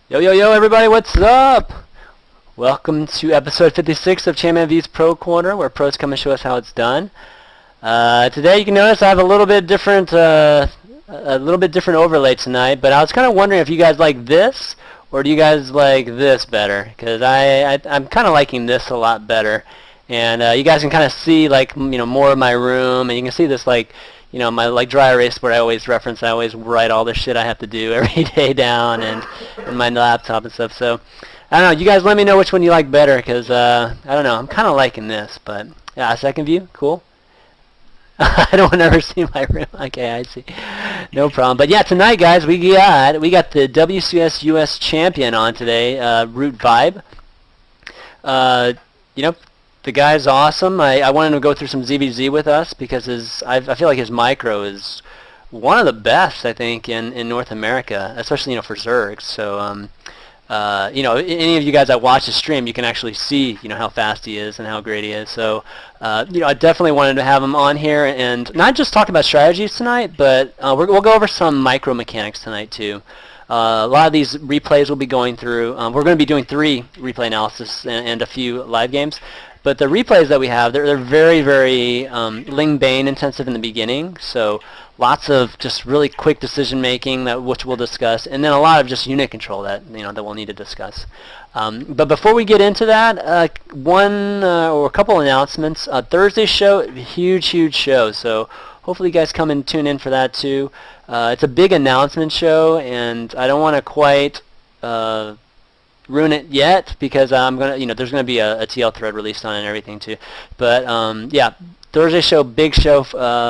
Yo, yo, yo, everybody, what's up? Welcome to episode 56 of ChanmanV's Pro Corner, where pros come and show us how it's done. Today, you can notice I have a little bit different overlay tonight, but I was kind of wondering if you guys like this, or do you guys like this better? Because I'm kind of liking this a lot better, and you guys can kind of see more of my room, and you can see this my dry erase board I always reference. I always write all the shit I have to do every day down and my laptop and stuff. So I don't know. You guys let me know which one you like better, because I don't know. I'm kind of liking this, but yeah, second view, cool. I don't want to ever see my room. Okay, I see. No problem. But yeah, tonight, guys, we got the WCS US champion on today, ROOTViBe. The guy's awesome. I wanted him to go through some ZvZ with us because I feel like his micro is one of the best, I think, in North America, especially for Zergs. So any of you guys that watch the stream, you can actually see how fast he is and how great he is. So I definitely wanted to have him on here and not just talk about strategies tonight, but we'll go over some micro mechanics tonight too. A lot of these replays we'll be going through. We're going to be doing 3 replay analysis and a few live games. But the replays that we have, they're very, very Ling Bane intensive in the beginning. So lots of just really quick decision making, which we'll discuss, and then a lot of just unit control that that we'll need to discuss. But before we get into that, one or a couple announcements. Thursday's show, huge show. So hopefully you guys come and tune in for that too. It's a big announcement show, and I don't want to quite ruin it yet because I'm gonna there's gonna be a TL thread released on it and everything too. But yeah, Thursday show, big show.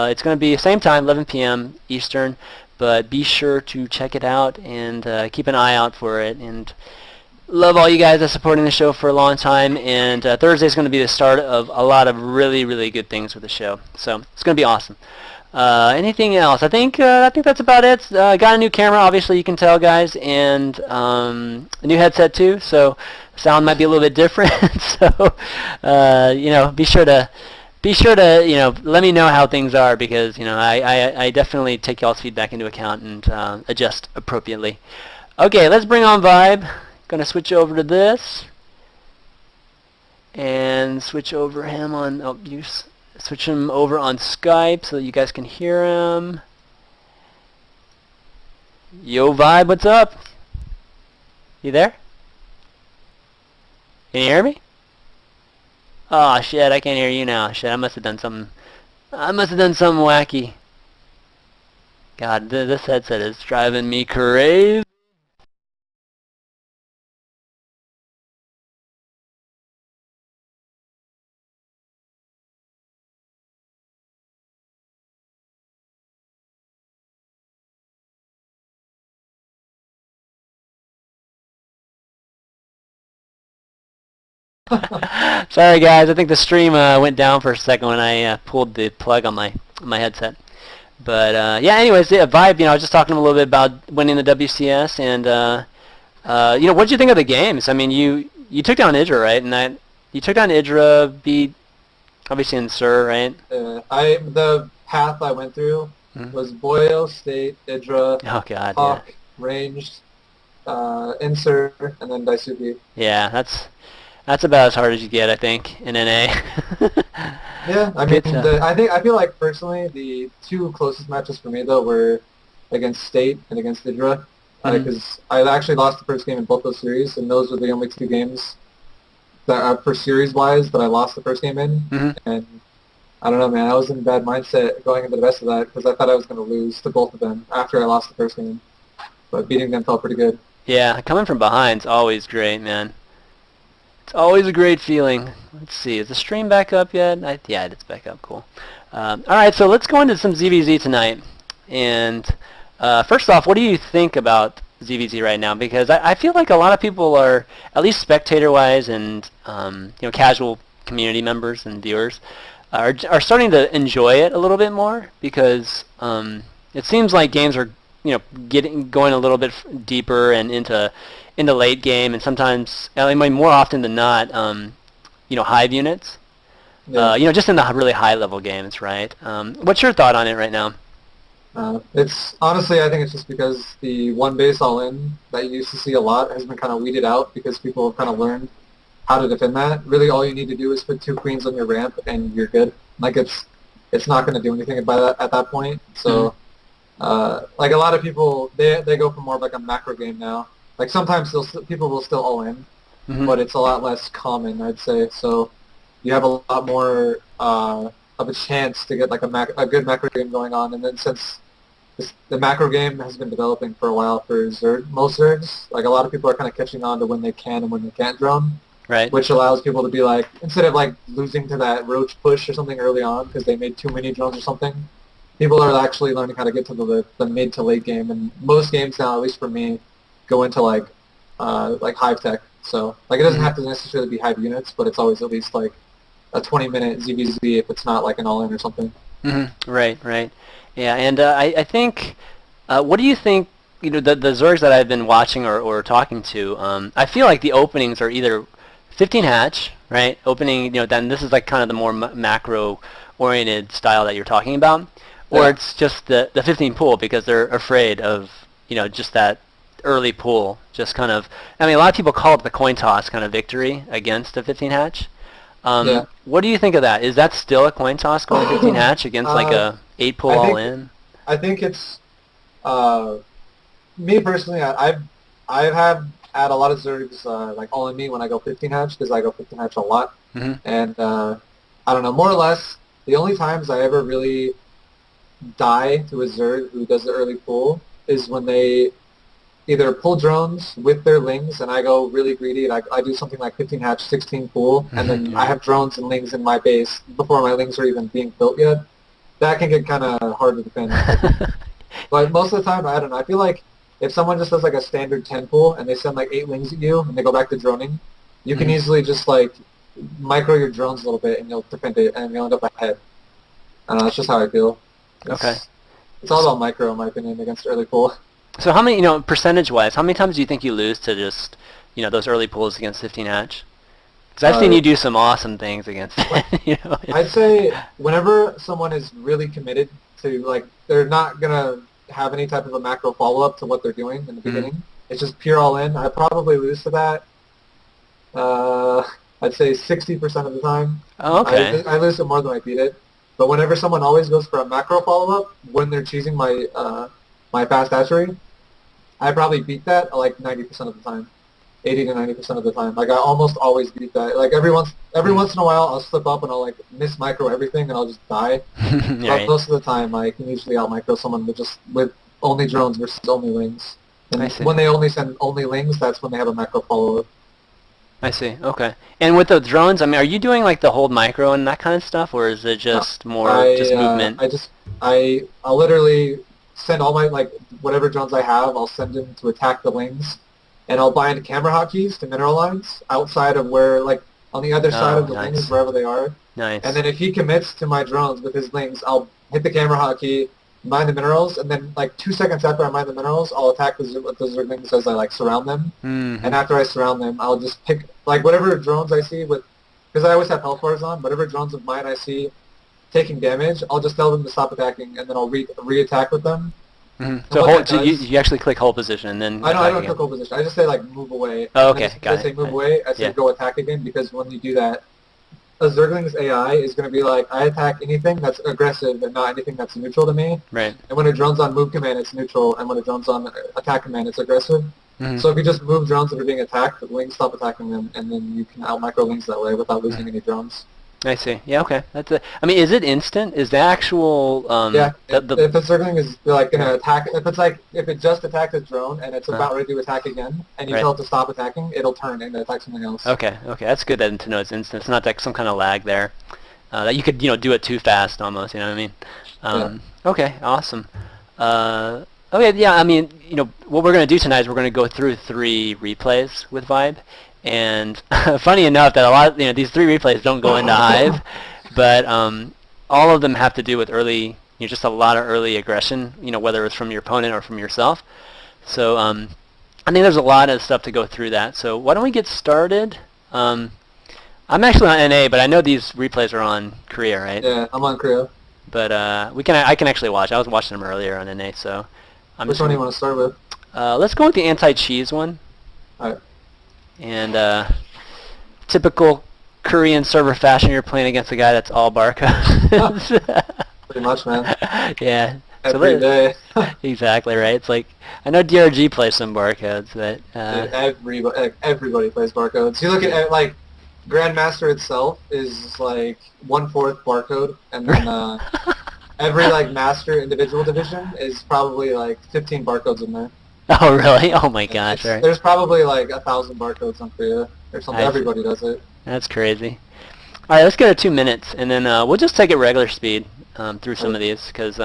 It's gonna be same time, 11 p.m. Eastern. But be sure to check it out and keep an eye out for it. And love all you guys that supporting the show for a long time. And Thursday's gonna be the start of a lot of really good things with the show. So it's gonna be awesome. Anything else? I think that's about it. Got a new camera, obviously you can tell, guys, and a new headset too. So sound might be a little bit different. So be sure to let me know how things are, because I definitely take y'all's feedback into account and adjust appropriately. Okay, let's bring on Vibe. Gonna switch over to this and switch over him on switch him over on Skype so that you guys can hear him. Yo, Vibe, what's up? You there? Can you hear me? Oh shit, I can't hear you now. Shit, I must have done something wacky. God, this headset is driving me crazy. Sorry guys, I think the stream went down for a second when I pulled the plug on my headset. But yeah, anyways, yeah, Vibe, I was just talking a little bit about winning the WCS, and what did you think of the games? I mean, you took down Idra, right? And you took down Idra, beat obviously in Sur, right? The path I went through was Boyle, State, Idra, oh god, Hawk, yeah. Ranged, Insur, and then Daisuke. Yeah, that's about as hard as you get, I think, in NA. Yeah, I mean, I feel like personally the 2 closest matches for me though were against State and against Idra, because I actually lost the first game in both those series, and those were the only 2 games that for series-wise that I lost the first game in. And I don't know, man, I was in a bad mindset going into the rest of that because I thought I was going to lose to both of them after I lost the first game, but beating them felt pretty good. Yeah, coming from behind's always great, man. It's always a great feeling. Let's see, is the stream back up yet? Yeah, it's back up. Cool. Alright, so let's go into some ZvZ tonight. And first off, what do you think about ZvZ right now? Because I feel like a lot of people are, at least spectator-wise and casual community members and viewers, are starting to enjoy it a little bit more, because it seems like games are going a little bit deeper and into late game, and sometimes, I mean, more often than not, hive units. Yeah. Just in the really high level games, right? What's your thought on it right now? It's honestly, I think it's just because the one base all in that you used to see a lot has been kind of weeded out because people have kind of learned how to defend that. Really, all you need to do is put 2 queens on your ramp and you're good. Like it's not going to do anything by that at that point. So like a lot of people, they go for more of like a macro game now. Like sometimes people will still all in, but it's a lot less common, I'd say. So you have a lot more of a chance to get like a good macro game going on. And then since the macro game has been developing for a while for most Zergs, like a lot of people are kind of catching on to when they can and when they can't drone. Right. Which allows people to be like, instead of like losing to that roach push or something early on because they made too many drones or something, people are actually learning how to get to the mid to late game. And most games now, at least for me, go into like hive tech. So like it doesn't have to necessarily be hive units, but it's always at least like a 20-minute ZvZ if it's not like an all-in or something. Right, right. Yeah, and I think, what do you think, the Zergs that I've been watching or talking to, I feel like the openings are either 15 hatch, right, opening, then this is like kind of the more macro-oriented style that you're talking about, or it's just the 15 pool because they're afraid of, just that early pool, just kind of, I mean, a lot of people call it the coin toss kind of victory against a 15 hatch. What do you think of that? Is that still a coin toss going 15 hatch against like a 8 pool all in? I think it's me personally. I've had a lot of Zergs like all in me when I go 15 hatch because I go 15 hatch a lot, and I don't know, more or less the only times I ever really die to a Zerg who does the early pull is when they either pull drones with their lings and I go really greedy and I do something like 15 hatch, 16 pool, and then I have drones and lings in my base before my lings are even being built yet. That can get kind of hard to defend. But most of the time, I don't know. I feel like if someone just does like a standard 10 pool and they send like 8 lings at you and they go back to droning, you can easily just like micro your drones a little bit and you'll defend it and you'll end up ahead. I don't know. That's just how I feel. It's all about micro, in my opinion, against early pool. So how many, percentage-wise, how many times do you think you lose to just, those early pulls against 15 hatch? Because I've seen you do some awesome things against it. I'd say whenever someone is really committed to, like, they're not going to have any type of a macro follow-up to what they're doing in the beginning. It's just pure all-in. I probably lose to that, I'd say 60% of the time. Oh, okay. I lose it more than I beat it. But whenever someone always goes for a macro follow-up, when they're choosing my fast hatchery, I probably beat that like 90% of the time, 80 to 90% of the time. Like I almost always beat that. Like every once in a while, I'll slip up and I'll like miss micro everything and I'll just die. But most of the time, I can usually out micro someone with only drones versus only lings. And when they only send only lings, that's when they have a macro follow up. I see. Okay. And with the drones, I mean, are you doing like the hold micro and that kind of stuff, or is it just more just movement? I'll literally send all my, like, whatever drones I have, I'll send them to attack the lings, and I'll bind camera hotkeys to mineral lines outside of where, like, on the other side of the lings, wherever they are. Nice. And then if he commits to my drones with his lings, I'll hit the camera hotkey, mine the minerals, and then, like, 2 seconds after I mine the minerals, I'll attack the Zerglings as I, like, surround them. And after I surround them, I'll just pick, like, whatever drones I see with, because I always have health bars on, whatever drones of mine I see taking damage, I'll just tell them to stop attacking, and then I'll re-attack with them. So you actually click hold position and then I don't click hold position. I just say like move away. Oh, okay, got it. I say move away. I say go attack again, because when you do that, a Zergling's AI is going to be like, I attack anything that's aggressive and not anything that's neutral to me. Right. And when a drone's on move command, it's neutral, and when a drone's on attack command, it's aggressive. So if you just move drones that are being attacked, the lings stop attacking them, and then you can out micro lings that way without losing any drones. I see. Yeah. Okay. I mean, is it instant? Is the actual? If a Zergling is like gonna attack, if it just attacked a drone and it's about ready to attack again, and you tell it to stop attacking, it'll turn and attack something else. Okay. Okay. That's good to know it's instant. It's not like some kind of lag there. That you could do it too fast almost. You know what I mean? Okay. Awesome. Okay. Yeah. I mean, what we're gonna do tonight is we're gonna go through 3 replays with Vibe. And funny enough that a lot of, these 3 replays don't go into Hive, but all of them have to do with early, just a lot of early aggression, whether it's from your opponent or from yourself. So I think there's a lot of stuff to go through that. So why don't we get started? I'm actually on NA, but I know these replays are on Korea, right? Yeah, I'm on Korea. But I can actually watch. I was watching them earlier on NA, so Which one do you want to start with? Let's go with the anti-cheese one. All right. And typical Korean server fashion, you're playing against a guy that's all barcodes. Pretty much, man. Yeah. Every day. Exactly right. It's like I know DRG plays some barcodes, but everybody plays barcodes. You look at like Grandmaster itself is like 1/4 barcode, and then every like master individual division is probably like 15 barcodes in there. Oh really? Oh my gosh! Right. There's probably like 1,000 barcodes on Korea or something. Everybody does it. That's crazy. All right, let's go to 2 minutes, and then we'll just take it regular speed through some of these, because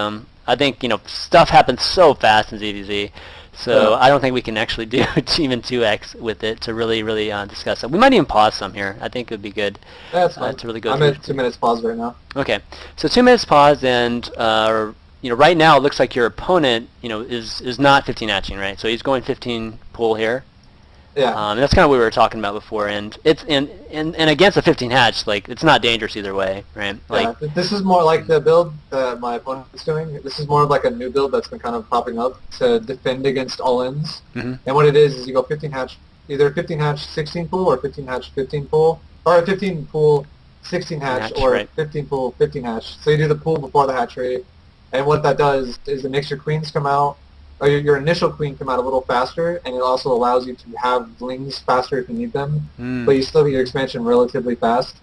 I think stuff happens so fast in ZvZ, so I don't think we can actually do even 2x with it to really discuss it. We might even pause some here. I think it would be good. That's fine. To really go. I'm at 2 minutes pause right now. Okay, so 2 minutes pause, and right now it looks like your opponent is not 15 hatching, right? So he's going 15 pool here. Yeah. And that's kind of what we were talking about before, and it's and against a 15 hatch, like it's not dangerous either way, right? Like this is more like the build that my opponent is doing. This is more of like a new build that's been kind of popping up to defend against all-ins. Mm-hmm. And what it is you go 15 hatch, either 15 hatch 16 pool or 15 hatch 15 pool, or 15 pool 16 hatch, or right. 15 pool 15 hatch. So you do the pool before the hatchery, and what that does is it makes your queens come out, or your initial queen come out a little faster, and it also allows you to have lings faster if you need them, but you still get your expansion relatively fast.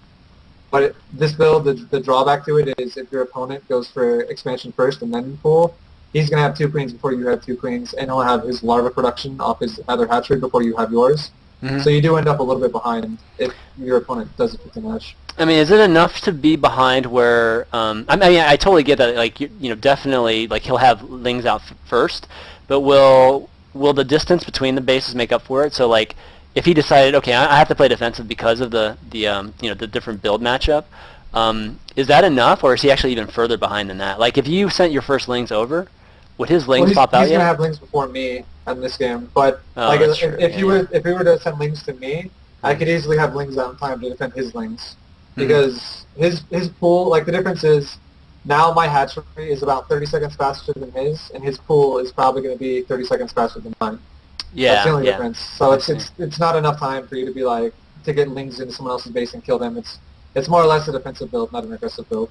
But this build, the drawback to it is if your opponent goes for expansion first and then pool, he's going to have 2 queens before you have 2 queens, and he'll have his larva production off his other hatchery before you have yours. Mm-hmm. So you do end up a little bit behind if your opponent does a 15 hatch. I mean, is it enough to be behind where, I totally get that, like, definitely, like, he'll have lings out first, but will the distance between the bases make up for it? So, like, if he decided, okay, I have to play defensive because of the different build matchup, is that enough, or is he actually even further behind than that? Like, if you sent your first lings over, would his lings pop out yet? He's going to have lings before me in this game, but if we were to send lings to me, I could easily have lings out in time to defend his lings. Because his pool, like the difference is, now my hatchery is about 30 seconds faster than his, and his pool is probably going to be 30 seconds faster than mine. Yeah, that's the only difference. So it's not enough time for you to be like to get lings into someone else's base and kill them. It's more or less a defensive build, not an aggressive build.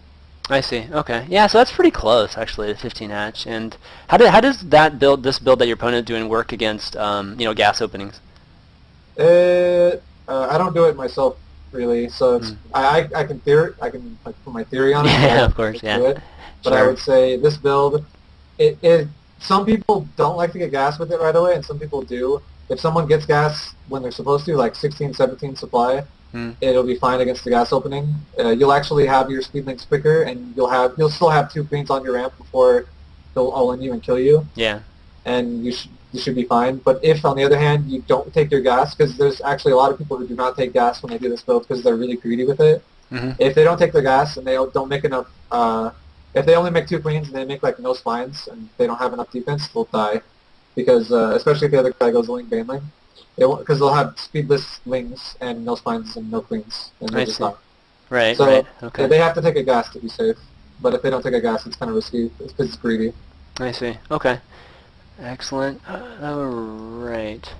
I see. Okay. Yeah, so that's pretty close actually to 15 hatch. And how does this build that your opponent is doing work against gas openings? I don't do it myself. Really, so it's I can like put my theory on it. Yeah, of course, yeah. But I would say this build, some people don't like to get gas with it right away, and some people do. If someone gets gas when they're supposed to, like 16, 17 supply, it'll be fine against the gas opening. You'll actually have your speed links quicker, and you'll still have 2 queens on your ramp before they'll all in you and kill you. Yeah. And you should be fine. But if, on the other hand, you don't take your gas, because there's actually a lot of people who do not take gas when they do this build because they're really greedy with it. Mm-hmm. If they don't take their gas and they don't make enough, if they only make 2 queens and they make like no spines and they don't have enough defense, they'll die. Because especially if the other guy goes link bane lane, because they'll have speedless lings and no spines and no queens, and they'll just die. Right. So okay. They have to take a gas to be safe. But if they don't take a gas, it's kind of risky because it's greedy. I see. Okay. Excellent. All right.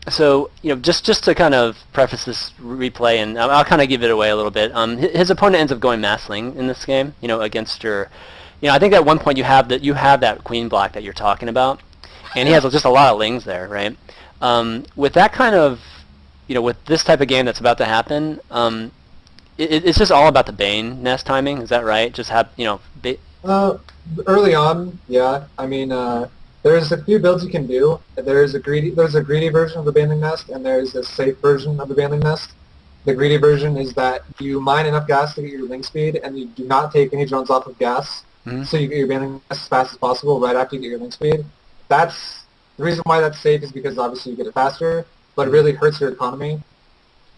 So just to kind of preface this replay, and I'll kind of give it away a little bit. His opponent ends up going massling in this game. Against your, I think at one point you have that queen block that you're talking about, and he has just a lot of lings there, right? With that kind of, with this type of game that's about to happen, it's just all about the bane nest timing. Is that right? Just have early on, yeah. I mean. There's a few builds you can do. There's a greedy version of the baneling nest, and there's a safe version of the baneling nest. The greedy version is that you mine enough gas to get your link speed, and you do not take any drones off of gas, so you get your baneling nest as fast as possible right after you get your link speed. That's the reason why that's safe, is because obviously you get it faster, but it really hurts your economy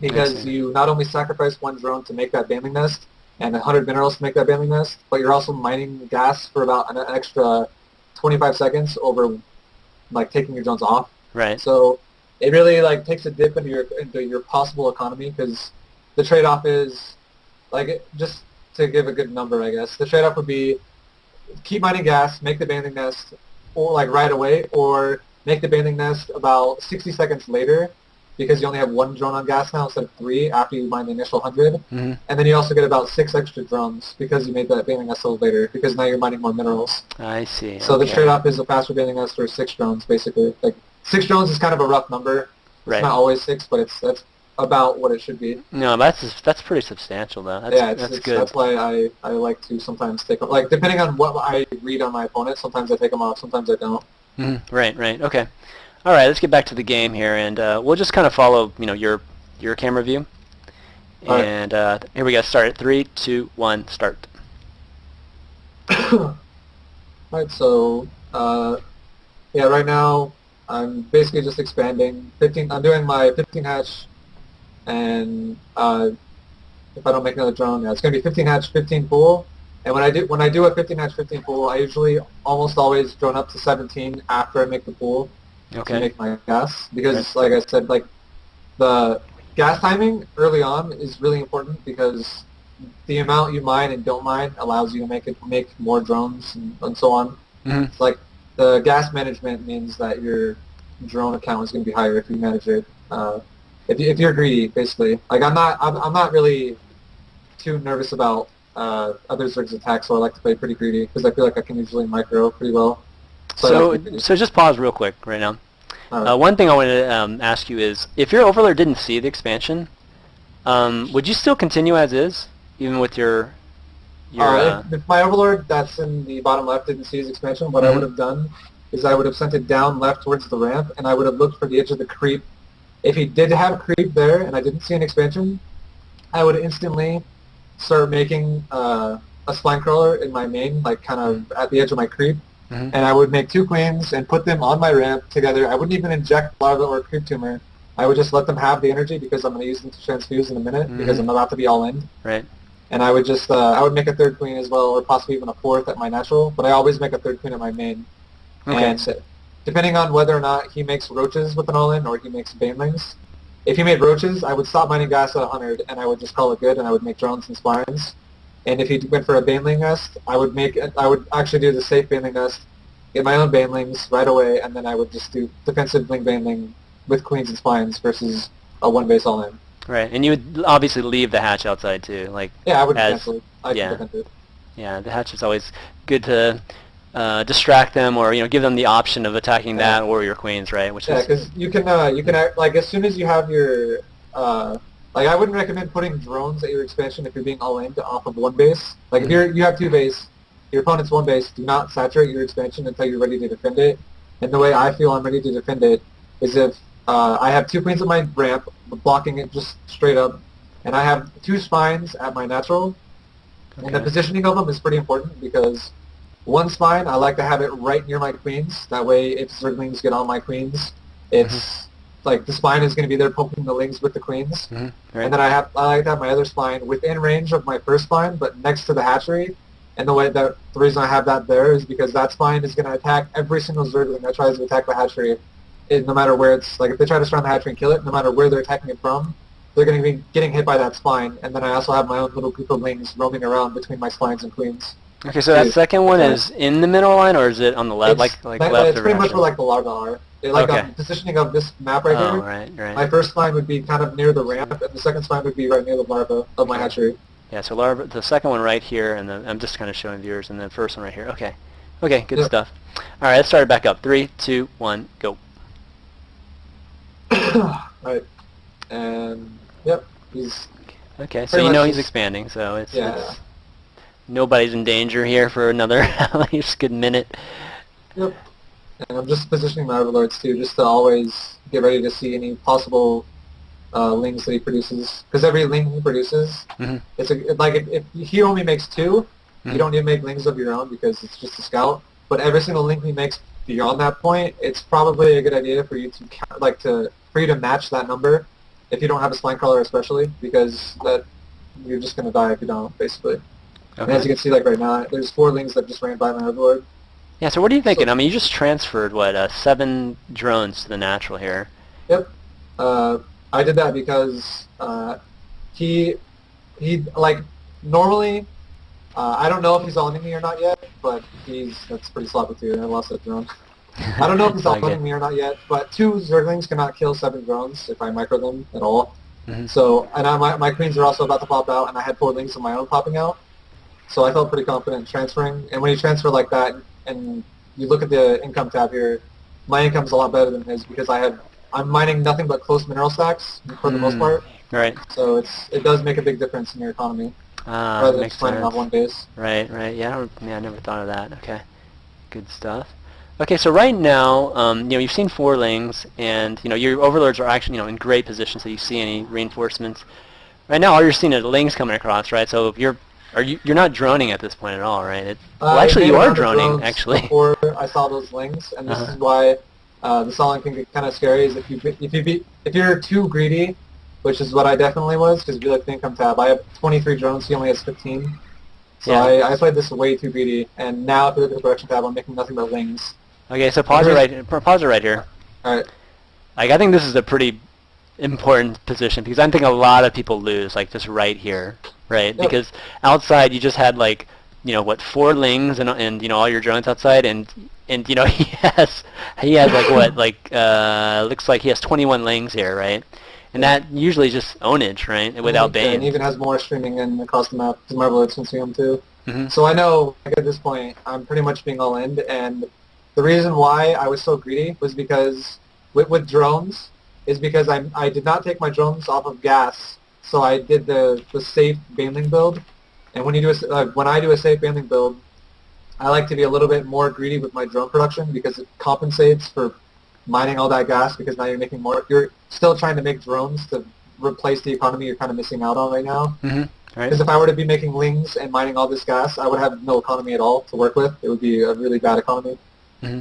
because you not only sacrifice 1 drone to make that baneling nest and 100 minerals to make that baneling nest, but you're also mining gas for about an extra 25 seconds over like taking your drones off. Right. So it really like takes a dip into your possible economy, because the trade-off is like just to give a good number, I guess. The trade-off would be keep mining gas, make the banding nest, or like right away, or make the banding nest about 60 seconds later, because you only have one drone on gas now instead of 3 after you mine the initial 100. Mm-hmm. And then you also get about 6 extra drones because you made that banding nest a little later, because now you're mining more minerals. I see. So the trade-off is a faster banding nest or 6 drones, basically. Like 6 drones is kind of a rough number. It's not always 6, but that's about what it should be. No, that's pretty substantial, though. That's good. That's why I like to sometimes take, like, depending on what I read on my opponent, sometimes I take them off, sometimes I don't. Mm-hmm. Right, okay. All right, let's get back to the game here, and we'll just kind of follow, your camera view. And here we go. Start at 3, 2, 1, start. Alright, so yeah, right now I'm basically just expanding. I'm doing my 15 hatch, and if I don't make another drone, it's going to be 15 hatch, 15 pool. And when I do a 15 hatch, 15 pool, I usually almost always drone up to 17 after I make the pool to make my gas, because like I said, like the gas timing early on is really important, because the amount you mine and don't mine allows you to make more drones and so on. Mm-hmm. It's like the gas management means that your drone account is going to be higher if you manage it. If you're greedy, basically. Like I'm not really too nervous about other Zerg's attacks, so I like to play pretty greedy because I feel like I can usually micro pretty well. So just pause real quick right now. One thing I wanted to ask you is, if your overlord didn't see the expansion, would you still continue as is, even with your if my overlord that's in the bottom left didn't see his expansion, what I would have done is I would have sent it down left towards the ramp, and I would have looked for the edge of the creep. If he did have creep there and I didn't see an expansion, I would instantly start making a spine crawler in my main, like kind of at the edge of my creep. Mm-hmm. And I would make 2 queens and put them on my ramp together. I wouldn't even inject larva or creep tumor. I would just let them have the energy, because I'm going to use them to transfuse in a minute, because I'm about to be all in. Right. And I would just, I would make a 3rd queen as well, or possibly even a 4th at my natural, but I always make a 3rd queen at my main. Okay. And depending on whether or not he makes roaches with an all-in or he makes banelings, if he made roaches, I would stop mining gas at 100, and I would just call it good, and I would make drones and spines. And if he went for a baneling nest, I would actually do the safe baneling nest, get my own banelings right away, and then I would just do defensive bling baneling with queens and spines versus a 1 base all-in. Right, and you would obviously leave the hatch outside too, like. Yeah, I would defend it. Yeah, the hatch is always good to distract them, or give them the option of attacking that or your queens, right? Because you can like as soon as you have your like I wouldn't recommend putting drones at your expansion if you're being all in off of 1 base. Like if you have 2 base, your opponent's 1 base, do not saturate your expansion until you're ready to defend it. And the way I feel I'm ready to defend it is if I have 2 queens at my ramp, blocking it just straight up, and I have 2 spines at my natural, and the positioning of them is pretty important, because 1 spine, I like to have it right near my queens. That way, if Zerglings get on my queens, it's like the spine is going to be there poking the lings with the queens. Mm-hmm. Right. And then I like to have my other spine within range of my first spine, but next to the hatchery. And the reason I have that there is because that spine is going to attack every single Zergling that tries to attack the hatchery. No matter where it's, like if they try to surround the hatchery and kill it, no matter where they're attacking it from, they're going to be getting hit by that spine. And then I also have my own little group of lings roaming around between my spines and queens. Okay, so that second one is in the middle line, or is it on the left, like left? It's pretty much where like the larvae are. On the positioning of this map right here. Right. My first spine would be kind of near the ramp, and the second spine would be right near the larva of my hatchery. Yeah, so larva, the second one right here, and I'm just kind of showing viewers, and the first one right here. Okay, good stuff. All right, let's start it back up. 3, 2, 1, go. Right, and yep, he's. Okay, so he's expanding, so it's nobody's in danger here for another at least good minute. Yep. And I'm just positioning my overlords too, just to always get ready to see any possible lings that he produces. Because every ling he produces, it's if he only makes 2, you don't need to make lings of your own because it's just a scout. But every single ling he makes beyond that point, it's probably a good idea for you to match that number if you don't have a spine crawler, especially, because you're just gonna die if you don't, basically. Okay. And as you can see, like right now, there's 4 lings that just ran by my overlord. Yeah, so what are you thinking? I mean, you just transferred, 7 drones to the natural here. Yep. I did that because he normally, I don't know if he's all-in me or not yet, but that's pretty sloppy too. I lost that drone. I don't know if he's all-in me or not yet, but 2 Zerglings cannot kill 7 drones if I micro them at all. So, and my queens are also about to pop out, and I had 4 lings of my own popping out. So I felt pretty confident transferring. And when you transfer like that, and you look at the income tab here, my income's a lot better than his because I'm mining nothing but close mineral stacks for the most part. Right. So it does make a big difference in your economy rather than just mining off one base. Right. Yeah, I never thought of that. Okay. Good stuff. Okay, so right now, you've seen 4 lings, and your overlords are actually in great position, so you see any reinforcements. Right now, all you're seeing are lings coming across, right? So you're not droning at this point at all, right? Well, actually, you are droning, actually. Before I saw those lings, and this is why the stalling can get kind of scary. Is if you're too greedy, which is what I definitely was, because if you look at the income tab, I have 23 drones. He only has 15. So I played this way too greedy, and now if you look at the production tab, I'm making nothing but lings. Okay, so pause it right here. All right. Like, I think this is a pretty important position because I think a lot of people lose, like just right here, right? Yep. Because outside you just had 4 lings and all your drones outside, and he has like what looks like he has 21 lings here, right? And that usually is just ownage, right? Without bane. And even has more streaming in across the map because Marvel can see them too. So I know at this point I'm pretty much being all in, and the reason why I was so greedy was because with drones is because I did not take my drones off of gas, so I did the safe baneling build. And when I do a safe baneling build, I like to be a little bit more greedy with my drone production because it compensates for mining all that gas because now you're making more. You're still trying to make drones to replace the economy you're kind of missing out on right now. Because if I were to be making lings and mining all this gas, I would have no economy at all to work with. It would be a really bad economy.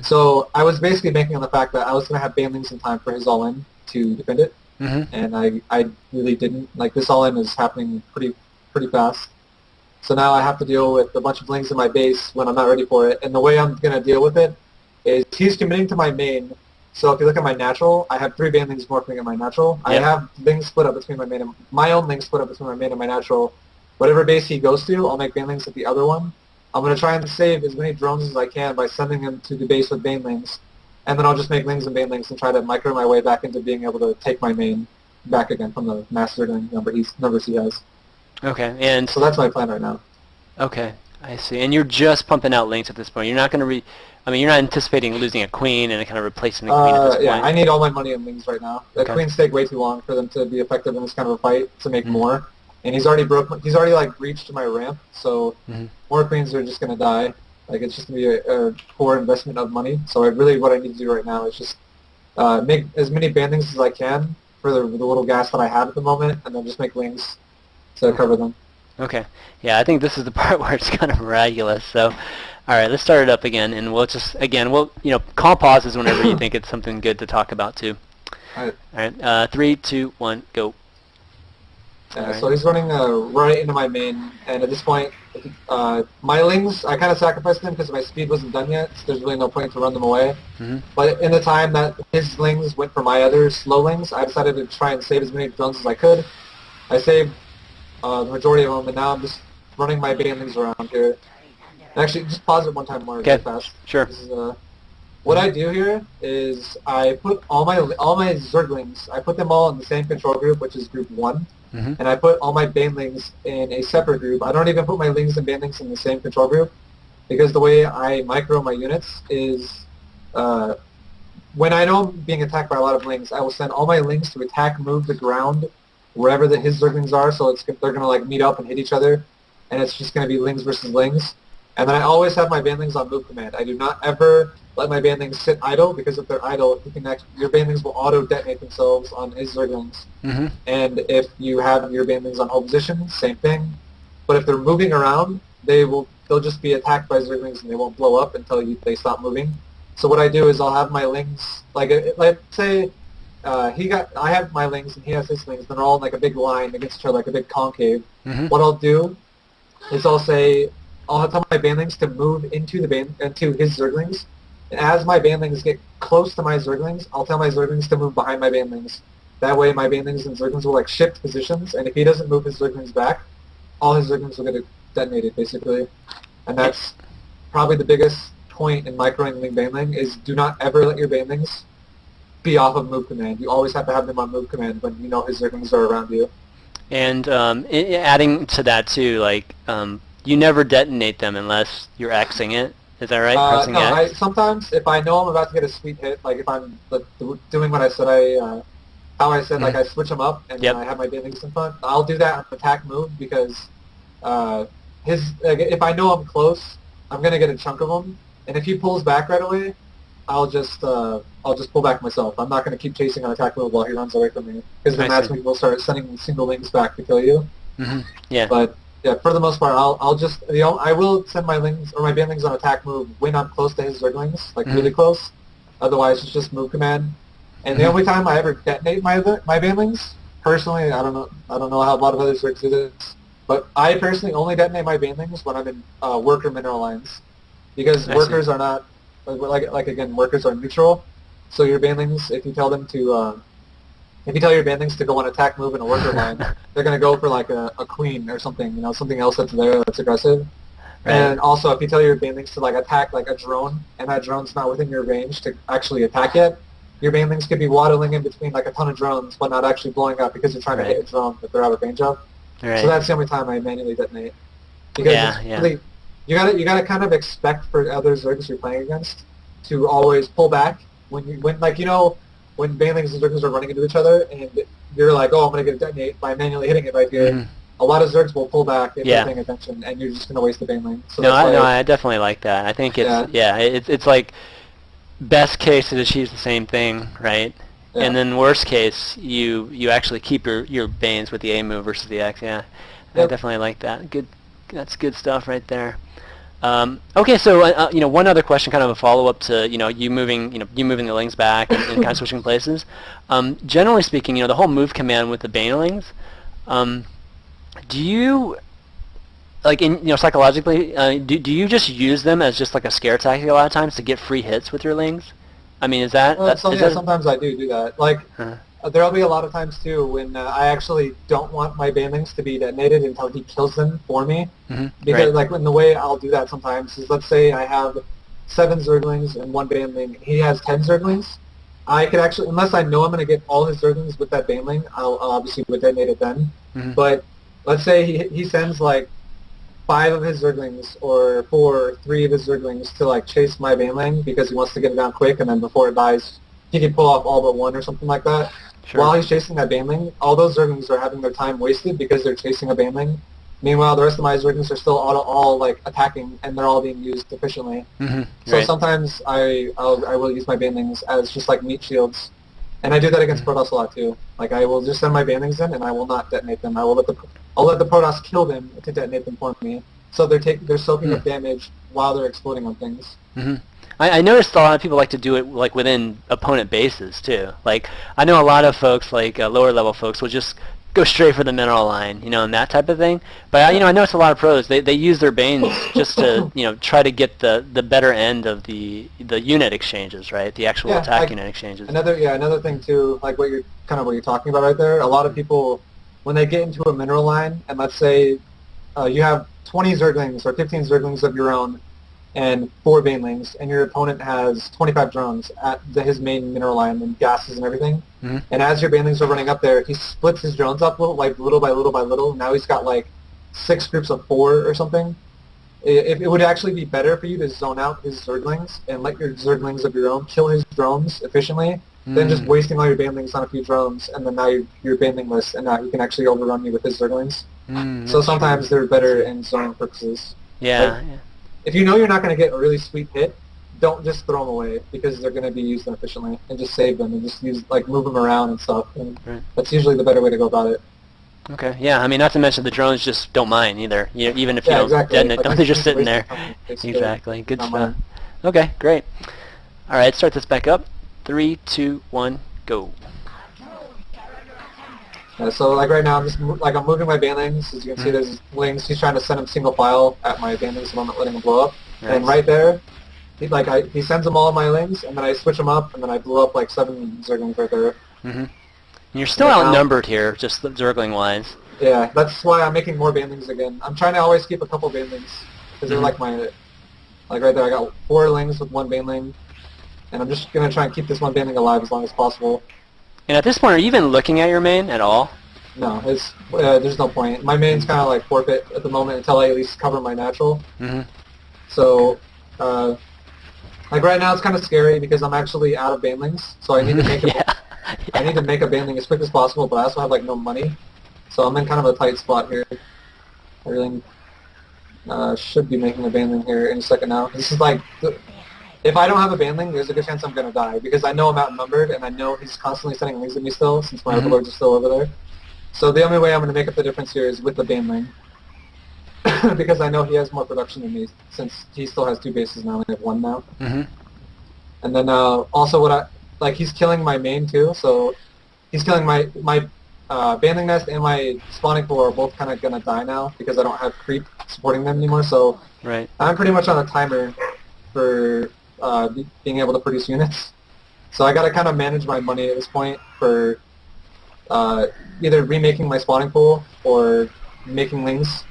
So I was basically banking on the fact that I was going to have banelings in time for his all-in to defend it, and I really didn't. Like, this all-in is happening pretty fast. So now I have to deal with a bunch of lings in my base when I'm not ready for it, and the way I'm going to deal with it is he's committing to my main. So if you look at my natural, I have 3 banelings morphing in my natural. I have lings split up between my main and my own lings split up between my main and my natural. Whatever base he goes to, I'll make banelings at the other one. I'm going to try and save as many drones as I can by sending them to the base with banelings, and then I'll just make lings and banelings and try to micro my way back into being able to take my main back again from the master numbers he has. Okay, and so that's my plan right now. Okay, I see. And you're just pumping out lings at this point. You're not going to you're not anticipating losing a queen and kind of replacing the queen at this point. Yeah, I need all my money in lings right now. The queens take way too long for them to be effective in this kind of a fight to make more. And he's already reached my ramp, so more queens are just gonna die. Like, it's just gonna be a poor investment of money. So what I need to do right now is just make as many bandings as I can for the little gas that I have at the moment, and then just make lings to cover them. Okay. Yeah, I think this is the part where it's kind of miraculous. So, all right, let's start it up again, and we'll call pauses whenever you think it's something good to talk about too. All right. 3, 2, 1, go. So he's running right into my main, and at this point, my lings, I kind of sacrificed them because my speed wasn't done yet, so there's really no point to run them away. But in the time that his lings went for my other slow lings, I decided to try and save as many drones as I could. I saved the majority of them, and now I'm just running my banelings around here. Actually, just pause it one time more really fast. Sure. This is, what I do here is I put all my Zerglings, I put them all in the same control group, which is group 1. And I put all my banelings in a separate group. I don't even put my lings and banelings in the same control group because the way I micro my units is when I know I'm being attacked by a lot of lings, I will send all my lings to attack, move the ground wherever his Zerglings are, so they're going to meet up and hit each other, and it's just going to be lings versus lings. And then I always have my banelings on move command. I do not ever let my banelings sit idle, because if they're idle, your banelings will auto-detonate themselves on his Zerglings. And if you have your banelings on hold position, same thing. But if they're moving around, they'll just be attacked by Zerglings and they won't blow up until they stop moving. So what I do is I'll have my lings, like say I have my lings and he has his lings, and they're all in like a big line against each other, like a big concave. What I'll do is I'll tell my banelings to move into his Zerglings. And as my banelings get close to my Zerglings, I'll tell my Zerglings to move behind my banelings. That way my banelings and Zerglings will shift positions, and if he doesn't move his Zerglings back, all his Zerglings will get detonated, basically. And that's probably the biggest point in microing Ling Baneling is do not ever let your Banelings be off of move command. You always have to have them on move command when you know his Zerglings are around you. And adding to that too, like you never detonate them unless you're Xing it. Is that right? Pressing X? Sometimes if I know I'm about to get a sweet hit, like if I'm doing what I said how I said, like I switch them up and I have my Banelings in front, I'll do that on attack move because if I know I'm close, I'm gonna get a chunk of him, and if he pulls back right away, I'll just pull back myself. I'm not gonna keep chasing on attack move while he runs away from me because then that's when we'll start sending single links back to kill you. Yeah. But yeah, for the most part, I will send my Lings or my Banelings on attack move when I'm close to his Zerglings, like really close. Otherwise, it's just move command. And the only time I ever detonate my Banelings, personally, I don't know how a lot of other Zergs do this, but I personally only detonate my Banelings when I'm in worker mineral lines, because workers are not again workers are neutral. So your Banelings, if you tell them to if you tell your Banelings to go on attack move in a worker line, they're going to go for like a queen or something, something else that's there that's aggressive. Right. And also, if you tell your Banelings to like attack like a drone, and that drone's not within your range to actually attack it, your Banelings could be waddling in between like a ton of drones, but not actually blowing up because you're trying to hit a drone that they're out of range of. Right. So that's the only time I manually detonate. Because really, you gotta kind of expect for other Zergs you're playing against to always pull back when when Banelings and Zerglings are running into each other, and you're like, oh, I'm going to get a detonate by manually hitting it right here. A lot of Zergs will pull back if they're paying attention, and you're just going to waste the Baneling. So I definitely like that. I think it's like best case it achieves the same thing, right? Yeah. And then worst case, you actually keep your Banes with the A move versus the X. Yeah, I definitely like that. Good, that's good stuff right there. Okay, so one other question, kind of a follow-up to you moving the Lings back and kind of switching places. Generally speaking, the whole move command with the Banelings, do you psychologically do you just use them as just like a scare tactic a lot of times to get free hits with your Lings? I mean, is that? Sometimes I do that. Like. There'll be a lot of times too when I actually don't want my Banelings to be detonated until he kills them for me. Because like in the way I'll do that sometimes is, let's say I have 7 Zerglings and 1 Baneling. He has 10 Zerglings. I could actually, unless I know I'm going to get all his Zerglings with that Baneling, I'll obviously detonate it then. But let's say he sends like 5 of his Zerglings or 4 or 3 of his Zerglings to like chase my Baneling because he wants to get it down quick, and then before it dies, he can pull off all but 1 or something like that. Sure. While he's chasing that Baneling, all those Zerglings are having their time wasted because they're chasing a Baneling. Meanwhile, the rest of my Zerglings are still all like attacking, and they're all being used efficiently. So sometimes I will use my Banelings as just like meat shields, and I do that against Protoss a lot too. Like I will just send my Banelings in, and I will not detonate them. I'll let the Protoss kill them to detonate them for me. So they're soaking up damage while they're exploding on things. I noticed a lot of people like to do it like within opponent bases too. Like I know a lot of folks, like lower level folks, will just go straight for the mineral line, and that type of thing. But I noticed a lot of pros they use their Banes just to try to get the better end of the unit exchanges, right? The actual attack unit exchanges. Another thing too, like what you're talking about right there. A lot of people, when they get into a mineral line, and let's say you have 20 Zerglings or 15 Zerglings of your own, and 4 Banelings, and your opponent has 25 drones at his main mineral line and gases and everything. And as your Banelings are running up there, he splits his drones up little by little. Now he's got like 6 groups of 4 or something. It would actually be better for you to zone out his Zerglings and let your Zerglings of your own kill his drones efficiently than just wasting all your Banelings on a few drones, and then now you're Banelingless, and now he can actually overrun you with his Zerglings. So sometimes they're better in zoning purposes. If you know you're not going to get a really sweet hit, don't just throw them away because they're going to be used inefficiently, and just save them and just move them around and stuff. And that's usually the better way to go about it. Okay, yeah, I mean, not to mention the drones just don't mind either. Even if you don't detonate them, they're just sitting there. Exactly, good stuff. Okay, great. All right, start this back up. 3, 2, 1, go. So like right now, I'm moving my Banelings. As you can see, there's Lings. He's trying to send them single file at my Banelings, so I'm not letting them blow up. And right there, he sends them all of my Lings, and then I switch them up, and then I blew up like 7 Zerglings right there. You're still outnumbered here, just Zergling wise. Yeah, that's why I'm making more banelings again. I'm trying to always keep a couple banelings because they're like my, like right there I got 4 lings with 1 baneling, and I'm just going to try and keep this 1 baneling alive as long as possible. And at this point, are you even looking at your main at all? No, it's there's no point. My main's kind of like forfeit at the moment until I at least cover my natural. So, like right now it's kind of scary because I'm actually out of banelings, so I need to make I need to make a baneling as quick as possible, but I also have like no money. So I'm in kind of a tight spot here. I really should be making a baneling here any second now. This is like, if I don't have a baneling, there's a good chance I'm going to die because I know I'm outnumbered and I know he's constantly sending lings at me still since my overlords are still over there. So the only way I'm going to make up the difference here is with the baneling because I know he has more production than me since he still has 2 bases and I only have 1 now. And then also he's killing my main too, so he's killing my baneling nest and my spawning pool are both kind of going to die now because I don't have creep supporting them anymore, so I'm pretty much on a timer for being able to produce units. So I got to kind of manage my money at this point for either remaking my spawning pool or making lings.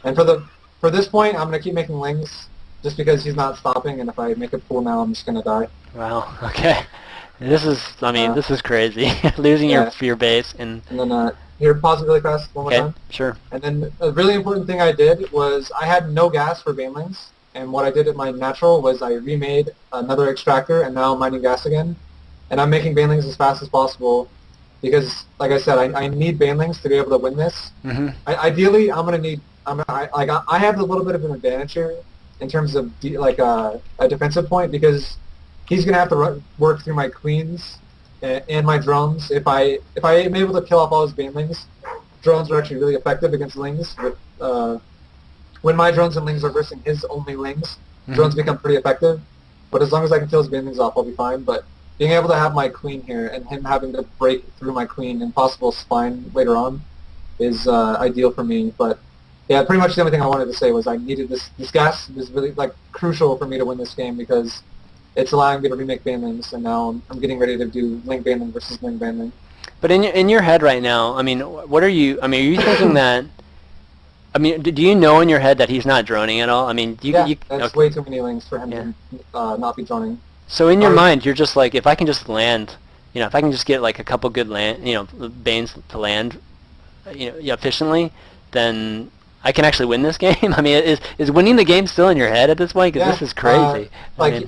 And for this point, I'm going to keep making lings just because he's not stopping, and if I make a pool now, I'm just going to die. Wow, okay. This is, I mean, this is crazy. Losing your base. And then, here, pause it really fast one more time. Sure. And then a really important thing I did was I had no gas for banelings, and what I did at my natural was I remade another extractor, and now I'm mining gas again. And I'm making banelings as fast as possible because, like I said, I need banelings to be able to win this. Ideally, I'm going to need, I have a little bit of an advantage here in terms of a defensive point because he's going to have to work through my queens and my drones. If I am able to kill off all his banelings, drones are actually really effective against lings. When my drones and lings are versing his only lings, drones become pretty effective. But as long as I can kill his banelings off, I'll be fine. But being able to have my queen here and him having to break through my queen and possible spine later on is ideal for me. But yeah, pretty much the only thing I wanted to say was I needed this gas was really crucial for me to win this game because it's allowing me to remake banelings, and now I'm getting ready to do link baneling versus link baneling. But in your head right now, I mean, what are you? I mean, are you thinking that? I mean, do you know in your head that he's not droning at all? I mean, that's way too many links for him to not be droning. So in your mind, you're just like, if I can just land, if I can just get like a couple good banes to land, efficiently, then I can actually win this game. I mean, is winning the game still in your head at this point? Because this is crazy.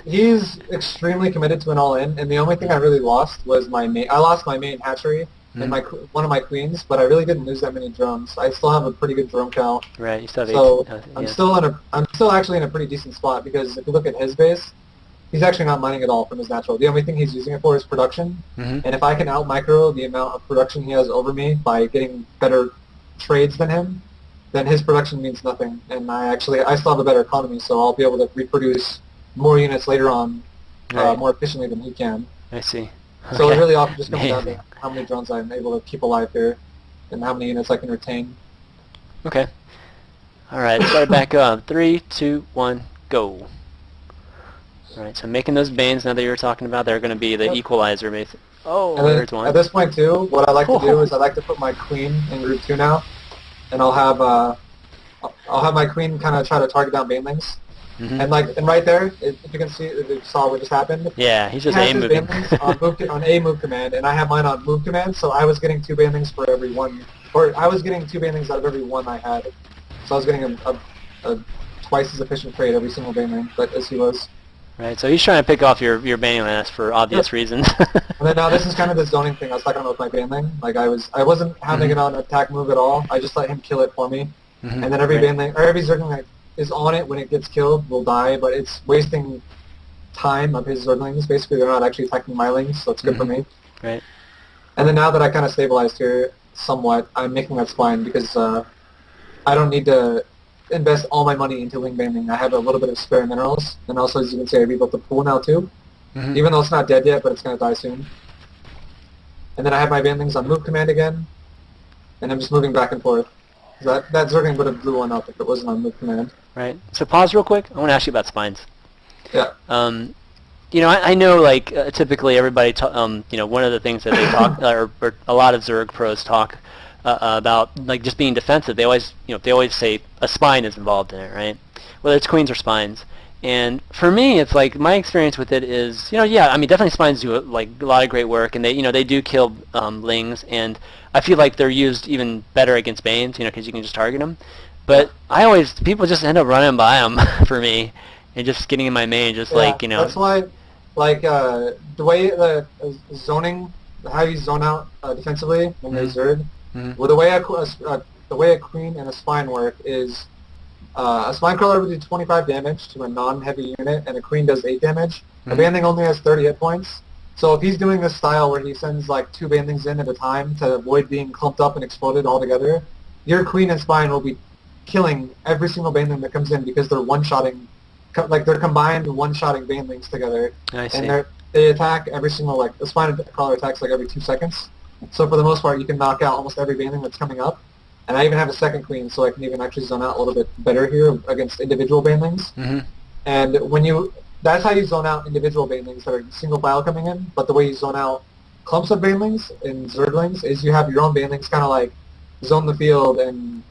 He's extremely committed to an all-in, and the only thing I really lost was my main. I lost my main hatchery and one of my queens, but I really didn't lose that many drones. I still have a pretty good drone count. Right. You still have 18. So I'm still actually in a pretty decent spot because if you look at his base, he's actually not mining at all from his natural. The only thing he's using it for is production, and if I can out-micro the amount of production he has over me by getting better trades than him, then his production means nothing, and I still have a better economy, so I'll be able to reproduce more units later on more efficiently than he can. I see. So it really often just comes down to how many drones I'm able to keep alive here and how many units I can retain. Okay. All right, start back up. 3, 2, 1, go. All right, so making those banes now that you were talking about, they're going to be the equalizer, basically. Oh, there's one. At this point, too, what I like to do is I like to put my queen in group 2 now, and I'll have my queen kind of try to target down banelings. And right there, if you can see, if you saw what just happened. Yeah, he's just aim moving. on a move command, and I have mine on move command, so I was getting 2 banelings for every one, or I was getting 2 banelings out of every one I had. So I was getting a twice as efficient trade every single baneling, but as he was. Right, so he's trying to pick off your baneling nest for obvious reasons. And then now this is kind of the zoning thing I was talking about with my baneling. Like I wasn't having it on attack move at all. I just let him kill it for me. And then every baneling or every zergling that is on it when it gets killed will die, but it's wasting time of his zerglings. Basically, they're not actually attacking my lings, so it's good for me. Right. And then now that I kind of stabilized here somewhat, I'm making that spine because I don't need to invest all my money into wing baneling. I have a little bit of spare minerals, and also, as you can see, I rebuilt the pool now too. Even though it's not dead yet, but it's going to die soon. And then I have my banelings on move command again, and I'm just moving back and forth. That zergling would have blew one up if it wasn't on move command. Right. So pause real quick. I want to ask you about spines. Yeah. I know, typically everybody, one of the things that they talk, or a lot of Zerg pros talk about like just being defensive. They always say a spine is involved in it, right? Whether it's queens or spines. And for me, it's like my experience with it is, yeah, I mean, definitely spines do like a lot of great work, and they do kill lings, and I feel like they're used even better against banes, because you can just target them. But people just end up running by them for me, and just getting in my main, just That's why, like the way the zoning, how you zone out defensively when you're Zerg, well, the way a queen and a spine work is. A spine crawler would do 25 damage to a non-heavy unit, and a queen does 8 damage. A baneling only has 30 hit points. So if he's doing this style where he sends like 2 banelings in at a time to avoid being clumped up and exploded altogether, your queen and spine will be killing every single baneling that comes in because they're one-shotting, like they're combined one-shotting banelings together. I see. And they attack every single, like, the spine crawler attacks like every 2 seconds. So for the most part, you can knock out almost every baneling that's coming up. And I even have a second queen, so I can even actually zone out a little bit better here against individual banelings. And that's how you zone out individual banelings that are single file coming in. But the way you zone out clumps of banelings and zerglings is you have your own banelings kind of like zone the field and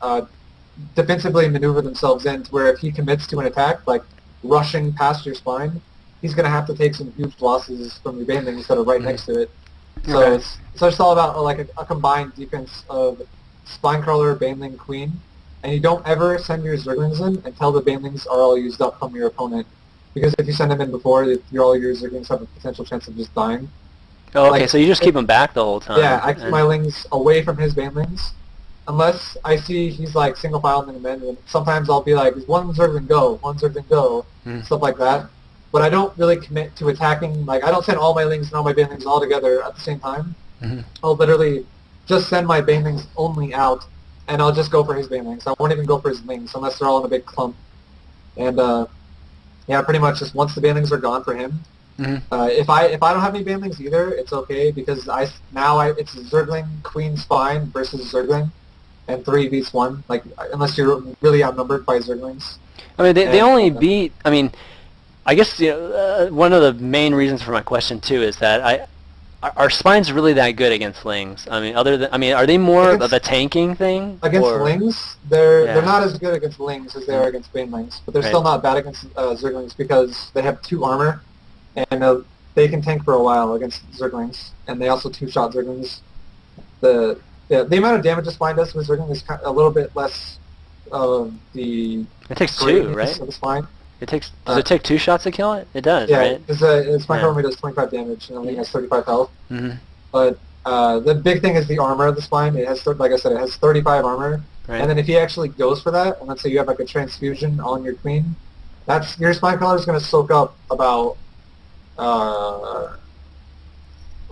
defensively maneuver themselves in to where if he commits to an attack, like rushing past your spine, he's going to have to take some huge losses from your banelings that are right next to it. So it's all about like a combined defense of spine crawler, baneling, queen, and you don't ever send your zerglings in until the banelings are all used up from your opponent. Because if you send them in before, all your zerglings have a potential chance of just dying. Oh, okay, so you just keep them back the whole time. Yeah, I keep my lings away from his banelings, unless I see he's like single filing them in, and sometimes I'll be like, one zergling go, stuff like that. But I don't really commit to attacking, like I don't send all my lings and all my banelings all together at the same time. I'll literally just send my banelings only out, and I'll just go for his banelings. I won't even go for his lings unless they're all in a big clump. And yeah, pretty much just once the banelings are gone for him. If I don't have any banelings either, it's okay because it's Zergling, Queen, Spine versus Zergling, and 3 beats 1. Like unless you're really outnumbered by Zerglings. I mean, they only beat. I mean, I guess one of the main reasons for my question too is that are spines really that good against lings? I mean, are they more of a tanking thing? Against lings, they're not as good against lings as they are against banelings, but they're still not bad against zerglings because they have 2 armor, and they can tank for a while against zerglings, and they also 2-shot zerglings. The amount of damage a spine does with zergling is a little bit less of the. It takes 2, right? Of the spine. Does it take 2 shots to kill it? It does, yeah, right? Yeah, spine armor does 25 damage and only has 35 health. But the big thing is the armor of the spine. It has, like I said, it has 35 armor. Right. And then if he actually goes for that, and let's say you have like a transfusion on your queen, your spine collar is going to soak up about, I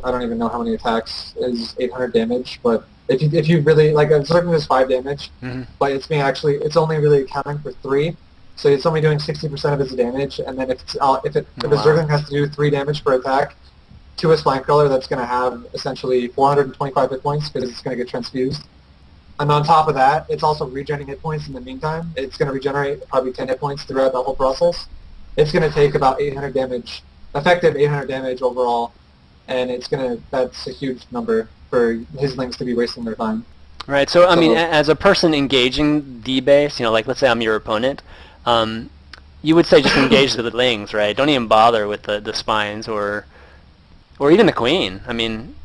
don't even know how many attacks is 800 damage, but if you really, like a zergling is 5 damage, but it's only really accounting for 3. So it's only doing 60% of its damage, and then if a Zergling has to do 3 damage per attack to a spine crawler, that's going to have essentially 425 hit points because it's going to get transfused. And on top of that, it's also regenerating hit points in the meantime. It's going to regenerate probably 10 hit points throughout the whole process. It's going to take about 800 damage, effective 800 damage overall, and that's a huge number for his lings to be wasting their time. Right. So I mean, as a person engaging D-base, like let's say I'm your opponent. You would say just engage the lings, right? Don't even bother with the spines or even the queen. I mean,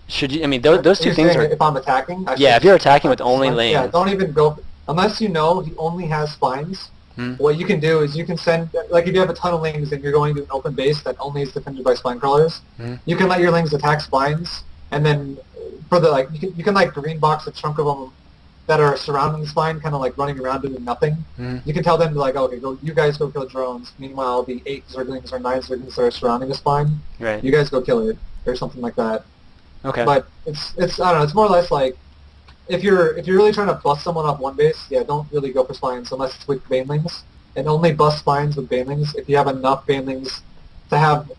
should you? I mean, those two things are. If I'm attacking. If you're attacking with only lings. Yeah, don't even go unless you know he only has spines. What you can do is you can send, like if you have a ton of lings and you're going to an open base that only is defended by spine crawlers, you can let your lings attack spines, and then for the you can like green box a chunk of them that are surrounding the spine, kind of like running around doing nothing. You can tell them to okay, you guys go kill drones. Meanwhile, the 8 zerglings or 9 zerglings that are surrounding the spine, you guys go kill it or something like that. Okay. But it's I don't know. It's more or less like if you're really trying to bust someone off one base, don't really go for spines unless it's with banelings, and only bust spines with banelings if you have enough banelings to have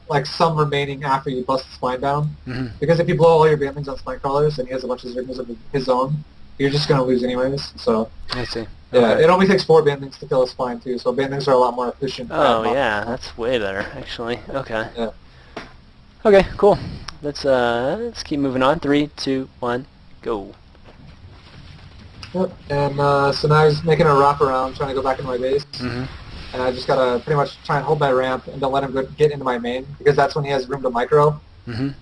like some remaining after you bust the spine down. Because if you blow all your banelings on spine crawlers and he has a bunch of zerglings of his own, you're just going to lose anyways. So I see. Yeah, it only takes 4 banelings to kill a spine too, so banelings are a lot more efficient. Oh yeah, that's way better actually. Okay. Yeah. Okay, cool. Let's keep moving on. 3, 2, 1, Go. Yep. And so now he's making a wrap around, trying to go back into my base. Mhm. And I just gotta pretty much try and hold my ramp and don't let him get into my main, because that's when he has room to micro. Mhm.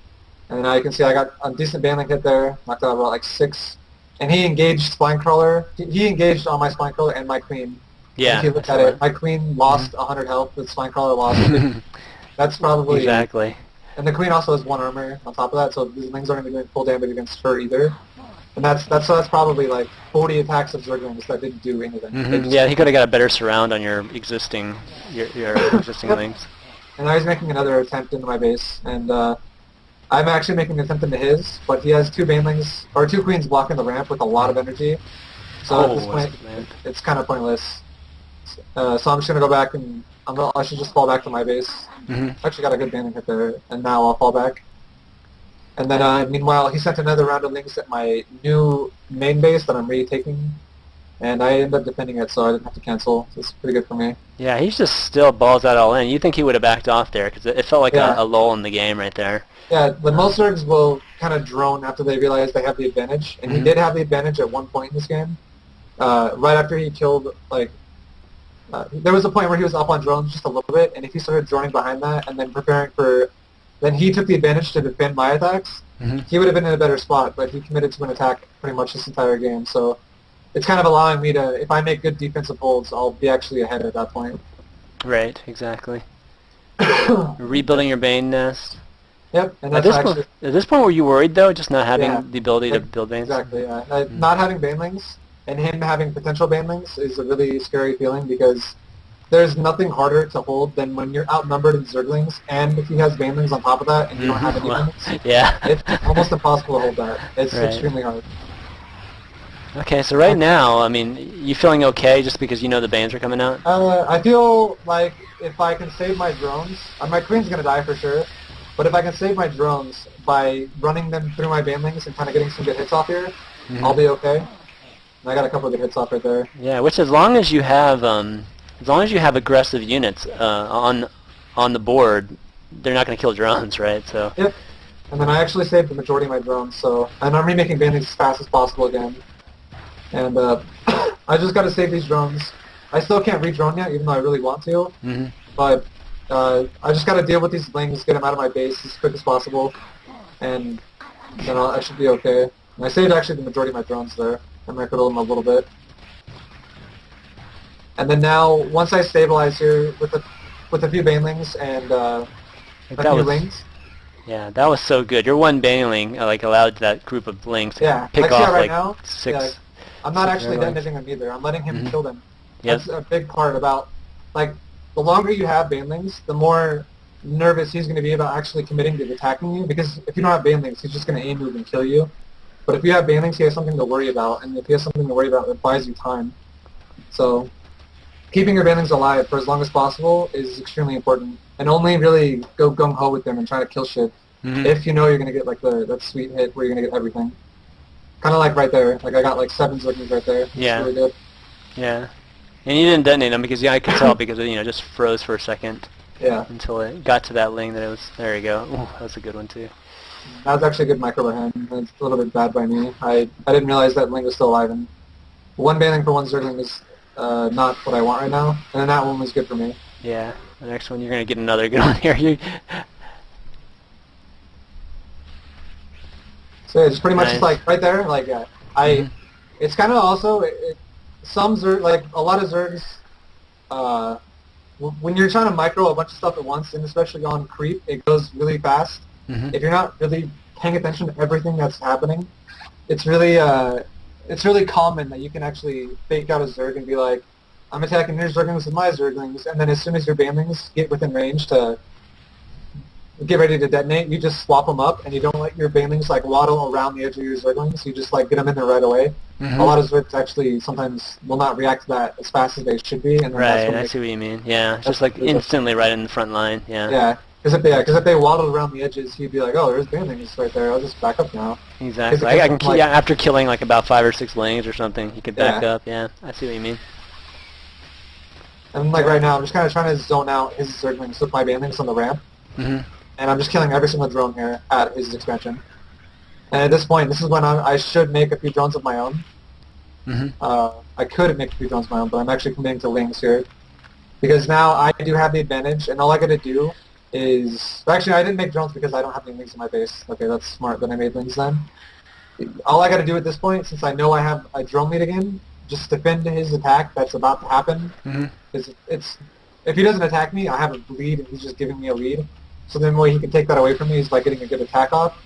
And now you can see I got a decent banelink hit there, knocked out about like 6. And he engaged Spine Crawler. He engaged on my Spine Crawler and my Queen. Yeah. And if you look at it, my Queen lost 100 health, the Spine Crawler lost 50. That's probably... Exactly. And the Queen also has 1 armor on top of that, so these things aren't going to be doing full damage against her either. And that's probably like 40 attacks of Zerglings that didn't do anything. Mm-hmm. Yeah, he could have got a better surround on your existing existing links. And now he's making another attempt into my base, and I'm actually making an attempt into his, but he has 2 banelings or 2 queens blocking the ramp with a lot of energy. So at this point, it's kind of pointless. So I'm just gonna go back and I should just fall back to my base. Mm-hmm. Actually got a good baneling hit there, and now I'll fall back. And then meanwhile, he sent another round of links at my new main base that I'm retaking, and I ended up defending it, so I didn't have to cancel. So it's pretty good for me. Yeah, he's just still balls that all in. You think he would have backed off there, because it felt like a lull in the game right there. Yeah, the most Zergs will kind of drone after they realize they have the advantage, and he did have the advantage at one point in this game. Right after he killed, like, there was a point where he was up on drones just a little bit, and if he started droning behind that and then preparing for, then he took the advantage to defend my attacks, he would have been in a better spot, but he committed to an attack pretty much this entire game, so it's kind of allowing me to, if I make good defensive holds, I'll be actually ahead at that point. Right, exactly. Rebuilding your Bane nest. Yep, and that's at this point were you worried though, just not having the ability to build Banes? Exactly, yeah. Not having Banelings and him having potential Banelings is a really scary feeling, because there's nothing harder to hold than when you're outnumbered in Zerglings, and if he has Banelings on top of that and you don't have any Banelings, it's almost impossible to hold that. It's extremely hard. Okay, so right now, I mean, you feeling okay just because you know the Banes are coming out? I feel like if I can save my drones, my Queen's going to die for sure, but if I can save my drones by running them through my Banelings and kind of getting some good hits off here, I'll be okay. And I got a couple of good hits off right there. Yeah, which as long as you have aggressive units on the board, they're not going to kill drones, right? So. Yep. And then I actually saved the majority of my drones, and I'm remaking Banelings as fast as possible again. And I just got to save these drones. I still can't re-drone yet, even though I really want to. But I just got to deal with these lings, get them out of my base as quick as possible, and then I should be okay. And I saved actually the majority of my drones there. I microed them a little bit. And then now, once I stabilize here with a few banelings and a few lings. Yeah, that was so good. Your one baneling allowed that group of lings to pick off right now, 6. Yeah, I'm not actually detonating them either. I'm letting him kill them. That's a big part about, like, the longer you have banelings, the more nervous he's going to be about actually committing to attacking you, because if you don't have banelings, he's just going to aim move and kill you. But if you have banelings, he has something to worry about, and if he has something to worry about, it buys you time. So keeping your banelings alive for as long as possible is extremely important, and only really go gung-ho with them and try to kill shit if you know you're going to get like that sweet hit where you're going to get everything. Kind of like right there. Like I got like 7 Zerglings right there. Yeah. Really good. Yeah. And you didn't detonate them because I could tell because it just froze for a second. Yeah. Until it got to that ling that it was. There you go. Ooh, that was a good one too. That was actually a good micro by him. It's a little bit bad by me. I didn't realize that ling was still alive, and one baneling for one Zergling is not what I want right now, and then that one was good for me. Yeah. The next one you're gonna get another good one here. So yeah, it's pretty much just like right there. Like it's kind of also some Zerg, like a lot of Zergs. When you're trying to micro a bunch of stuff at once, and especially on creep, it goes really fast. If you're not really paying attention to everything that's happening, it's really common that you can actually fake out a Zerg and be like, I'm attacking your Zerglings with my Zerglings, and then as soon as your banelings get within range to get ready to detonate, you just swap them up, and you don't let your banelings like waddle around the edge of your Zerglings. You just like get them in there right away. A lot of Zergs actually sometimes will not react to that as fast as they should be. And right, I see what you mean. Yeah, just like instantly right in the front line. Yeah. Yeah. Because if they waddled around the edges, he'd be like, "Oh, there's banelings right there. I'll just back up now." Exactly. I can after killing like about 5 or 6 lings or something, he could back up. Yeah, I see what you mean. And like right now, I'm just kind of trying to zone out his Zerglings with my banelings on the ramp, and I'm just killing every single drone here at his expansion. And at this point, this is when I should make a few drones of my own. Mm-hmm. I could make a few drones of my own, but I'm actually committing to Lings here. Because now I do have the advantage, and all I gotta do is... Actually, I didn't make drones because I don't have any Lings in my base. Okay, that's smart that I made Lings then. All I gotta do at this point, since I know I have a drone lead again, just defend his attack that's about to happen. Mm-hmm. It's if he doesn't attack me, I have a lead, and he's just giving me a lead. So then the way he can take that away from me is by getting a good attack off.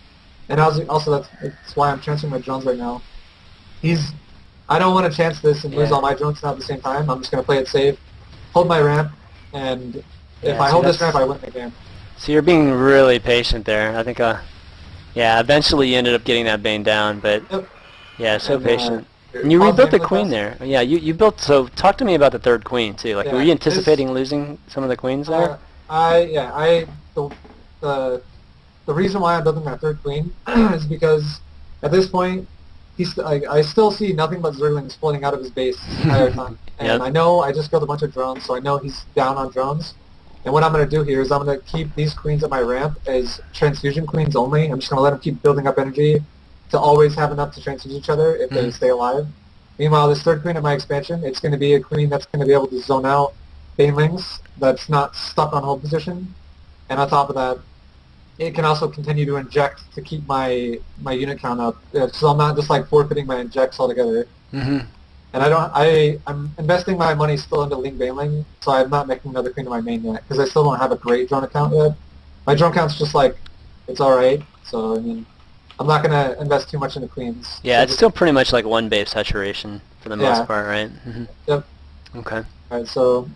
And also that's why I'm transferring my drones right now. I don't want to chance this and lose all my drones now at the same time. I'm just going to play it safe, hold my ramp, and if I hold this ramp, I win the game. So you're being really patient there. I think, yeah, eventually you ended up getting that Bane down, but yeah, so patient. And you rebuilt the queen there. Yeah, you built, so talk to me about the third queen, too. Like, were you anticipating losing some of the queens there? The reason why I'm building that third queen is because at this point, I still see nothing but Zerglings floating out of his base the entire time. And I know I just killed a bunch of drones, so I know he's down on drones. And what I'm going to do here is I'm going to keep these queens at my ramp as transfusion queens only. I'm just going to let them keep building up energy to always have enough to transfuse each other if they stay alive. Meanwhile, this third queen of my expansion, it's going to be a queen that's going to be able to zone out Banelings that's not stuck on hold position. And on top of that, it can also continue to inject to keep my unit count up, so I'm not just like forfeiting my injects altogether. Mm-hmm. And I'm investing my money still into Ling Baneling, so I'm not making another queen of my main yet, because I still don't have a great drone account yet. My drone count's just like, it's alright, so I mean, I'm not going to invest too much into queens. Yeah, so it's still pretty much like one base saturation for the most part, right? Mm-hmm. Yep. Okay. Alright, so...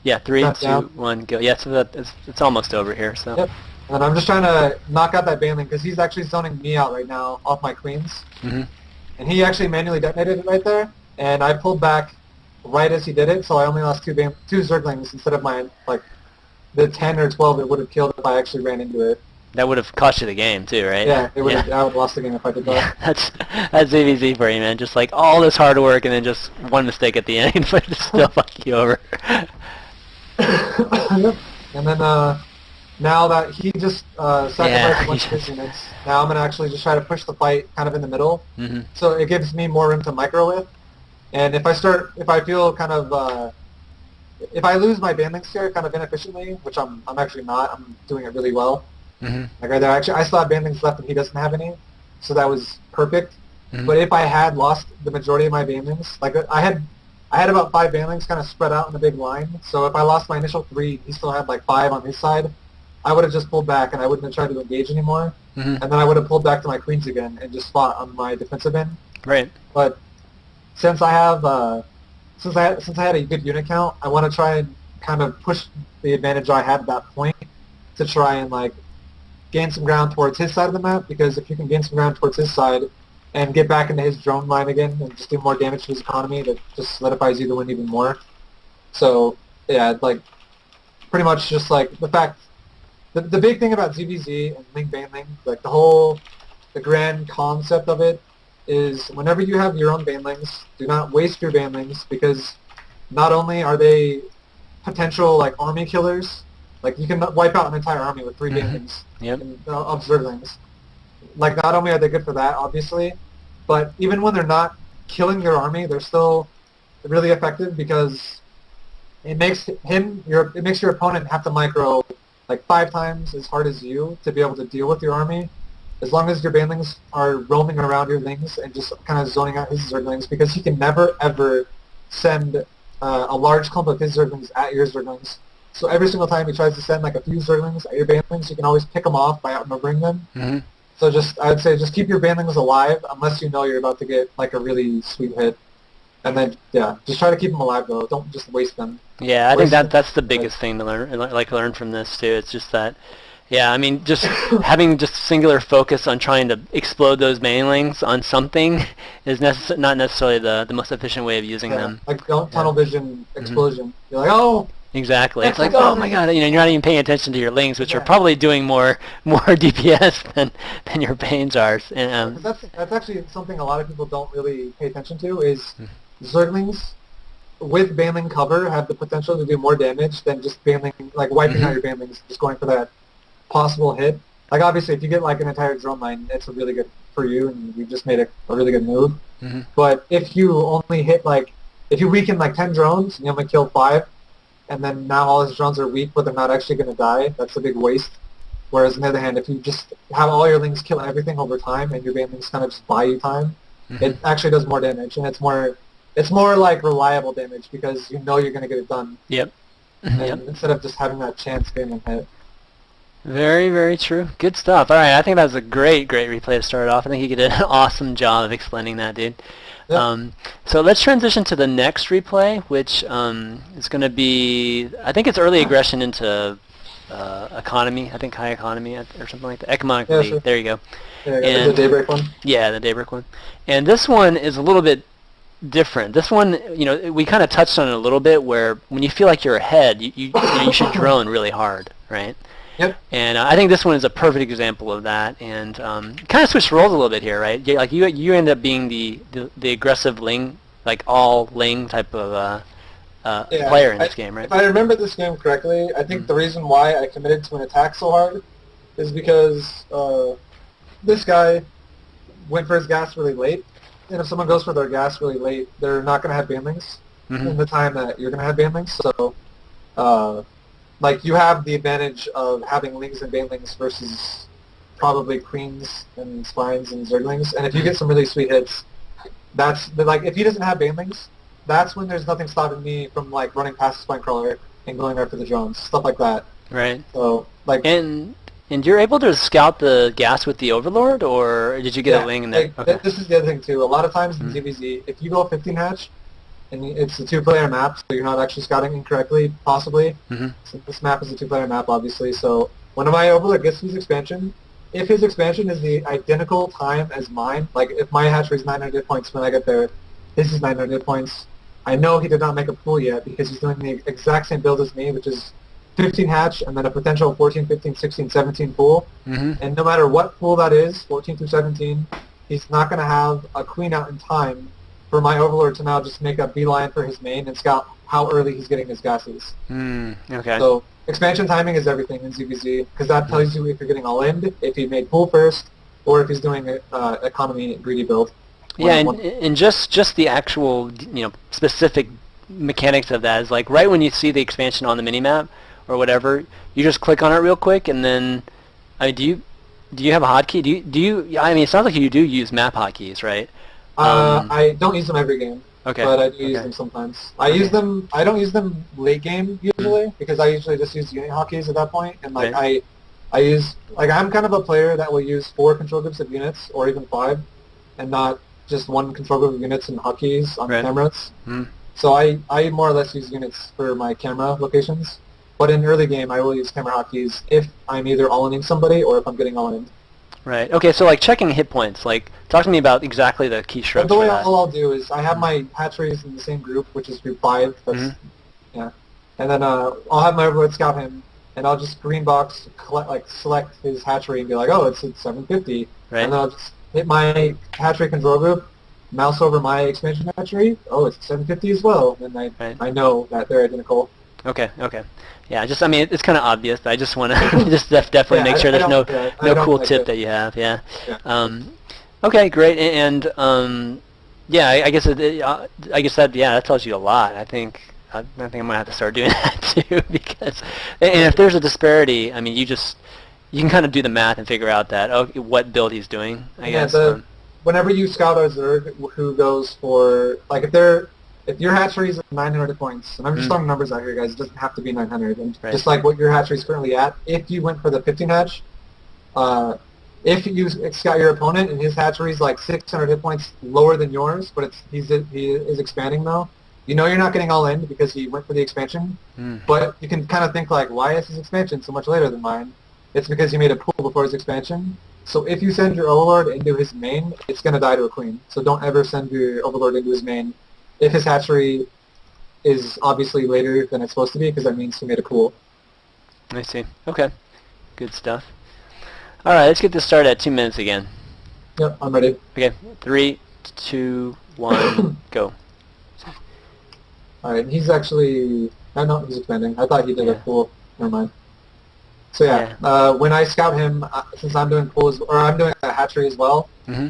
yeah, 3, 2, 1, go. Yeah, so it's almost over here, so... Yep. And I'm just trying to knock out that Baneling, because he's actually zoning me out right now off my queens. Mm-hmm. And he actually manually detonated it right there, and I pulled back right as he did it, so I only lost two Zerglings instead of my, like, the 10 or 12 it would have killed if I actually ran into it. That would have cost you the game too, right? Yeah, I would have lost the game if I did that. Yeah, that's ZvZ for you, man. Just like all this hard work and then just one mistake at the end, but it still fuck you over. Yep. And then now that he just sacrificed a bunch of his units, now I'm going to actually just try to push the fight kind of in the middle. Mm-hmm. So it gives me more room to micro with. And if I feel kind of, if I lose my Banelings here kind of inefficiently, which I'm actually not, I'm doing it really well. Mm-hmm. Like right there, actually, I still have Banelings left and he doesn't have any, so that was perfect. Mm-hmm. But if I had lost the majority of my Banelings, like I had about 5 Banelings kind of spread out in a big line, so if I lost my initial 3, he still had like 5 on his side, I would have just pulled back and I wouldn't have tried to engage anymore, and then I would have pulled back to my queens again and just fought on my defensive end. Right. But since I have, since I had a good unit count, I want to try and kind of push the advantage I had at that point to try and like gain some ground towards his side of the map, because if you can gain some ground towards his side and get back into his drone line again and just do more damage to his economy, that just solidifies you to win even more. So yeah, like pretty much just like the fact, the big thing about ZvZ and Ling Baneling, like the grand concept of it is whenever you have your own Banelings, do not waste your Banelings, because not only are they potential like army killers, like you can wipe out an entire army with 3 Banelings of Zerglings. Like not only are they good for that, obviously, but even when they're not killing your army, they're still really effective, because it makes your opponent have to micro like 5 times as hard as you to be able to deal with your army, as long as your Banelings are roaming around your Lings and just kind of zoning out his Zerglings, because he can never ever send a large clump of his Zerglings at your Zerglings. So every single time he tries to send like a few Zerglings at your Banelings, you can always pick them off by outnumbering them. Mm-hmm. So I'd say just keep your Banelings alive unless you know you're about to get like a really sweet hit. And then, just try to keep them alive though. Don't just waste them. Yeah, I think that's the biggest thing to learn from this too. It's just that, I mean, just having just singular focus on trying to explode those Banelings on something is not necessarily the most efficient way of using them. Like don't tunnel vision explosion. Mm-hmm. You're like, oh. Exactly. It's like, oh my god, you're not even paying attention to your Lings, which are probably doing more DPS than your Banes are. And, that's actually something a lot of people don't really pay attention to, is Zerglings with Baneling cover have the potential to do more damage than just Baneling, like wiping out your Banelings, just going for that possible hit. like obviously if you get like an entire drone line, it's a really good for you, and you just made a really good move. Mm-hmm. But if you only hit like, if you weaken like 10 drones and you only kill 5, and then now all his drones are weak, but they're not actually going to die, that's a big waste. Whereas on the other hand, if you just have all your lings kill everything over time, and your banelings kind of just buy you time, it actually does more damage, and it's more like reliable damage because you know you're going to get it done. Yep. And instead of just having that chance baneling hit. Very, very true. Good stuff. All right, I think that was a great replay to start off. I think you did an awesome job of explaining that, dude. Yep. So let's transition to the next replay, which is going to be, I think it's early aggression into economy. I think high economy or something like that. Economically. Yeah, sure. There you go. Yeah, and the Daybreak one. Yeah, the Daybreak one. And this one is a little bit different. This one, we kind of touched on it a little bit, where when you feel like you're ahead, you should drone really hard, right? Yep. And I think this one is a perfect example of that. And kind of switch roles a little bit here, right? Like you end up being the aggressive Ling, like all Ling type of player in this game, right? If I remember this game correctly, I think the reason why I committed to an attack so hard is because this guy went for his gas really late. And if someone goes for their gas really late, they're not going to have banelings in the time that you're going to have banelings. So, like, you have the advantage of having lings and banelings versus probably queens and spines and zerglings. And if you get some really sweet hits, like, if he doesn't have banelings, that's when there's nothing stopping me from, like, running past the spine crawler and going after the drones, stuff like that. Right. So, like... And you're able to scout the gas with the Overlord, or did you get a Ling in there? Like, okay. This is the other thing, too. A lot of times in ZvZ, if you go 15 hatch, and it's a two-player map, so you're not actually scouting incorrectly, possibly. So this map is a two-player map, obviously. So when my Overlord gets his expansion, if his expansion is the identical time as mine, like if my hatchery is 900 hit points when I get there, his is 900 hit points, I know he did not make a pool yet because he's doing the exact same build as me, which is 15 hatch and then a potential 14, 15, 16, 17 pool. And no matter what pool that is, 14 through 17, he's not going to have a queen out in time for my Overlord to now just make a beeline for his main and scout how early he's getting his gases. Okay. So expansion timing is everything in ZvZ because that tells you if you're getting all in, if he made pool first, or if he's doing an economy greedy build. Yeah, and just the actual specific mechanics of that is like right when you see the expansion on the minimap or whatever, you just click on it real quick, and then do you have a hotkey? Do you? I mean, it sounds like you do use map hotkeys, right? I don't use them every game, okay, but I do use them sometimes. I use them. I don't use them late game usually because I usually just use unit hotkeys at that point, and like I use I'm kind of a player that will use 4 control groups of units or even 5, and not just 1 control group of units and hotkeys on cameras. So I more or less use units for my camera locations. But in early game, I will use camera hotkeys if I'm either all-inning somebody or if I'm getting all-in. Right. Okay, so like checking hit points, like talk to me about exactly the keystrokes. The way all I'll do is I have my hatcheries in the same group, which is group 5. That's, yeah. And then I'll have my Overlord scout him, and I'll just green box, select his hatchery and be like, oh, it's at 750. Right. And then I'll just hit my hatchery control group, mouse over my expansion hatchery. Oh, it's 750 as well. And I know that they're identical. Okay. Yeah, I mean, it's kind of obvious, but I just want to just definitely make sure there's no cool tip that you have. Yeah. Okay, great. And yeah, I guess that tells you a lot. I think I'm gonna have to start doing that too because if there's a disparity, I mean, you can kind of do the math and figure out that what build he's doing. I guess. Whenever you scout a Zerg who goes for if your hatchery is at 900 points, and I'm just throwing numbers out here, guys, it doesn't have to be 900, and just like what your hatchery is currently at, if you went for the 15 hatch, if you scout your opponent and his hatchery is like 600 hit points lower than yours, but he is expanding though, you know you're not getting all in because he went for the expansion, but you can kind of think like, why is his expansion so much later than mine? It's because he made a pool before his expansion. So if you send your Overlord into his main, it's going to die to a queen. So don't ever send your Overlord into his main if his hatchery is obviously later than it's supposed to be, because that means he made a pool. I see. Okay. Good stuff. All right, let's get this started at 2 minutes again. Yep, I'm ready. Okay, 3, 2, 1, go. All right, he's actually... No, he's expanding. I thought he did a pool. Never mind. So yeah, when I scout him, since I'm doing pools, or I'm doing a hatchery as well,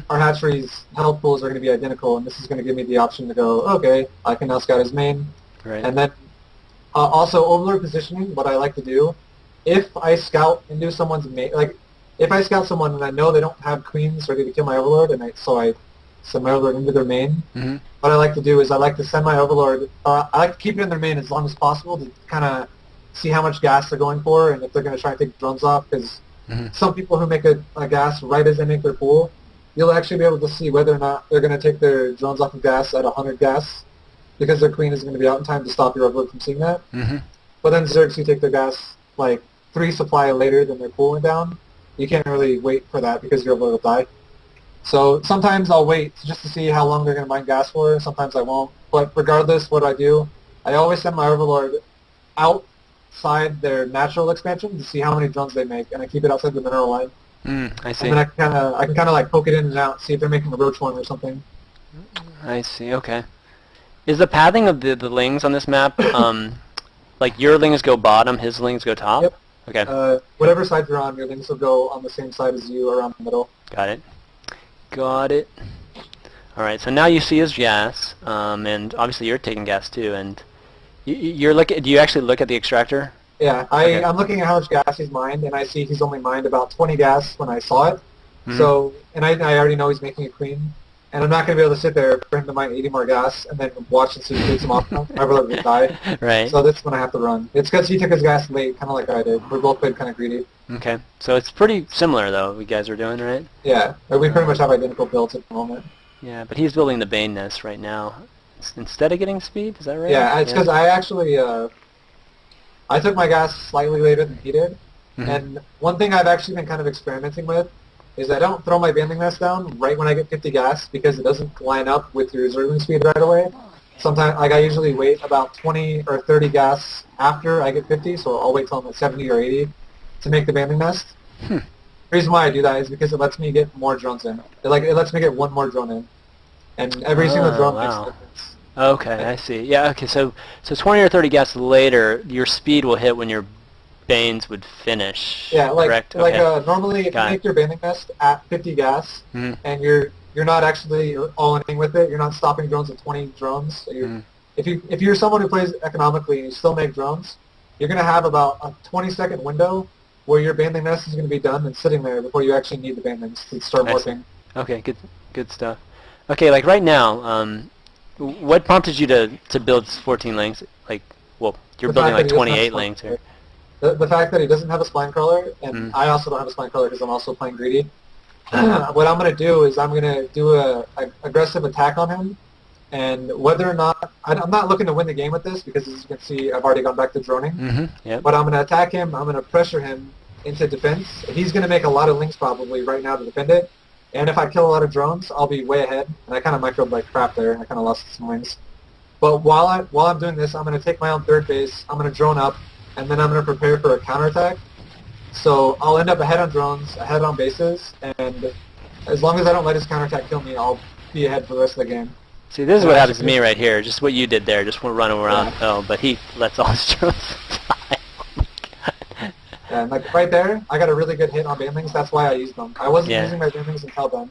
our hatchery's health pools are going to be identical, and this is going to give me the option to go, okay, I can now scout his main. Right. And then also overlord positioning, what I like to do, if I scout into someone's main, like if I scout someone and I know they don't have queens ready to kill my overlord, and so I send my overlord into their main, what I like to do is I like to send my overlord, I like to keep it in their main as long as possible to kind of see how much gas they're going for and if they're going to try and take drones off, because some people who make a gas right as they make their pool, you'll actually be able to see whether or not they're going to take their drones off of gas at 100 gas, because their queen is going to be out in time to stop your overlord from seeing that. But then Zergs who take their gas like 3 supply later than their pool went down, you can't really wait for that because your overlord will die. So sometimes I'll wait just to see how long they're going to mine gas for, sometimes I won't. But regardless, what do? I always send my overlord outside their natural expansion to see how many drones they make, and I keep it outside the mineral line. I see. And then I can kind of like poke it in and out, see if they're making a roach one or something. I see. Okay. Is the pathing of the lings on this map like your lings go bottom, his lings go top? Yep. Okay. Whatever side you're on, your lings will go on the same side as you, around the middle. Got it. Got it. All right. So now you see his gas, and obviously you're taking gas too, and you're looking. Do you actually look at the extractor? Yeah, I'm looking at how much gas he's mined, and I see he's only mined about 20 gas when I saw it. So, and I already know he's making a queen, and I'm not going to be able to sit there for him to mine 80 more gas and then watch and see if he takes him off. My overlord will die. Right. So that's when I have to run. It's because he took his gas late, kind of like I did. We both played kind of greedy. Okay. So it's pretty similar, though, what you guys are doing, right? Yeah. We pretty much have identical builds at the moment. Yeah, but he's building the Bane nest right now instead of getting speed. Is that right? Yeah, it's because I actually I took my gas slightly later than he did. And one thing I've actually been kind of experimenting with is I don't throw my banding nest down right when I get 50 gas, because it doesn't line up with your reserving speed right away. Sometimes, like I usually wait about 20 or 30 gas after I get 50, so I'll wait till I'm at 70 or 80 to make the banding nest. The reason why I do that is because it lets me get more drones in. It lets me get one more drone in, and every single drone makes a difference. Okay, I see. Yeah, okay, so 20 or 30 gas later, your speed will hit when your Banes would finish. Yeah, correct? Normally if you make your banding nest at 50 gas, and you're not actually all-inning with it, you're not stopping drones at 20 drones. So if you're someone who plays economically and you still make drones, you're going to have about a 20-second window where your banding nest is going to be done and sitting there before you actually need the bandings to start working. Okay, good stuff. Okay, like right now, what prompted you to build 14 lings? Like, well, you're building like 28 lings here. The fact that he doesn't have a spine crawler, and I also don't have a spine crawler because I'm also playing greedy. What I'm going to do is I'm going to do a aggressive attack on him, and whether or not I'm not looking to win the game with this, because as you can see I've already gone back to droning. But I'm going to attack him. I'm going to pressure him into defense. He's going to make a lot of links probably right now to defend it, and if I kill a lot of drones, I'll be way ahead. And I kind of microed like crap there. I kind of lost some wings. But while I'm doing this, I'm going to take my own third base. I'm going to drone up, and then I'm going to prepare for a counterattack. So I'll end up ahead on drones, ahead on bases, and as long as I don't let his counterattack kill me, I'll be ahead for the rest of the game. See, this is what happens to me right here. Just what you did there. Just run around. Yeah. Oh, but he lets all his drones die. Yeah, and like right there, I got a really good hit on bandlings. That's why I used them. I wasn't using my bandlings until then.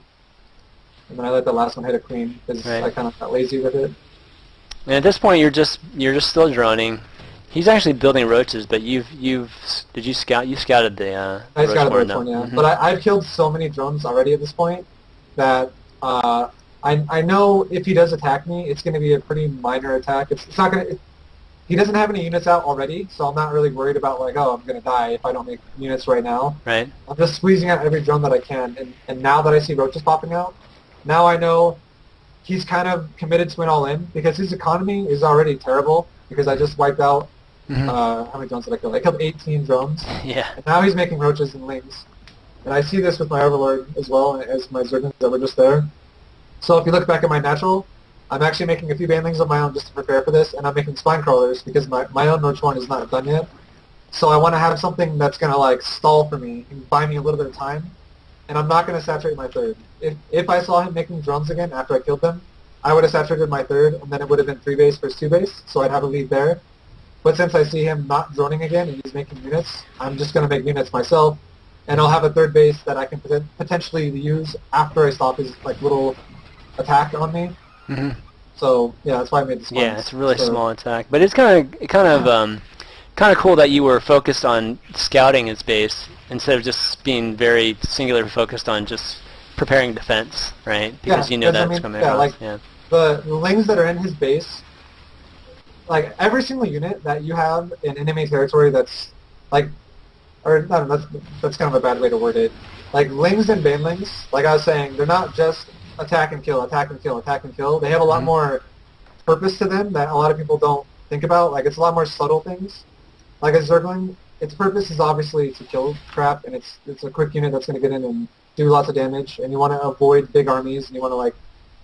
And then I let the last one hit a queen because I kind of got lazy with it. And at this point, you're just still droning. He's actually building roaches, but did you scout? You scouted the I scouted the roach one, yeah. But I've killed so many drones already at this point that I know if he does attack me, it's going to be a pretty minor attack. It's not going to. He doesn't have any units out already, so I'm not really worried about like, oh, I'm going to die if I don't make units right now. Right. I'm just squeezing out every drone that I can, and now that I see roaches popping out, now I know he's kind of committed to an all-in, because his economy is already terrible, because I just wiped out, how many drones did I kill? I killed 18 drones. Yeah. And now he's making roaches and lings. And I see this with my Overlord as well as my Zergans that were just there. So if you look back at my natural, I'm actually making a few bandlings of my own just to prepare for this, and I'm making spine crawlers because my own roach one is not done yet. So I want to have something that's going to like stall for me and buy me a little bit of time. And I'm not going to saturate my third. If I saw him making drones again after I killed them, I would have saturated my third, and then it would have been 3 base versus 2 base, so I'd have a lead there. But since I see him not droning again and he's making units, I'm just going to make units myself, and I'll have a third base that I can potentially use after I stop his like little attack on me. Mm-hmm. So yeah, that's why I made this. Yeah, it's a really small attack, but it's kind of cool that you were focused on scouting his base instead of just being very singular focused on just preparing defense, right? Because you know that's coming across. The lings that are in his base, like every single unit that you have in enemy territory that's like, or no, that's kind of a bad way to word it. Like lings and banelings, like I was saying, they're not just attack and kill, attack and kill, attack and kill. They have a lot more purpose to them that a lot of people don't think about. Like it's a lot more subtle things. Like a Zergling, its purpose is obviously to kill crap, and it's a quick unit that's going to get in and do lots of damage, and you want to avoid big armies, and you want to like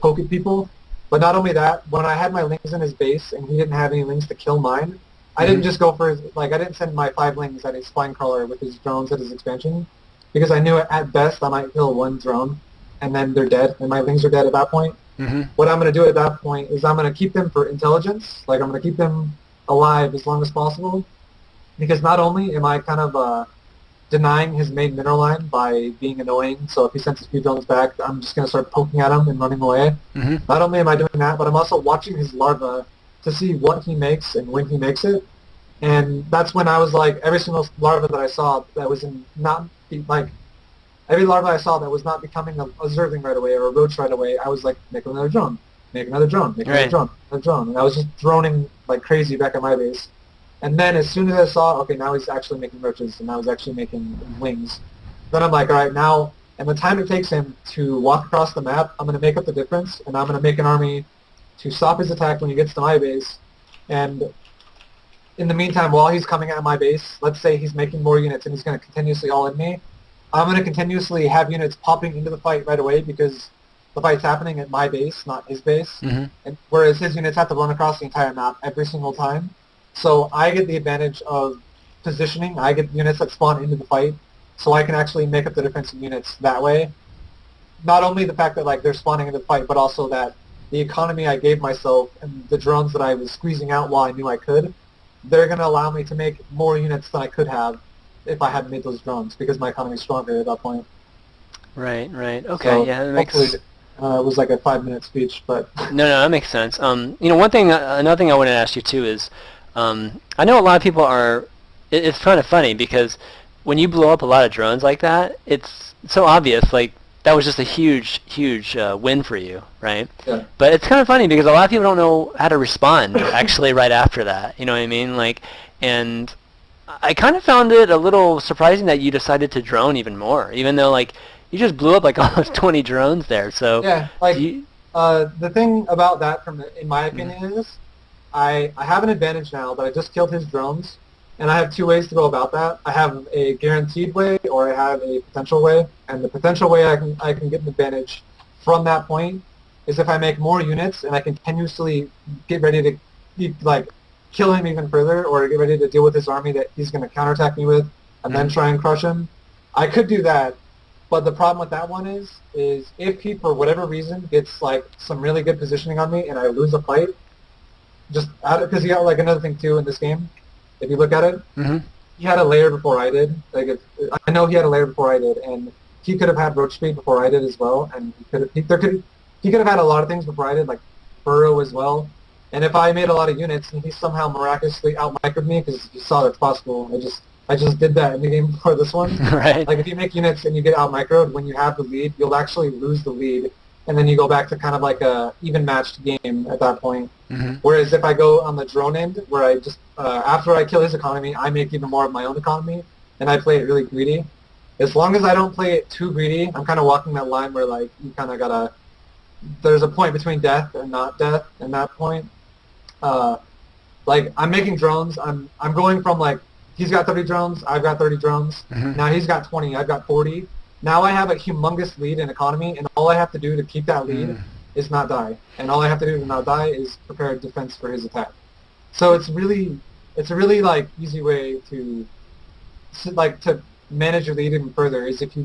poke at people. But not only that, when I had my lings in his base and he didn't have any lings to kill mine, I didn't just go for I didn't send my 5 lings at a spine crawler with his drones at his expansion, because I knew at best I might kill 1 drone, and then they're dead, and my lings are dead at that point. What I'm going to do at that point is I'm going to keep them for intelligence, like I'm going to keep them alive as long as possible, because not only am I kind of denying his main mineral line by being annoying, so if he sends his speed drones back, I'm just going to start poking at him and running away. Not only am I doing that, but I'm also watching his larva to see what he makes and when he makes it. And that's when I was like, every single larva that I saw that was every larva I saw that was not becoming a Zergling right away or a roach right away, I was like, make another drone, make another drone, make another drone, another drone. And I was just droning like crazy back at my base. And then as soon as I saw, okay, now he's actually making roaches, and now he's actually making wings, then I'm like, all right, now, and the time it takes him to walk across the map, I'm going to make up the difference, and I'm going to make an army to stop his attack when he gets to my base. And in the meantime, while he's coming at my base, let's say he's making more units and he's going to continuously all in me, I'm going to continuously have units popping into the fight right away because the fight's happening at my base, not his base. And whereas his units have to run across the entire map every single time. So I get the advantage of positioning. I get units that spawn into the fight, so I can actually make up the defensive units that way. Not only the fact that like they're spawning into the fight, but also that the economy I gave myself and the drones that I was squeezing out while I knew I could, they're going to allow me to make more units than I could have if I hadn't made those drones, because my economy is stronger at that point. Right. Okay. So yeah, that makes sense. It was like a 5-minute speech, but no, that makes sense. Another thing I wanted to ask you too is, I know a lot of people are. It's kind of funny because when you blow up a lot of drones like that, it's so obvious. Like that was just a huge win for you, right? Yeah. But it's kind of funny because a lot of people don't know how to respond actually right after that. You know what I mean? like, and I kind of found it a little surprising that you decided to drone even more, even though like you just blew up like almost 20 drones there. So yeah, like the thing about that, in my opinion, is I have an advantage now that I just killed his drones, and I have 2 ways to go about that. I have a guaranteed way, or I have a potential way. And the potential way I can get an advantage from that point is if I make more units and I continuously get ready to kill him even further, or get ready to deal with his army that he's going to counterattack me with, and then try and crush him. I could do that, but the problem with that one is if he, for whatever reason, gets like some really good positioning on me and I lose a fight, because he got like another thing too in this game. If you look at it, he had a layer before I did. I know he had a layer before I did, and he could have had roach speed before I did as well, and he could have had a lot of things before I did, like burrow as well. And if I made a lot of units and he somehow miraculously out-microed me, because you saw that's possible, I just did that in the game before this one. Right. Like if you make units and you get out-microed, when you have the lead, you'll actually lose the lead, and then you go back to kind of like a even-matched game at that point. Whereas if I go on the drone end, where I just, after I kill his economy, I make even more of my own economy, and I play it really greedy. As long as I don't play it too greedy, I'm kind of walking that line where like you kind of gotta, there's a point between death and not death in that point. Like I'm making drones, I'm going from like, he's got 30 drones, I've got 30 drones, now he's got 20, I've got 40. Now I have a humongous lead in economy, and all I have to do to keep that lead is not die. And all I have to do to not die is prepare a defense for his attack. So it's a really like easy way to manage your lead even further is if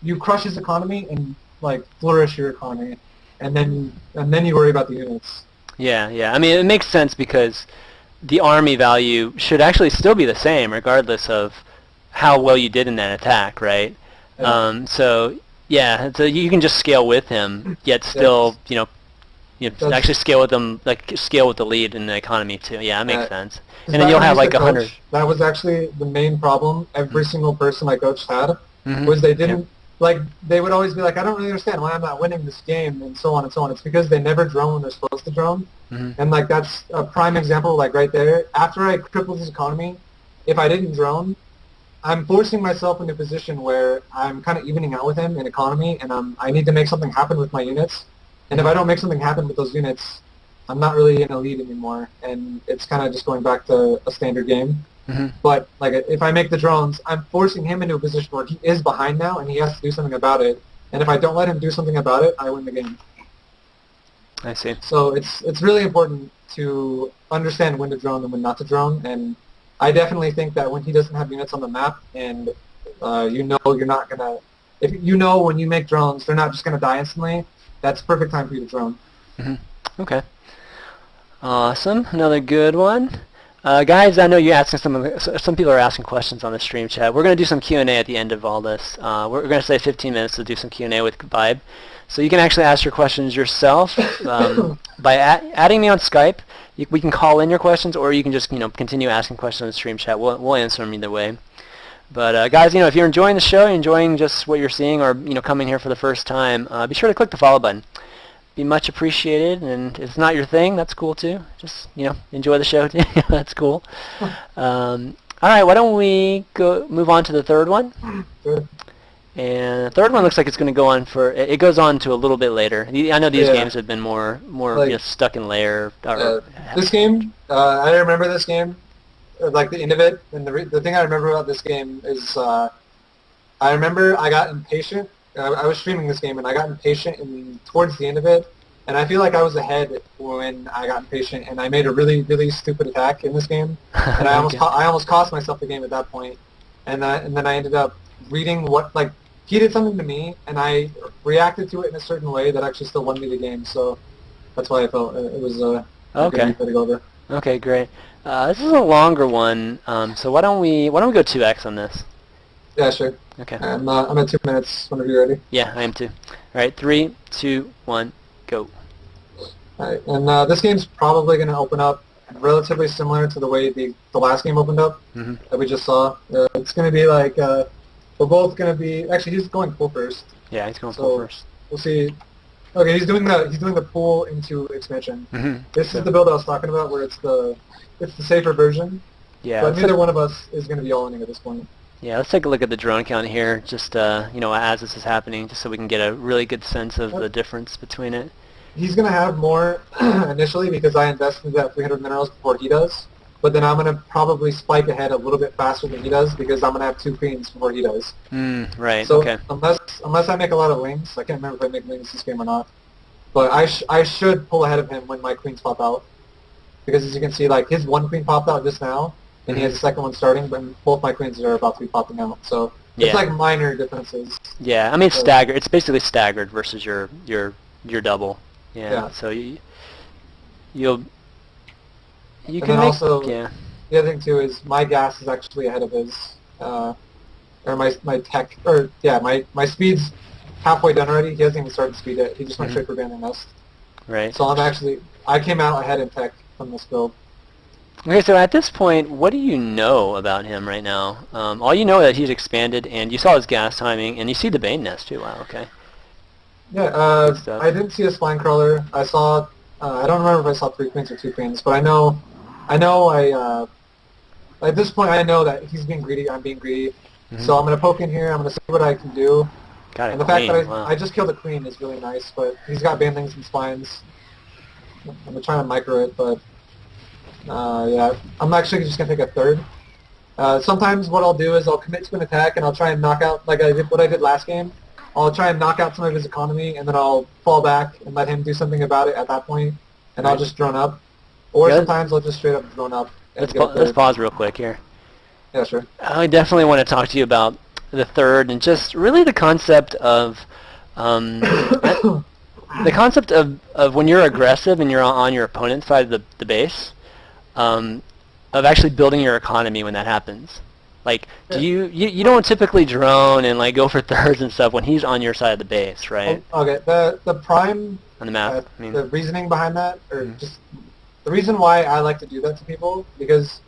you crush his economy and like flourish your economy, and then you worry about the units. Yeah. I mean, it makes sense because the army value should actually still be the same regardless of how well you did in that attack, right? Yeah. So yeah, so you can just scale with him, yet still, you actually scale with them, like scale with the lead in the economy too. Yeah, that makes sense. And then you'll have like 100. That was actually the main problem every single person I coached had, was they didn't, like, they would always be like, I don't really understand why I'm not winning this game, and so on and so on. It's because they never drone when they're supposed to drone. And like that's a prime example, like right there. After I crippled his economy, if I didn't drone, I'm forcing myself into a position where I'm kind of evening out with him in economy, and I need to make something happen with my units. And if I don't make something happen with those units, I'm not really in a lead anymore, and it's kind of just going back to a standard game. But like if I make the drones, I'm forcing him into a position where he is behind now, and he has to do something about it. And if I don't let him do something about it, I win the game. I see. So it's really important to understand when to drone and when not to drone. And I definitely think that when he doesn't have units on the map, and you know you're not gonna, if you know when you make drones, they're not just gonna die instantly. That's perfect time for you to drone. Okay. Awesome. Another good one. Guys, I know you're asking some people are asking questions on the stream chat. We're going to do some Q&A at the end of all this. We're going to say 15 minutes to do some Q&A with Vibe. So you can actually ask your questions yourself by adding me on Skype. We can call in your questions, or you can just continue asking questions on the stream chat. We'll answer them either way. But guys, if you're enjoying the show, enjoying just what you're seeing, or coming here for the first time, be sure to click the follow button. Be much appreciated, and if it's not your thing, that's cool too. Just enjoy the show too. That's cool. All right, why don't we move on to the third one? Sure. And the third one looks like it's going to go on for. It goes on to a little bit later. I know these games have been more like, stuck in layer. This game, I remember this game, like the end of it, and the thing I remember about this game is, I remember I got impatient. I was streaming this game, and I got impatient towards the end of it, and I feel like I was ahead when I got impatient, and I made a really, really stupid attack in this game, and I almost cost myself the game at that point, and then I ended up reading he did something to me, and I reacted to it in a certain way that actually still won me the game, so that's why I felt it was a good game to go over. Okay, great. This is a longer one, so why don't we go 2x on this? Yeah, sure. Okay. I'm at 2 minutes whenever you're ready. Yeah, I am too. All right, 3, 2, 1, go. All right, and this game's probably going to open up relatively similar to the way the last game opened up that we just saw. It's going to be like we're both going to be. Actually, he's going full first. Yeah, he's going full first. We'll see. Okay, he's doing the pull into expansion. This is the build I was talking about, where it's the safer version. Yeah. But neither one of us is going to be all-in at this point. Yeah, let's take a look at the drone count here, just as this is happening, just so we can get a really good sense of the difference between it. He's going to have more initially because I invested that 300 minerals before he does, but then I'm going to probably spike ahead a little bit faster than he does because I'm going to have 2 queens before he does. Right, so okay. Unless I make a lot of wings, I can't remember if I make wings this game or not, but I should pull ahead of him when my queens pop out, because as you can see, like, his 1 queen popped out just now, and he has a second one starting, but both my queens are about to be popping out. So it's like minor differences. Yeah, I mean, it's staggered. It's basically staggered versus your double. Yeah. So you can also, the other thing too is my gas is actually ahead of his, or my tech, or my speed's halfway done already. He hasn't even started to speed it. He just went straight for Banding Nest. Right. So I came out ahead in tech from this build. Okay, so at this point, what do you know about him right now? All you know is that he's expanded, and you saw his gas timing, and you see the Bane Nest too. Wow, okay. Yeah, I didn't see a spine crawler. I saw, I don't remember if I saw 3 queens or 2 queens, but at this point I know that he's being greedy, I'm being greedy. So I'm going to poke in here, I'm going to see what I can do. And the fact that I just killed a queen is really nice, but he's got bandlings and spines. I'm trying to micro it, but I'm actually just going to take a third. Sometimes what I'll do is I'll commit to an attack and I'll try and knock out, like what I did last game. I'll try and knock out some of his economy, and then I'll fall back and let him do something about it at that point, and I'll just drone up. Or sometimes I'll just straight up drone up. Let's pause real quick here. Yeah, sure. I definitely want to talk to you about the third, and just really the concept of when you're aggressive and you're on your opponent's side of the base. of actually building your economy when that happens? Like, do you don't typically drone and like go for thirds and stuff when he's on your side of the base, right? Okay. The prime On the map. the reasoning behind that, or just the reason why I like to do that to people, because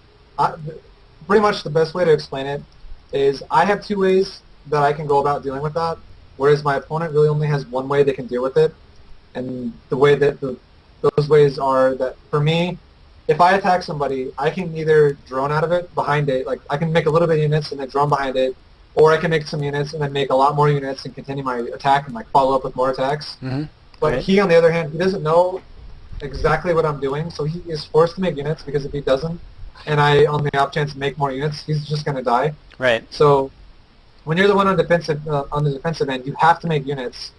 pretty much the best way to explain it is I have two ways that I can go about dealing with that, whereas my opponent really only has one way they can deal with it, and the way that those ways are that for me, if I attack somebody, I can either drone out of it, behind it, like I can make a little bit of units and then drone behind it, or I can make some units and then make a lot more units and continue my attack and like follow up with more attacks. But he, on the other hand, he doesn't know exactly what I'm doing, so he is forced to make units, because if he doesn't, and I, on the off chance, make more units, he's just going to die. Right. So when you're the one on the defensive end, you have to make units.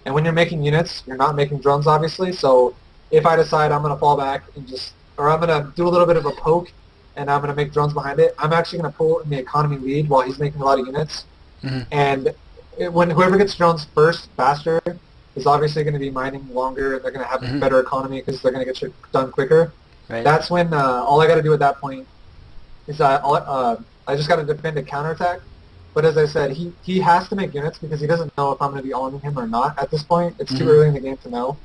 And when you're making units, you're not making drones, obviously. So if I decide I'm going to fall back and or I'm going to do a little bit of a poke and I'm going to make drones behind it, I'm actually going to pull in the economy lead while he's making a lot of units. And when whoever gets drones first, faster, is obviously going to be mining longer, and they're going to have a better economy because they're going to get shit done quicker. Right. That's when all I got to do at that point is I just got to defend a counterattack. But as I said, he has to make units because he doesn't know if I'm going to be on him or not at this point. It's too early in the game to know.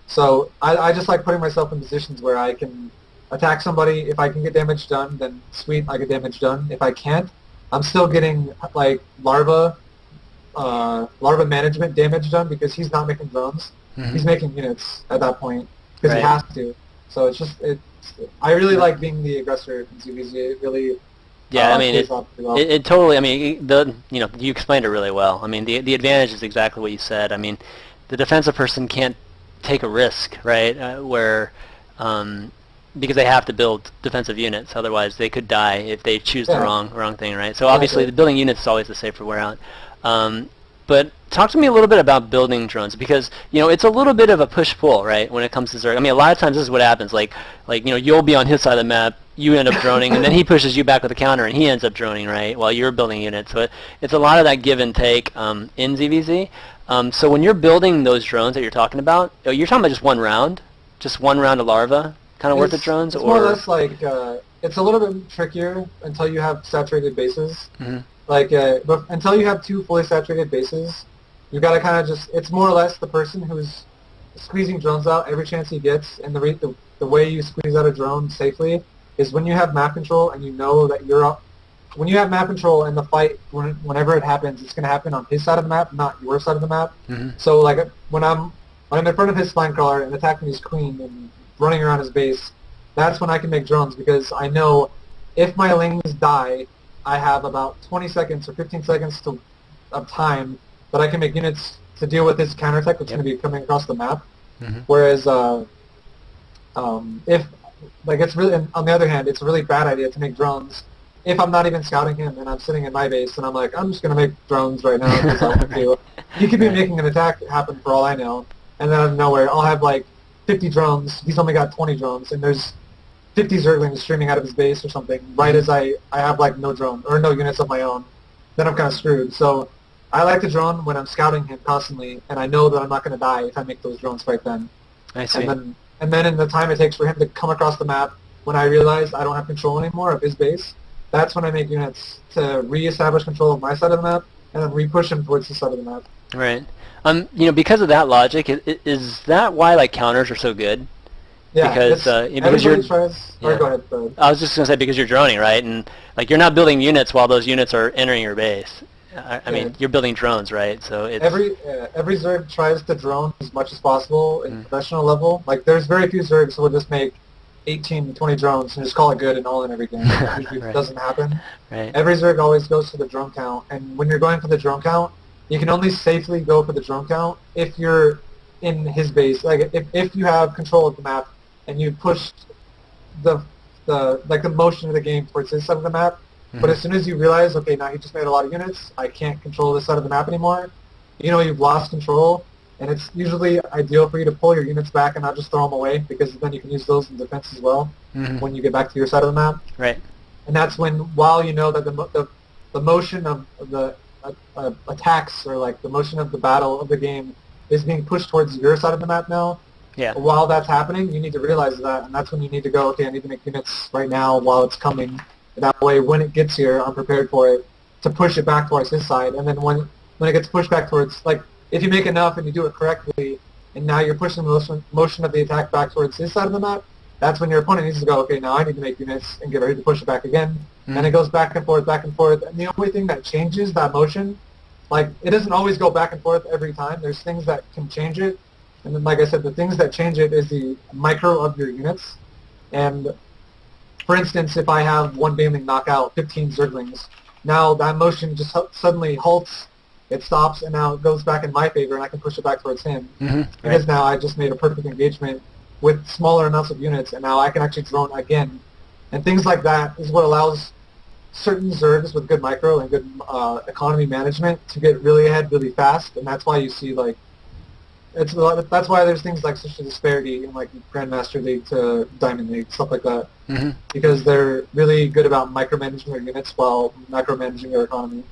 So I just like putting myself in positions where I can attack somebody. If I can get damage done, then sweet, I get damage done. If I can't, I'm still getting like larva management damage done because he's not making drones. He's making units at that point because he has to. So I really like being the aggressor in ZvZ. It really I mean, it totally. I mean, you explained it really well. I mean, the advantage is exactly what you said. I mean, the defensive person can't take a risk, right? Because they have to build defensive units, otherwise they could die if they choose the wrong thing, right? So obviously, the building units is always the safer way out. But talk to me a little bit about building drones, because it's a little bit of a push-pull, right? When it comes to Zerg. I mean, a lot of times this is what happens. Like you'll be on his side of the map, you end up droning, and then he pushes you back with a counter, and he ends up droning, right? While you're building units. So it's a lot of that give and take in ZvZ. So when you're building those drones that you're talking about just one round of larva, kind of worth of drones, it's more or less like it's a little bit trickier until you have saturated bases. Like, but until you have two fully saturated bases, you got to kind of it's more or less the person who's squeezing drones out every chance he gets, and the way you squeeze out a drone safely is when you have map control and you know that you're up. When you have map control in the fight, whenever it happens, it's going to happen on his side of the map, not your side of the map. So, like, when I'm in front of his spine crawler and attacking his queen and running around his base, that's when I can make drones, because I know if my lings die, I have about 20 seconds or 15 seconds of time that I can make units to deal with his counterattack that's going to be coming across the map. Whereas, if it's really, on the other hand, it's a really bad idea to make drones if I'm not even scouting him and I'm sitting in my base and I'm like, I'm just going to make drones right now because I want to. He could be making an attack happen for all I know, and then out of nowhere, I'll have like 50 drones. He's only got 20 drones, and there's 50 Zerglings streaming out of his base or something, right as I have like no drone or no units of my own. Then I'm kind of screwed. So I like to drone when I'm scouting him constantly, and I know that I'm not going to die if I make those drones right then. I see. And then in the time it takes for him to come across the map, when I realize I don't have control anymore of his base, that's when I make units to reestablish control of my side of the map and then re-push him towards the side of the map. Right. Because of that logic, is that why like counters are so good? Yeah, because everybody tries. Or go ahead. I was just gonna say, because you're droning, right? And like you're not building units while those units are entering your base. I mean, you're building drones, right? So it's every Zerg tries to drone as much as possible in professional level. Like there's very few Zergs who will just make 18 to 20 drones and just call it good and all in every game. It usually doesn't happen. Right. Every Zerg always goes for the drone count, and when you're going for the drone count, you can only safely go for the drone count if you're in his base. Like if you have control of the map and you push the motion of the game towards his side of the map. But as soon as you realize, okay, now he just made a lot of units, I can't control this side of the map anymore, you've lost control, and it's usually ideal for you to pull your units back and not just throw them away, because then you can use those in defense as well when you get back to your side of the map. Right. And that's when, while you know that the motion of the attacks, or like the motion of the battle of the game is being pushed towards your side of the map now, Yeah. While that's happening, you need to realize that, and that's when you need to go, okay, I need to make units right now while it's coming. That way, when it gets here, I'm prepared for it to push it back towards his side. And then when it gets pushed back towards, like, if you make enough and you do it correctly, and now you're pushing the motion of the attack back towards his side of the map, that's when your opponent needs to go, okay, now I need to make units and get ready to push it back again. Mm-hmm. And it goes back and forth, back and forth. And the only thing that changes that motion, like, it doesn't always go back and forth every time. There's things that can change it. And then, like I said, the things that change it is the micro of your units. And, for instance, if I have one Baneling knock out 15 Zerglings, now that motion just suddenly halts, it stops, and now it goes back in my favor, and I can push it back towards him. Mm-hmm. Because now I just made a perfect engagement with smaller amounts of units, and now I can actually drone again. And things like that is what allows certain Zergs with good micro and good economy management to get really ahead really fast, and that's why you see, like, that's why there's things like such a disparity in, like, Grandmaster League to Diamond League, stuff like that. Mm-hmm. Because they're really good about micromanaging their units while micromanaging their economy.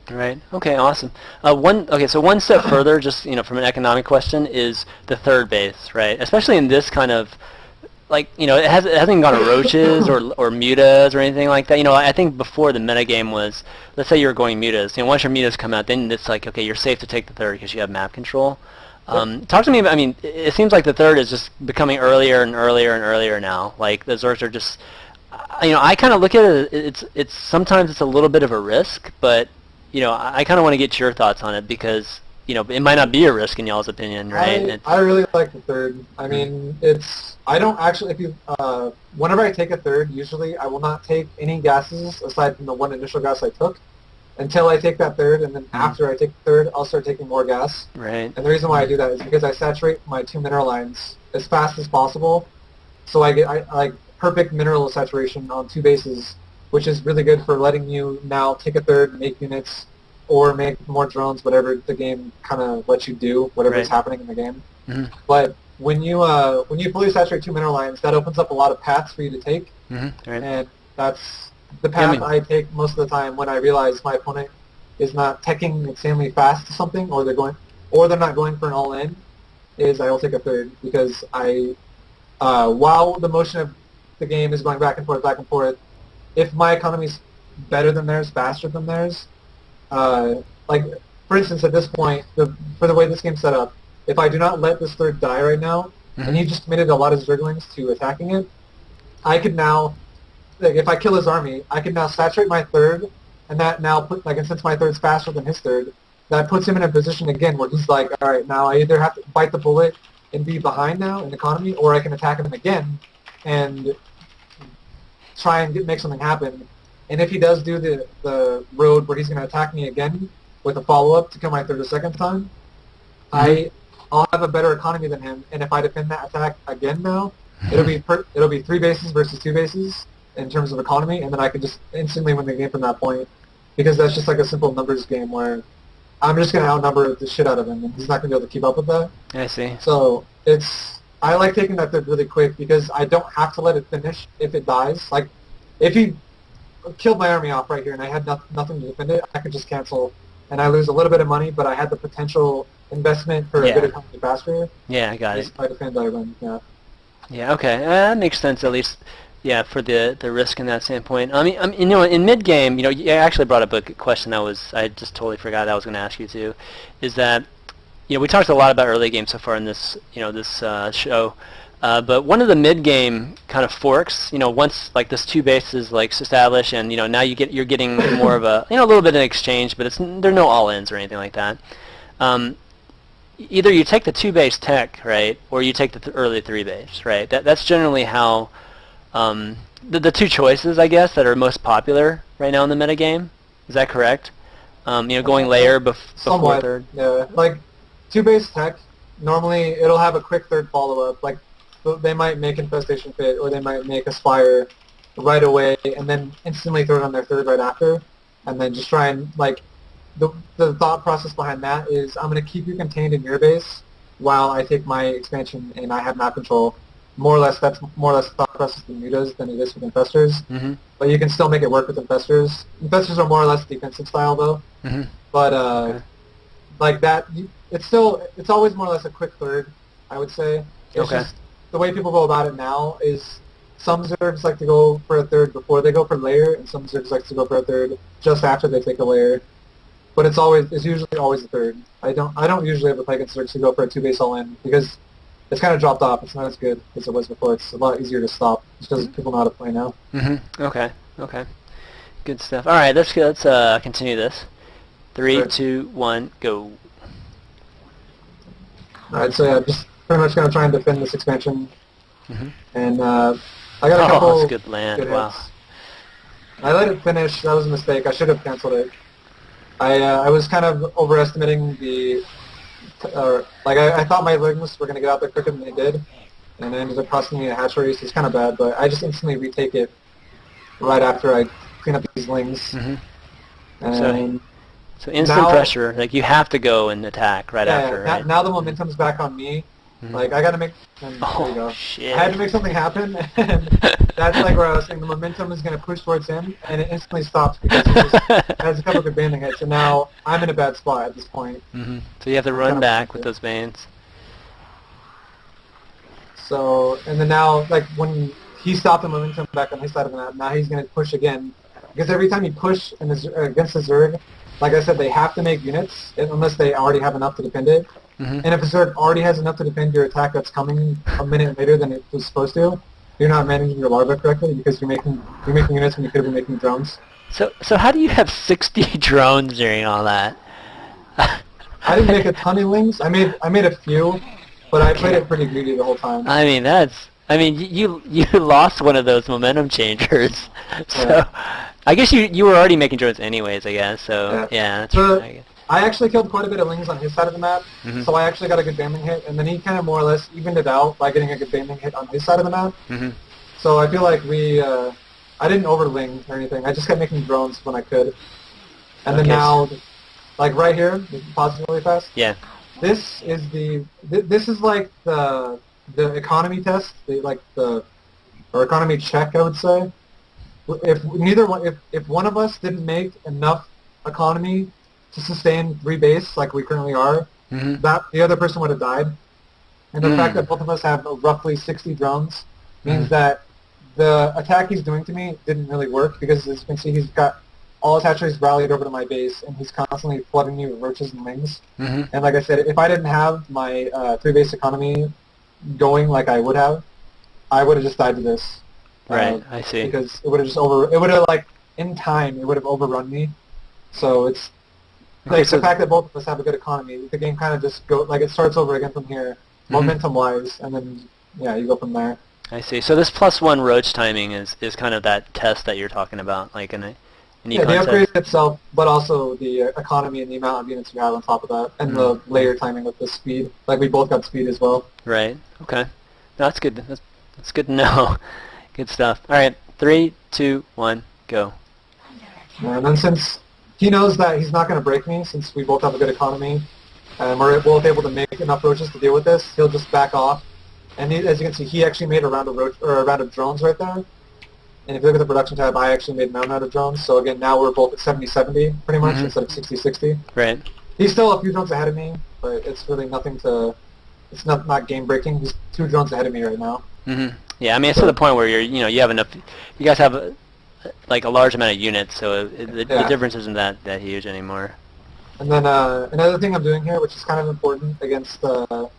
Right. Okay. Awesome. So one step further, just from an economic question, is the third base, right? Especially in this kind of, like, it hasn't gone to roaches or mutas or anything like that. I think before the metagame was, let's say you're going mutas. Once your mutas come out, then it's like, okay, you're safe to take the third because you have map control. Talk to me about, it seems like the third is just becoming earlier and earlier and earlier now. Like, the Zergs are just, I kind of look at it, it's sometimes it's a little bit of a risk, but, I kind of want to get your thoughts on it because, it might not be a risk in y'all's opinion, right? I really like the third. I don't actually, whenever I take a third, usually I will not take any gases aside from the one initial gas I took, until I take that third, and then after I take the third, I'll start taking more gas. Right. And the reason why I do that is because I saturate my 2 mineral lines as fast as possible, so I get like perfect mineral saturation on 2 bases, which is really good for letting you now take a third, make units, or make more drones, whatever the game kind of lets you do, whatever is happening in the game. Mm-hmm. But when you fully saturate 2 mineral lines, that opens up a lot of paths for you to take, and that's the path I take most of the time when I realize my opponent is not teching insanely fast to something, or they're not going for an all-in, is I will take a third, because while the motion of the game is going back and forth, if my economy's better than theirs, faster than theirs, like, for instance, at this point, for the way this game's set up, if I do not let this third die right now, and he just committed a lot of Zerglings to attacking it, I could now, like, if I kill his army, I can now saturate my third, and that now and since my third's faster than his third, that puts him in a position again where he's like, all right, now I either have to bite the bullet and be behind now in economy, or I can attack him again and try and make something happen. And if he does do the road where he's going to attack me again with a follow-up to kill my third a second time, I'll have a better economy than him, and if I defend that attack again now, it'll be 3 bases versus 2 bases in terms of economy, and then I can just instantly win the game from that point, because that's just like a simple numbers game where I'm just going to outnumber the shit out of him, and he's not going to be able to keep up with that. I see. So I like taking that third really quick, because I don't have to let it finish if it dies. Like, if he killed my army off right here and I had nothing to defend it, I could just cancel, and I lose a little bit of money, but I had the potential investment for a good economy faster. Yeah, I got it. If I defend, I win. Yeah. Yeah. Okay. That makes sense, at least. Yeah, for the risk in that standpoint. In mid game, you actually brought up a question I just totally forgot I was going to ask you too, is that, we talked a lot about early game so far in this, this show, but one of the mid game kind of forks, once like this 2 bases like established, and now you're getting more of a little bit in exchange, but there are no all-ins or anything like that. Either you take the 2 base tech, right, or you take the early 3 base, right? That's generally how. The 2 choices, I guess, that are most popular right now in the metagame. Is that correct? Going layer before third? Yeah. Like, 2 base tech, normally it'll have a quick third follow-up. Like, they might make Infestation Pit, or they might make Aspire right away, and then instantly throw it on their third right after, and then just try and, like, the thought process behind that is I'm going to keep you contained in your base while I take my expansion and I have map control. More or less, that's more or less the thought process with mutas than it is with infestors. Mm-hmm. But you can still make it work with infestors. Infestors are more or less defensive style, though. Mm-hmm. But like that, it's always more or less a quick third, I would say. It's just the way people go about it now is some Zergs like to go for a third before they go for layer, and some Zergs like to go for a third just after they take a layer. But it's usually always a third. I don't usually ever play against Zergs who go for a 2-base all-in because it's kind of dropped off. It's not as good as it was before. It's a lot easier to stop just because people know how to play now. Okay. Good stuff. All right, let's continue this. 3, 2, 1, go. All right, so yeah, just pretty much gonna try and defend this expansion. And I got a couple. That's good land. Good wow. hits. I let it finish. That was a mistake. I should have canceled it. I was kind of overestimating the. I thought my Ligmas were gonna get out there quicker than they did, and it ended up costing me a hatchery. So it's kind of bad. But I just instantly retake it right after I clean up these lings. And so instant pressure, like you have to go and attack right after, right? Now the momentum's back on me. Like I gotta make. There you go. Shit. I had to make something happen, and that's like where I was saying the momentum is gonna push towards him, and it instantly stops because he just has a couple of good banding hits, and now I'm in a bad spot at this point. So you have to run back with those bands. So and then now, like when he stopped the momentum back on his side of the map, now he's gonna push again because every time you push against the Zerg, like I said, they have to make units unless they already have enough to defend it. And if a Zerg already has enough to defend your attack that's coming a minute later than it was supposed to, you're not managing your larva correctly because you're making units when you could have been making drones. So how do you have 60 drones during all that? I didn't make a ton of wings. I made a few, but I played it pretty greedy the whole time. I mean, you lost one of those momentum changers. So I guess you were already making drones anyways, I guess. So yeah, that's right. I actually killed quite a bit of lings on his side of the map, so I actually got a good banding hit, and then he kind of more or less evened it out by getting a good banding hit on his side of the map. So I feel like I didn't overling or anything. I just kept making drones when I could. And then now, like right here, pause really fast. Yeah. This is like the economy test, or economy check, I would say. If one of us didn't make enough economy to sustain 3 base like we currently are, that the other person would have died. And the fact that both of us have roughly 60 drones means that the attack he's doing to me didn't really work because, as you can see, he's got all his hatcheries rallied over to my base, and he's constantly flooding me with roaches and lings. And like I said, if I didn't have my 3 base economy going like I would have just died to this. Right, I see. Because it would have in time, it would have overrun me. So it's, the fact that both of us have a good economy, the game kind of just it starts over again from here, momentum-wise, and then, you go from there. I see. So this +1 roach timing is kind of that test that you're talking about, like in the upgrade itself, but also the economy and the amount of units you have on top of that, and the layer timing with the speed. Like, we both got speed as well. Right. Okay. That's good. That's good to know. Good stuff. All right. 3, 2, 1, go. And then since he knows that he's not going to break me, since we both have a good economy, and we're both able to make enough roaches to deal with this, he'll just back off. And as you can see, he actually made a round of drones right there. And if you look at the production tab, I actually made an round of drones. So again, now we're both at 70-70 pretty much instead of 60-60. Right. He's still a few drones ahead of me, but it's really nothing to. It's not game breaking. He's 2 drones ahead of me right now. Yeah, I mean it's to the point where you have enough. You guys have a large amount of units, so the difference isn't that huge anymore. And then another thing I'm doing here, which is kind of important against a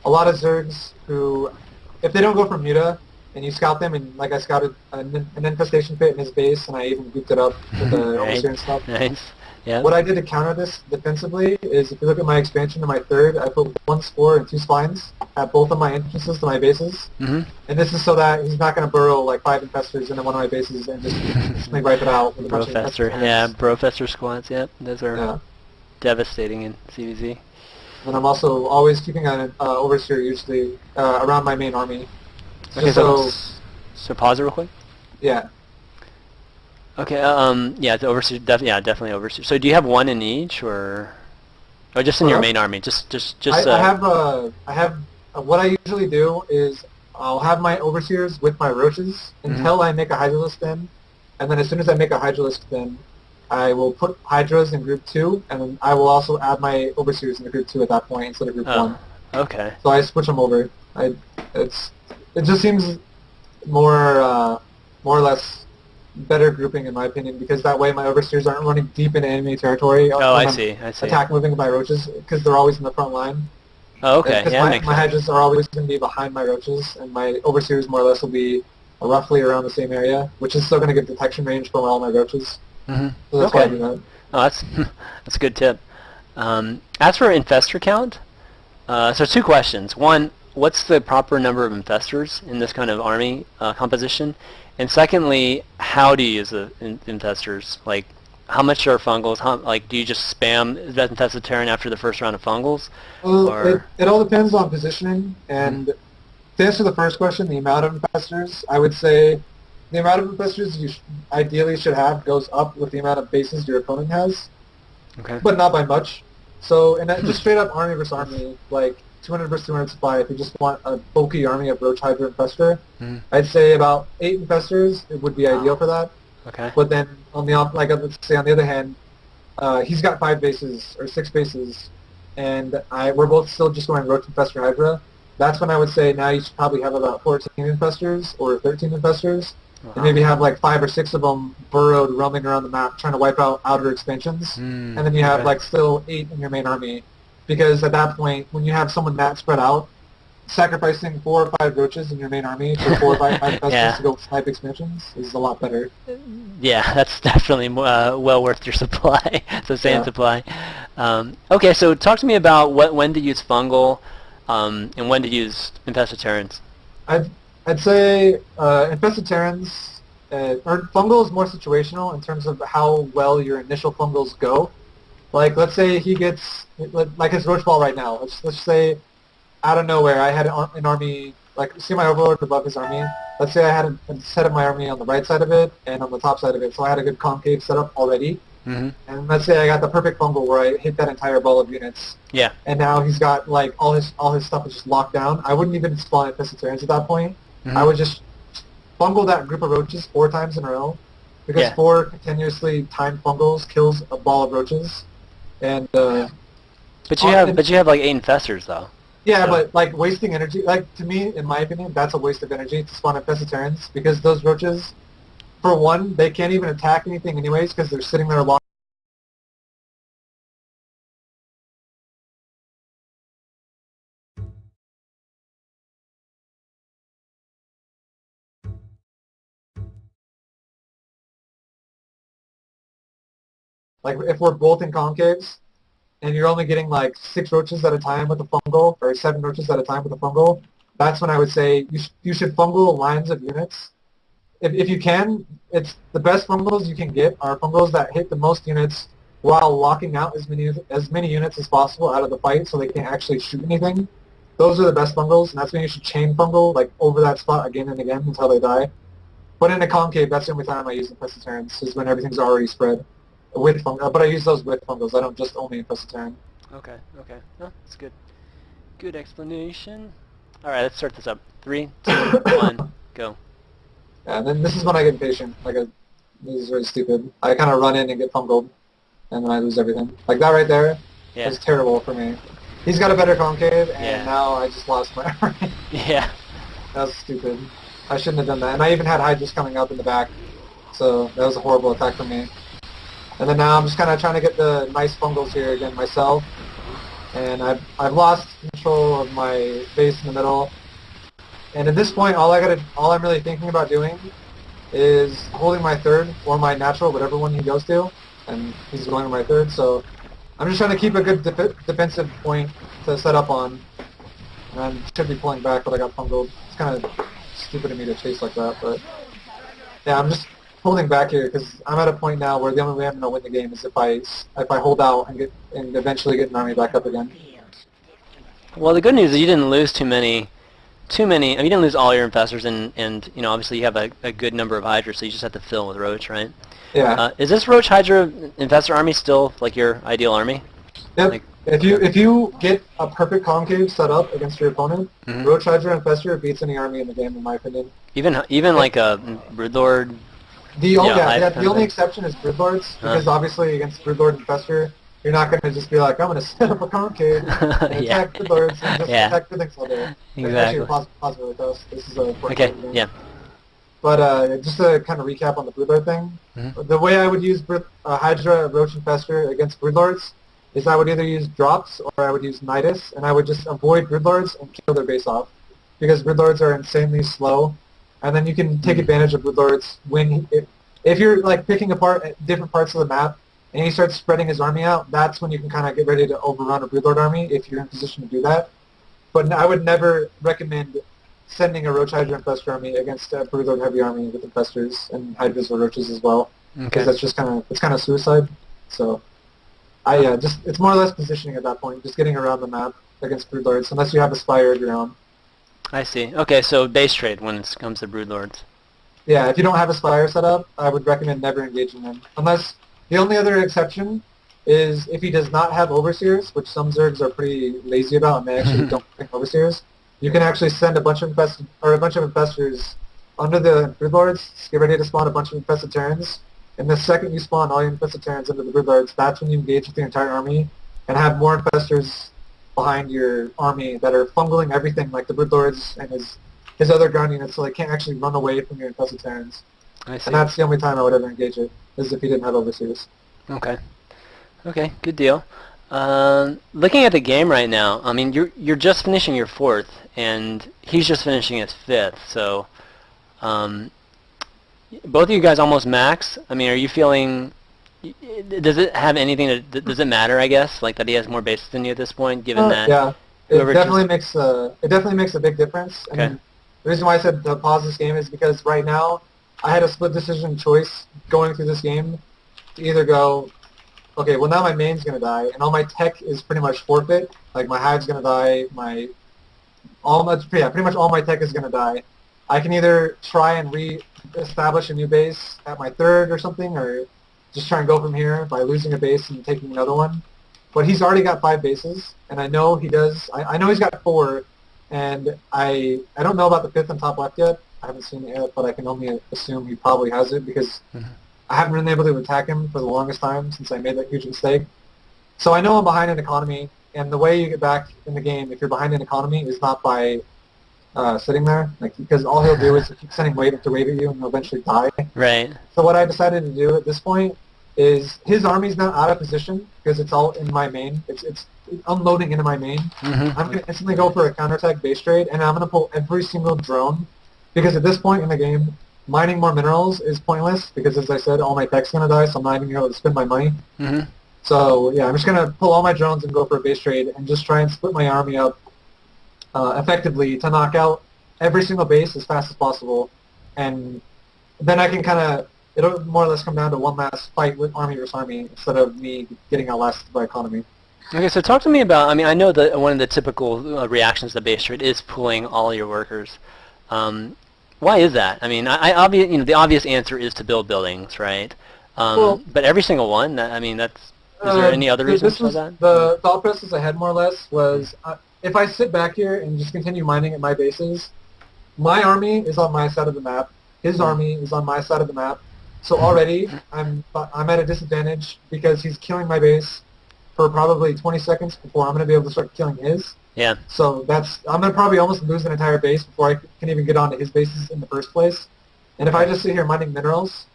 lot of Zergs who, if they don't go for Muta, and you scout them, and like I scouted an infestation pit in his base, and I even gooped it up with the overseer and stuff. Nice. Yeah. What I did to counter this defensively is, if you look at my expansion to my third, I put 1 spore and 2 spines at both of my entrances to my bases. And this is so that he's not going to burrow like 5 infestors into one of my bases and just wipe it out with a bunch of infestors. Yeah, Brofester squads. Yep, those are devastating in CVZ. And I'm also always keeping an overseer usually around my main army. Okay, so pause it real quick. Yeah. Okay. The overseer. Definitely overseer. So do you have 1 in each, or just in your main army? Just. I have. What I usually do is I'll have my overseers with my roaches until I make a hydralisk den, and then as soon as I make a hydralisk den, I will put hydras in group 2, and then I will also add my overseers in the group 2 at that point instead of group 1. Okay. So I switch them over. It just seems more or less better grouping in my opinion, because that way my oversteers aren't running deep into enemy territory Oh, when I I'm see. attack moving my roaches, because they're always in the front line. Oh, okay. Because Yeah, that makes my sense. hedges are always going to be behind my roaches, and my overseers more or less will be roughly around the same area, which is still going to get detection range from all my roaches. Mm-hmm. So that's why I do that. Oh, that's a good tip. As for infestor count, so 2 questions. One, what's the proper number of infestors in this kind of army composition? And secondly, how do you use the infestors? Like, how much are fungals? Do you just spam that infested terrain after the first round of fungals? Well, Or it all depends on positioning, and to answer the first question, the amount of infestors, I would say the amount of infestors you ideally should have goes up with the amount of bases your opponent has, okay. but not by much. So, and just straight up army versus army, like 200 versus 200 supply, if you just want a bulky army of Roach Hydra Infestor, I'd say about 8 Infestors it would be ideal for that. Okay. But then on the let's say on the other hand, he's got 5 bases or 6 bases, and we're both still just going Roach Infestor Hydra. That's when I would say now you should probably have about 14 Infestors or 13 Infestors, and maybe have like 5 or 6 of them burrowed roaming around the map trying to wipe out outer expansions, and then you have like still 8 in your main army, because at that point when you have someone that spread out, sacrificing 4 or 5 roaches in your main army for 4 or 5 Infestors to go snipe expansions is a lot better. Yeah, that's definitely well worth your supply, the sand supply. Okay, so talk to me about when to use fungal and when to use infested terrans. I'd say infested terrans, or fungal is more situational in terms of how well your initial fungals go. Like, let's say he gets, like his roach ball right now, let's say out of nowhere I had an army, like, see my overlord above his army? Let's say I had a set of my army on the right side of it and on the top side of it, so I had a good concave set up already. And let's say I got the perfect fungal where I hit that entire ball of units. Yeah. And now he's got, like, all his stuff is just locked down. I wouldn't even spawn infested terrans at that point. I would just fungal that group of roaches 4 times in a row, because 4 continuously timed fungals kills a ball of roaches. And but you have like 8 infestors though. Yeah, so. But like wasting energy, like to me, in my opinion, that's a waste of energy to spawn infested terrans, because those roaches, for one, they can't even attack anything anyways because they're sitting there locked. Like if we're both in concaves, and you're only getting like 6 roaches at a time with a fungal, or 7 roaches at a time with a fungal, that's when I would say you should fungal lines of units. If you can, it's the best fungals you can get are fungals that hit the most units while locking out as many units as possible out of the fight, so they can't actually shoot anything. Those are the best fungals, and that's when you should chain fungal like over that spot again and again until they die. But in a concave, that's the only time I use infested terrans, is when everything's already spread. With fungal, but I use those with fungals. I don't just only infested terran. Okay. No, that's good. Good explanation. All right, let's start this up. 3, 2, 1, go. Yeah, and then this is when I get impatient. This is very stupid. I kind of run in and get fungaled, and then I lose everything. Like that right there is terrible for me. He's got a better concave, and now I just lost my army. Yeah. That was stupid. I shouldn't have done that. And I even had Hydras coming up in the back, so that was a horrible attack for me. And then now I'm just kind of trying to get the nice fungals here again myself. And I've lost control of my base in the middle. And at this point, all I'm really thinking about doing is holding my third or my natural, whatever one he goes to. And he's going to my third, so I'm just trying to keep a good defensive point to set up on. And I should be pulling back, but I got fungaled. It's kind of stupid of me to chase like that, but yeah, I'm just holding back here because I'm at a point now where the only way I'm going to win the game is if I hold out and eventually get an army back up again. Well, the good news is you didn't lose too many. I mean, you didn't lose all your infestors, and you know, obviously you have a good number of Hydras, so you just have to fill with Roach, right? Yeah. Is this Roach Hydra infestor army still like your ideal army? Yep. Like, if you get a perfect concave set up against your opponent, Roach Hydra infestor beats any army in the game, in my opinion. Even like a Broodlord. The only exception is Broodlords, because obviously against Broodlord Infestor, You're not going to just be like, I'm going to set up a concave and Yeah. attack the lords and just Yeah. attack the things all day. Exactly. Actually, pause really fast. This is a important Okay. part of the game. Yeah. But just to kind of recap on the Broodlord thing, the way I would use Hydra, Roach, and Fester against Broodlords is I would either use drops or I would use Nidus, and I would just avoid Broodlords and kill their base off, because Broodlords are insanely slow, and then you can take advantage of Broodlords if you're like picking apart different parts of the map and he starts spreading his army out. That's when you can kind of get ready to overrun a Broodlord army if you're in position to do that. But I would never recommend sending a Roach, Hydra, Infestor army against a Broodlord heavy army with Infestors and Hydras or Roaches as well, because that's just kind of suicide. So, it's more or less positioning at that point, just getting around the map against Broodlords, unless you have a Spire of your own. I see. Okay, so base trade when it comes to Broodlords. Yeah, if you don't have a Spire set up, I would recommend never engaging them. Unless, the only other exception is if he does not have Overseers, which some Zergs are pretty lazy about and they actually don't think Overseers. You can actually send a bunch of Infestors under the Broodlords, get ready to spawn a bunch of Infested Terrans, and the second you spawn all your Infested Terrans under the Broodlords, that's when you engage with the entire army and have more Infestors behind your army that are fungling everything like the Broodlords and his other ground units, so they can't actually run away from your Infested Terrans. I see. And that's the only time I would ever engage it, is if he didn't have Overseers. Okay. Okay, good deal. Looking at the game right now, I mean, you're just finishing your 4th, and he's just finishing his 5th. So, both of you guys almost max. I mean, are you feeling? Does it have anything? Does it matter? I guess, like that he has more bases than you at this point, given that. Yeah, it definitely makes a big difference. Okay. I mean, the reason why I said to pause this game is because right now I had a split decision choice going through this game to either go, okay, well now my main's going to die, and all my tech is pretty much forfeit. Like my hive's going to die, pretty much all my tech is going to die. I can either try and re-establish a new base at my 3rd or something, or just try and go from here by losing a base and taking another one. But he's already got 5 bases, and I know he does. I know he's got 4, and I don't know about the 5th on top left yet. I haven't seen it yet, but I can only assume he probably has it because I haven't been able to attack him for the longest time since I made that huge mistake. So I know I'm behind in economy, and the way you get back in the game if you're behind in economy is not by sitting there, because all he'll do is keep sending wave after wave at you and you'll eventually die. Right. So what I decided to do at this point is his army's now out of position because it's all in my main. It's unloading into my main. I'm going to instantly go for a counterattack base trade, and I'm going to pull every single drone, because at this point in the game, mining more minerals is pointless because, as I said, all my tech's going to die, so I'm not even going to spend my money. So, yeah, I'm just going to pull all my drones and go for a base trade and just try and split my army up effectively to knock out every single base as fast as possible. And then I can it'll more or less come down to one last fight with army versus army instead of me getting outlasted by economy. Okay, so talk to me about, I mean, I know that one of the typical reactions to base trade is pulling all your workers. Why is that? I mean, the obvious answer is to build buildings, right? But every single one, I mean, is there any other reasons for that? The thought process I had more or less was, if I sit back here and just continue mining at my bases, my army is on my side of the map, his army is on my side of the map, so already I'm at a disadvantage because he's killing my base for probably 20 seconds before I'm going to be able to start killing his. Yeah. So I'm going to probably almost lose an entire base before I can even get onto his bases in the first place. And if I just sit here mining minerals,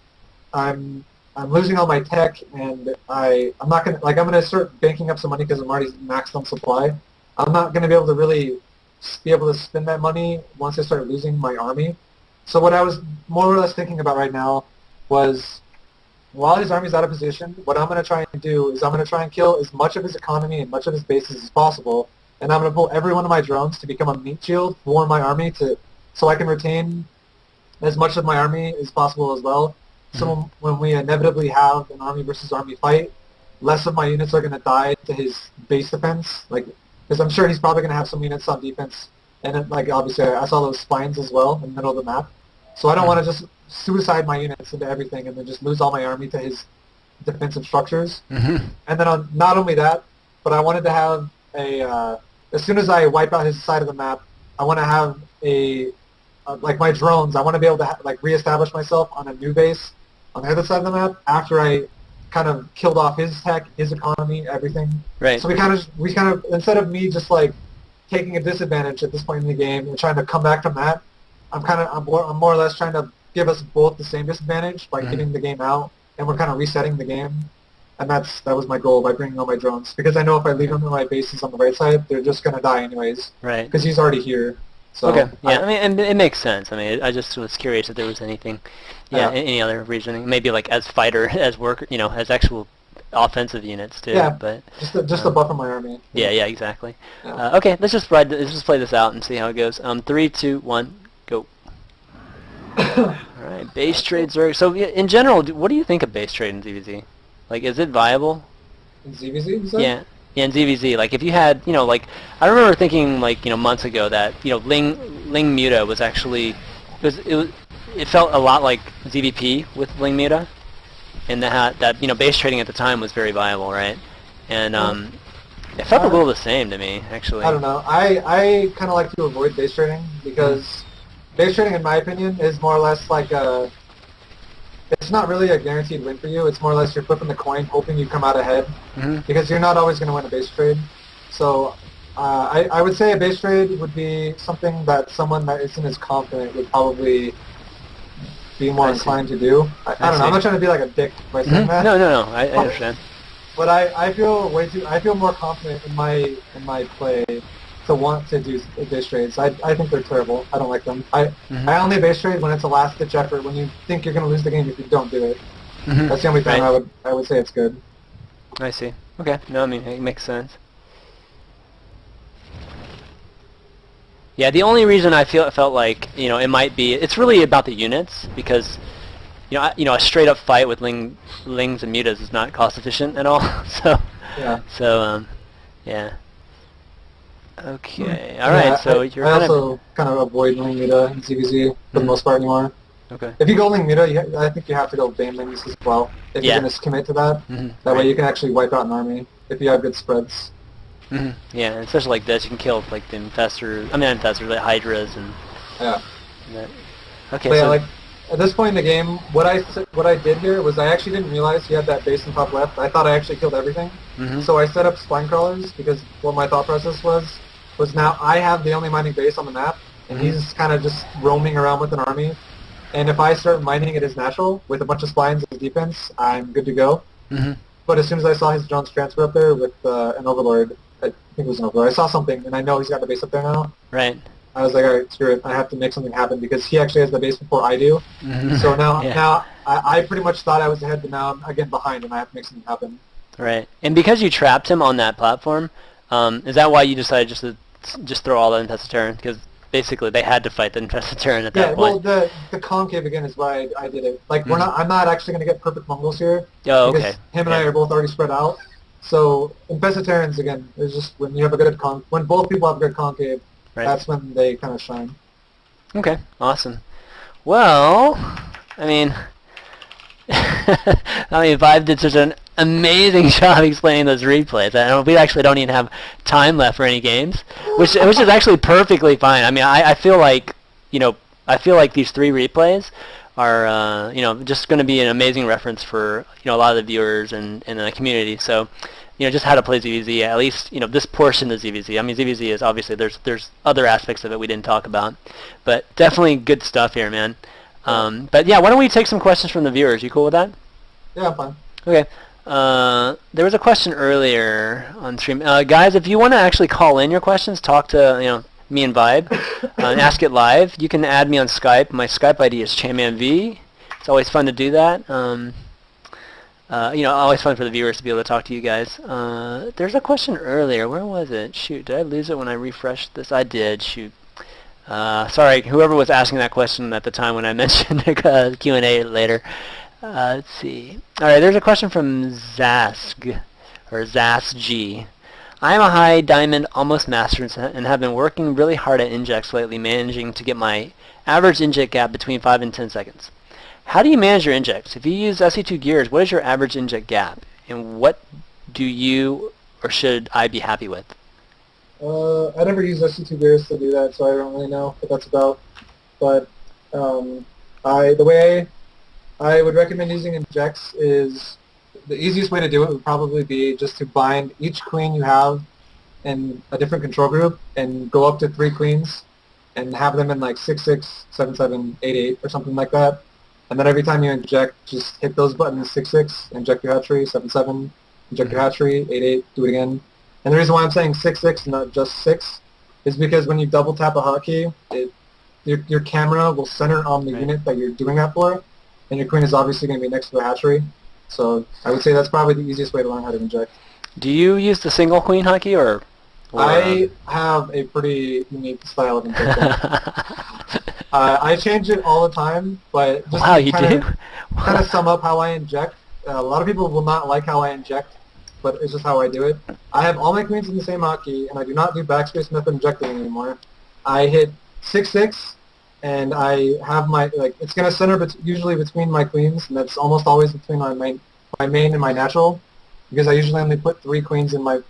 I'm losing all my tech, and I'm not going to, I'm going to start banking up some money because I'm already maxed on supply. I'm not going to be able to really be able to spend that money once I start losing my army. So what I was more or less thinking about right now was, while his army's out of position, what I'm going to try and do is I'm going to try and kill as much of his economy and much of his bases as possible, and I'm going to pull every one of my drones to become a meat shield for my army so I can retain as much of my army as possible as well. So when we inevitably have an army versus army fight, less of my units are going to die to his base defense, because I'm sure he's probably going to have some units on defense, and then, obviously I saw those spines as well in the middle of the map. So I don't want to just suicide my units into everything and then just lose all my army to his defensive structures. And then not only that, but I wanted to have as soon as I wipe out his side of the map, I want to have my drones, I want to be able to reestablish myself on a new base on the other side of the map after I kind of killed off his tech, his economy, everything. Right. So we kind of instead of me just like taking a disadvantage at this point in the game and trying to come back from that, I'm more or less trying to give us both the same disadvantage by getting the game out, and we're kind of resetting the game. And that was my goal by bringing all my drones, because I know if I leave them in my bases on the right side, they're just gonna die anyways. Right. Because he's already here. So okay. Yeah. I mean, and it makes sense. I mean, I just was curious if there was anything. Yeah. Any other reasoning? Maybe like as fighter, as worker, as actual offensive units too. Yeah. But just to buffer my army. Yeah. Yeah. Exactly. Yeah. Okay. Let's just play this out and see how it goes. 3, 2, 1, go. All right. Base trade Zerg. So in general, what do you think of base trade in ZvZ? Like, is it viable? In ZvZ, you said? Yeah. Yeah, in ZvZ, like if you had, like I remember thinking like months ago that Ling Muta was actually it felt a lot like ZVP with Ling Muta, and that base trading at the time was very viable, right? And it felt a little the same to me, actually. I don't know. I kind of like to avoid base trading because base trading, in my opinion, is more or less like it's not really a guaranteed win for you. It's more or less you're flipping the coin, hoping you come out ahead, because you're not always going to win a base trade. So I would say a base trade would be something that someone that isn't as confident would probably be more inclined to do. I don't know. I'm not trying to be like a dick by saying that. No. I understand. But I feel more confident in my play to want to do base trades. I think they're terrible. I don't like them. I only base trade when it's a last-ditch effort, when you think you're going to lose the game if you don't do it. That's the only time I would say it's good. I see. Okay. No, I mean, it makes sense. Yeah, the only reason I felt like, it might be, it's really about the units, because, a straight-up fight with Lings and Mutas is not cost-efficient at all, so, yeah. Okay, alright, so you're I also kind of avoid Ling Muta in ZvZ for the most part anymore. Okay. If you go Ling Muta, I think you have to go Bane menus as well, if you're going to commit to that. That way you can actually wipe out an army, if you have good spreads. Yeah, and especially like this, you can kill like the infestors. I mean, not infestors, like hydras and. Yeah. Okay. But yeah, like at this point in the game, what I did here was I actually didn't realize you had that base in top left. I thought I actually killed everything. So I set up spine crawlers because what my thought process was now I have the only mining base on the map, and he's kind of just roaming around with an army. And if I start mining it as natural with a bunch of spines as defense, I'm good to go. But as soon as I saw his drones transfer up there with an overlord. I think it was an overlord. I saw something, and I know he's got the base up there now. Right. I was like, all right, screw it. I have to make something happen because he actually has the base before I do. So now I pretty much thought I was ahead, but now I'm again behind, and I have to make something happen. Right. And because you trapped him on that platform, is that why you decided just throw all the Infested Terran? Because basically they had to fight the Infested Terran at that point. Yeah, well, the concave again is why I did it. Like I'm not actually going to get perfect Mongols here. Oh, okay. Because him and I are both already spread out. So Infested Terrans again is just when you have a good when both people have good concave, that's when they kind of shine. Okay, awesome. Well, I mean, Vibe did such an amazing job explaining those replays. We actually don't even have time left for any games, which is actually perfectly fine. I mean, I feel like these 3 replays are just going to be an amazing reference for a lot of the viewers and the community. So just how to play ZvZ, at least this portion of ZvZ. I mean, ZvZ is obviously there's other aspects of it we didn't talk about, but definitely good stuff here, man. But yeah, why don't we take some questions from the viewers? You cool with that? Yeah, I'm fine. Okay. There was a question earlier on stream. Guys, if you want to actually call in your questions, talk to me and Vibe, and ask it live. You can add me on Skype. My Skype ID is ChanmanV. It's always fun to do that. Always fun for the viewers to be able to talk to you guys. There's a question earlier. Where was it? Shoot, did I lose it when I refreshed this? I did. Shoot. Sorry, whoever was asking that question at the time when I mentioned the Q&A later. Let's see. All right, there's a question from Zask, or ZasG. I am a high diamond almost master and have been working really hard at injects lately, managing to get my average inject gap between 5 and 10 seconds. How do you manage your injects? If you use SE2 gears, what is your average inject gap? And what do you or should I be happy with? I never use SE2 gears to do that, so I don't really know what that's about. But the way I would recommend using injects is the easiest way to do it would probably be just to bind each queen you have in a different control group and go up to 3 queens and have them in like 6-6, 7-7, 8-8 or something like that. And then every time you inject, just hit those buttons, 6-6, inject your hatchery, 7-7, inject your hatchery, 8-8, do it again. And the reason why I'm saying 6-6 and not just 6 is because when you double tap a hotkey, your camera will center on the unit that you're doing that for, and your queen is obviously going to be next to the hatchery. So I would say that's probably the easiest way to learn how to inject. Do you use the single queen hotkey or I have a pretty unique style of injecting. I change it all the time, but just kind of sum up how I inject. A lot of people will not like how I inject, but it's just how I do it. I have all my queens in the same hotkey, and I do not do backspace method injecting anymore. I hit 6-6, and I have my, it's going to center usually between my queens, and that's almost always between my main and my natural, because I usually only put 3 queens in my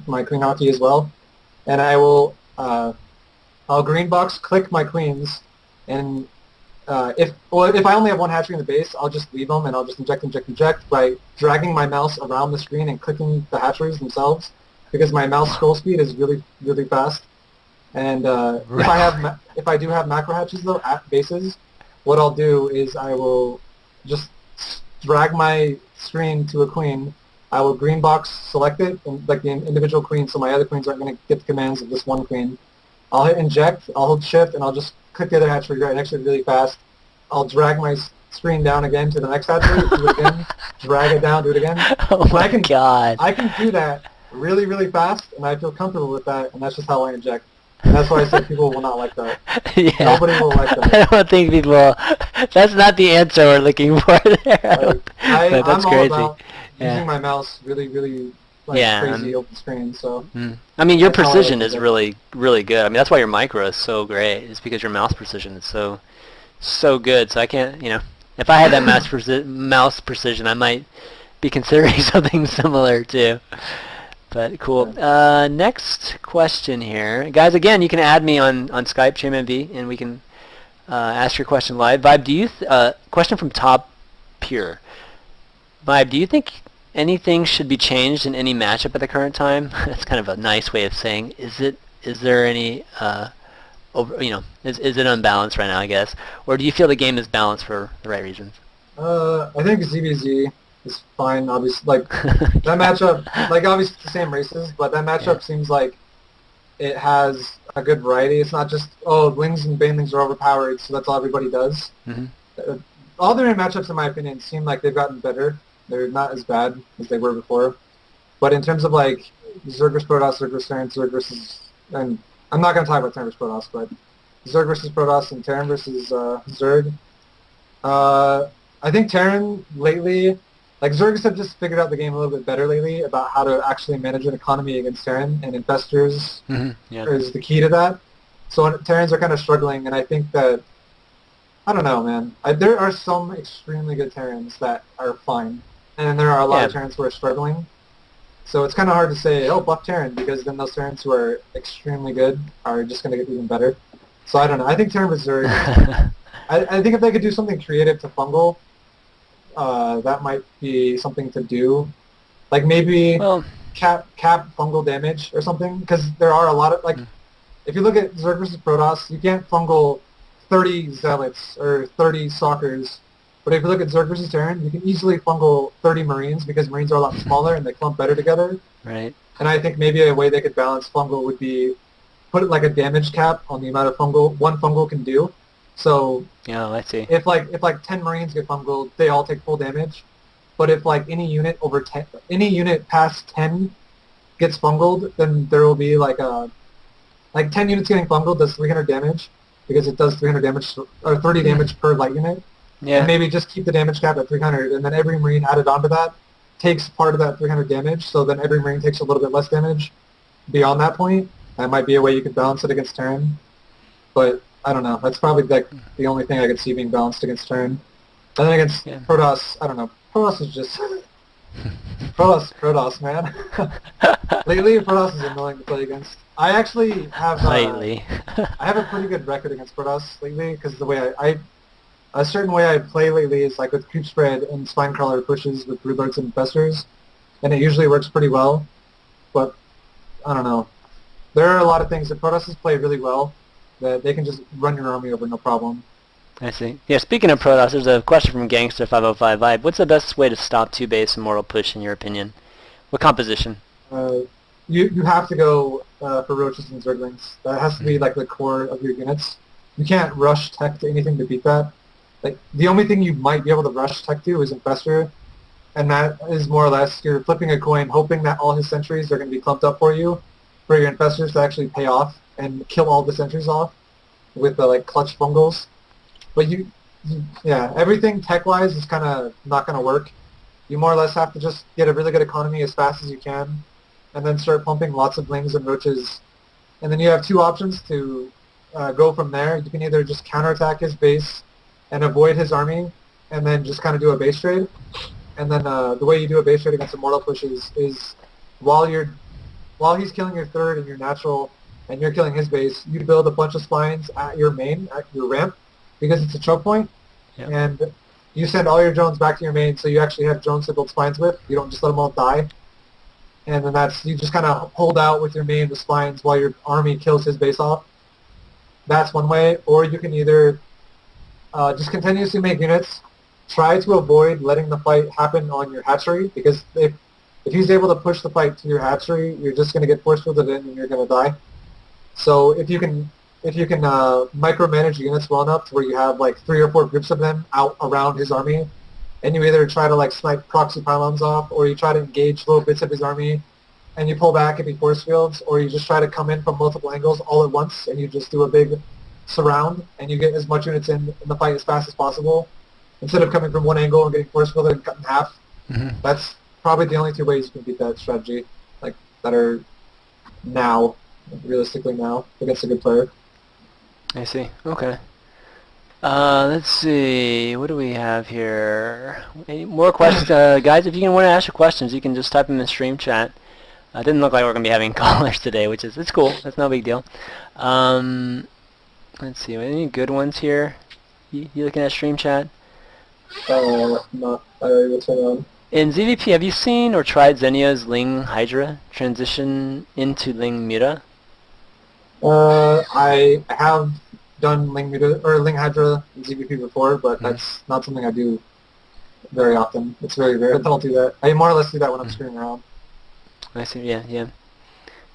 queen hotkey as well. And I will, I'll green box click my queens, and if I only have 1 hatchery in the base, I'll just leave them and I'll just inject by dragging my mouse around the screen and clicking the hatcheries themselves, because my mouse scroll speed is really, really fast. And if I do have macro hatches though at bases, what I'll do is I will just drag my screen to a queen. I will green box select it, and like the individual queen, so my other queens aren't going to get the commands of this one queen. I'll hit inject, I'll hold shift, and I'll just click the other hatchery right next to it really fast. I'll drag my screen down again to the next hatchery, do it again, drag it down, do it again. Oh my God. I can do that really, really fast, and I feel comfortable with that, and that's just how I inject. And that's why I said people will not like that. Yeah. Nobody will like that. I don't think people will. That's not the answer we're looking for there. I'm that's all crazy. about using my mouse really, really crazy open screen. So. I mean, your precision is really, really good. I mean, that's why your micro is so great. It's because your mouse precision is so good. So I can't, if I had that mouse precision, I might be considering something similar too. But cool. Next question here, guys. Again, you can add me on Skype, ChanmanV, and we can ask your question live. Vibe, do you question from Top Pure? Vibe, do you think anything should be changed in any matchup at the current time? That's kind of a nice way of saying. Is there any is it unbalanced right now, I guess, or do you feel the game is balanced for the right reasons? I think ZvZ is fine, obviously. That matchup, obviously it's the same races, but that matchup seems like it has a good variety. It's not just, wings and banelings are overpowered, so that's all everybody does. All their matchups, in my opinion, seem like they've gotten better. They're not as bad as they were before. But in terms of, Zerg versus Protoss, Zerg versus Terran, Zerg versus... And I'm not going to talk about Terran versus Protoss, but Zerg versus Protoss and Terran versus Zerg. I think Terran lately... Zergs have just figured out the game a little bit better lately about how to actually manage an economy against Terran, and Infestors is the key to that. So Terrans are kind of struggling, and I think that, I don't know, man. There are some extremely good Terrans that are fine, and there are a lot of Terrans who are struggling. So it's kind of hard to say, buff Terran, because then those Terrans who are extremely good are just going to get even better. So I don't know. I think Terran versus Zerg, I think if they could do something creative to Fungal, that might be something to do. Maybe cap fungal damage or something, because there are a lot of, if you look at Zerg versus Protoss, you can't fungal 30 Zealots or 30 Stalkers, but if you look at Zerg versus Terran, you can easily fungal 30 Marines, because Marines are a lot smaller and they clump better together. Right. And I think maybe a way they could balance fungal would be put a damage cap on the amount of fungal one fungal can do. So I see. If 10 Marines get fungaled, they all take full damage. But if any unit past 10 gets fungaled, then there will be 10 units getting fungaled does 300 damage, because it does 300 damage or 30 damage per light unit. Yeah. And maybe just keep the damage cap at 300, and then every Marine added onto that takes part of that 300 damage. So then every Marine takes a little bit less damage beyond that point. That might be a way you could balance it against Terran. But I don't know. That's probably the only thing I could see being balanced against Terran. And then against Protoss, I don't know. Protoss is just Protoss, man. Lately, Protoss is annoying to play against. I actually have I have a pretty good record against Protoss lately, because the way a certain way I play lately is like with creep spread and spine crawler pushes with broodlords and infestors, and it usually works pretty well. But I don't know. There are a lot of things that Protosses play really well that they can just run your army over no problem. I see. Yeah, speaking of Protoss, there's a question from Gangster505 What's the best way to stop 2-base Immortal Push in your opinion? What composition? You have to go for Roaches and Zerglings. That has to be like the core of your units. You can't rush tech to anything to beat that. Like the only thing you might be able to rush tech to is Infestor, and that is more or less you're flipping a coin, hoping that all his sentries are going to be clumped up for you, for your Infestors to actually pay off and kill all the sentries off with the like clutch fungals. But yeah, everything tech-wise is kind of not going to work. You more or less have to just get a really good economy as fast as you can, and then start pumping lots of Lings and Roaches. And then you have two options to go from there. You can either just counterattack his base and avoid his army, and then just kind of do a base trade. And then the way you do a base trade against Immortal Pushes is while he's killing your third and your natural, and you're killing his base, you build a bunch of spines at your main, at your ramp, because it's a choke point, and you send all your drones back to your main, so you actually have drones to build spines with. You don't just let them all die. And then you just kind of hold out with your main with spines while your army kills his base off. That's one way. Or you can either just continuously make units, try to avoid letting the fight happen on your hatchery, because if he's able to push the fight to your hatchery, you're just going to get force fielded in and you're going to die. So if you can micromanage units well enough to where you have like 3 or 4 groups of them out around his army, and you either try to like snipe proxy pylons off, or you try to engage little bits of his army, and you pull back if he force fields, or you just try to come in from multiple angles all at once, and you just do a big surround, and you get as much units in the fight as fast as possible, instead of coming from one angle and getting force fielded and cut in half. That's probably the only 2 ways you can beat that strategy, like that are now, realistically now, against a good player. I see. Okay. Let's see. What do we have here? Any more questions? Guys, if you want to ask your questions, you can just type them in the stream chat. It didn't look like we're going to be having callers today, which is it's cool. That's no big deal. Let's see. Any good ones here? You looking at stream chat? No, I already will turn on. In ZVP, have you seen or tried Zenya's Ling Hydra transition into Ling Mira? I have done Ling Hydra in ZVP before, but that's not something I do very often. It's very rare that I'll do that. I more or less do that when I'm screwing around. I see. Yeah.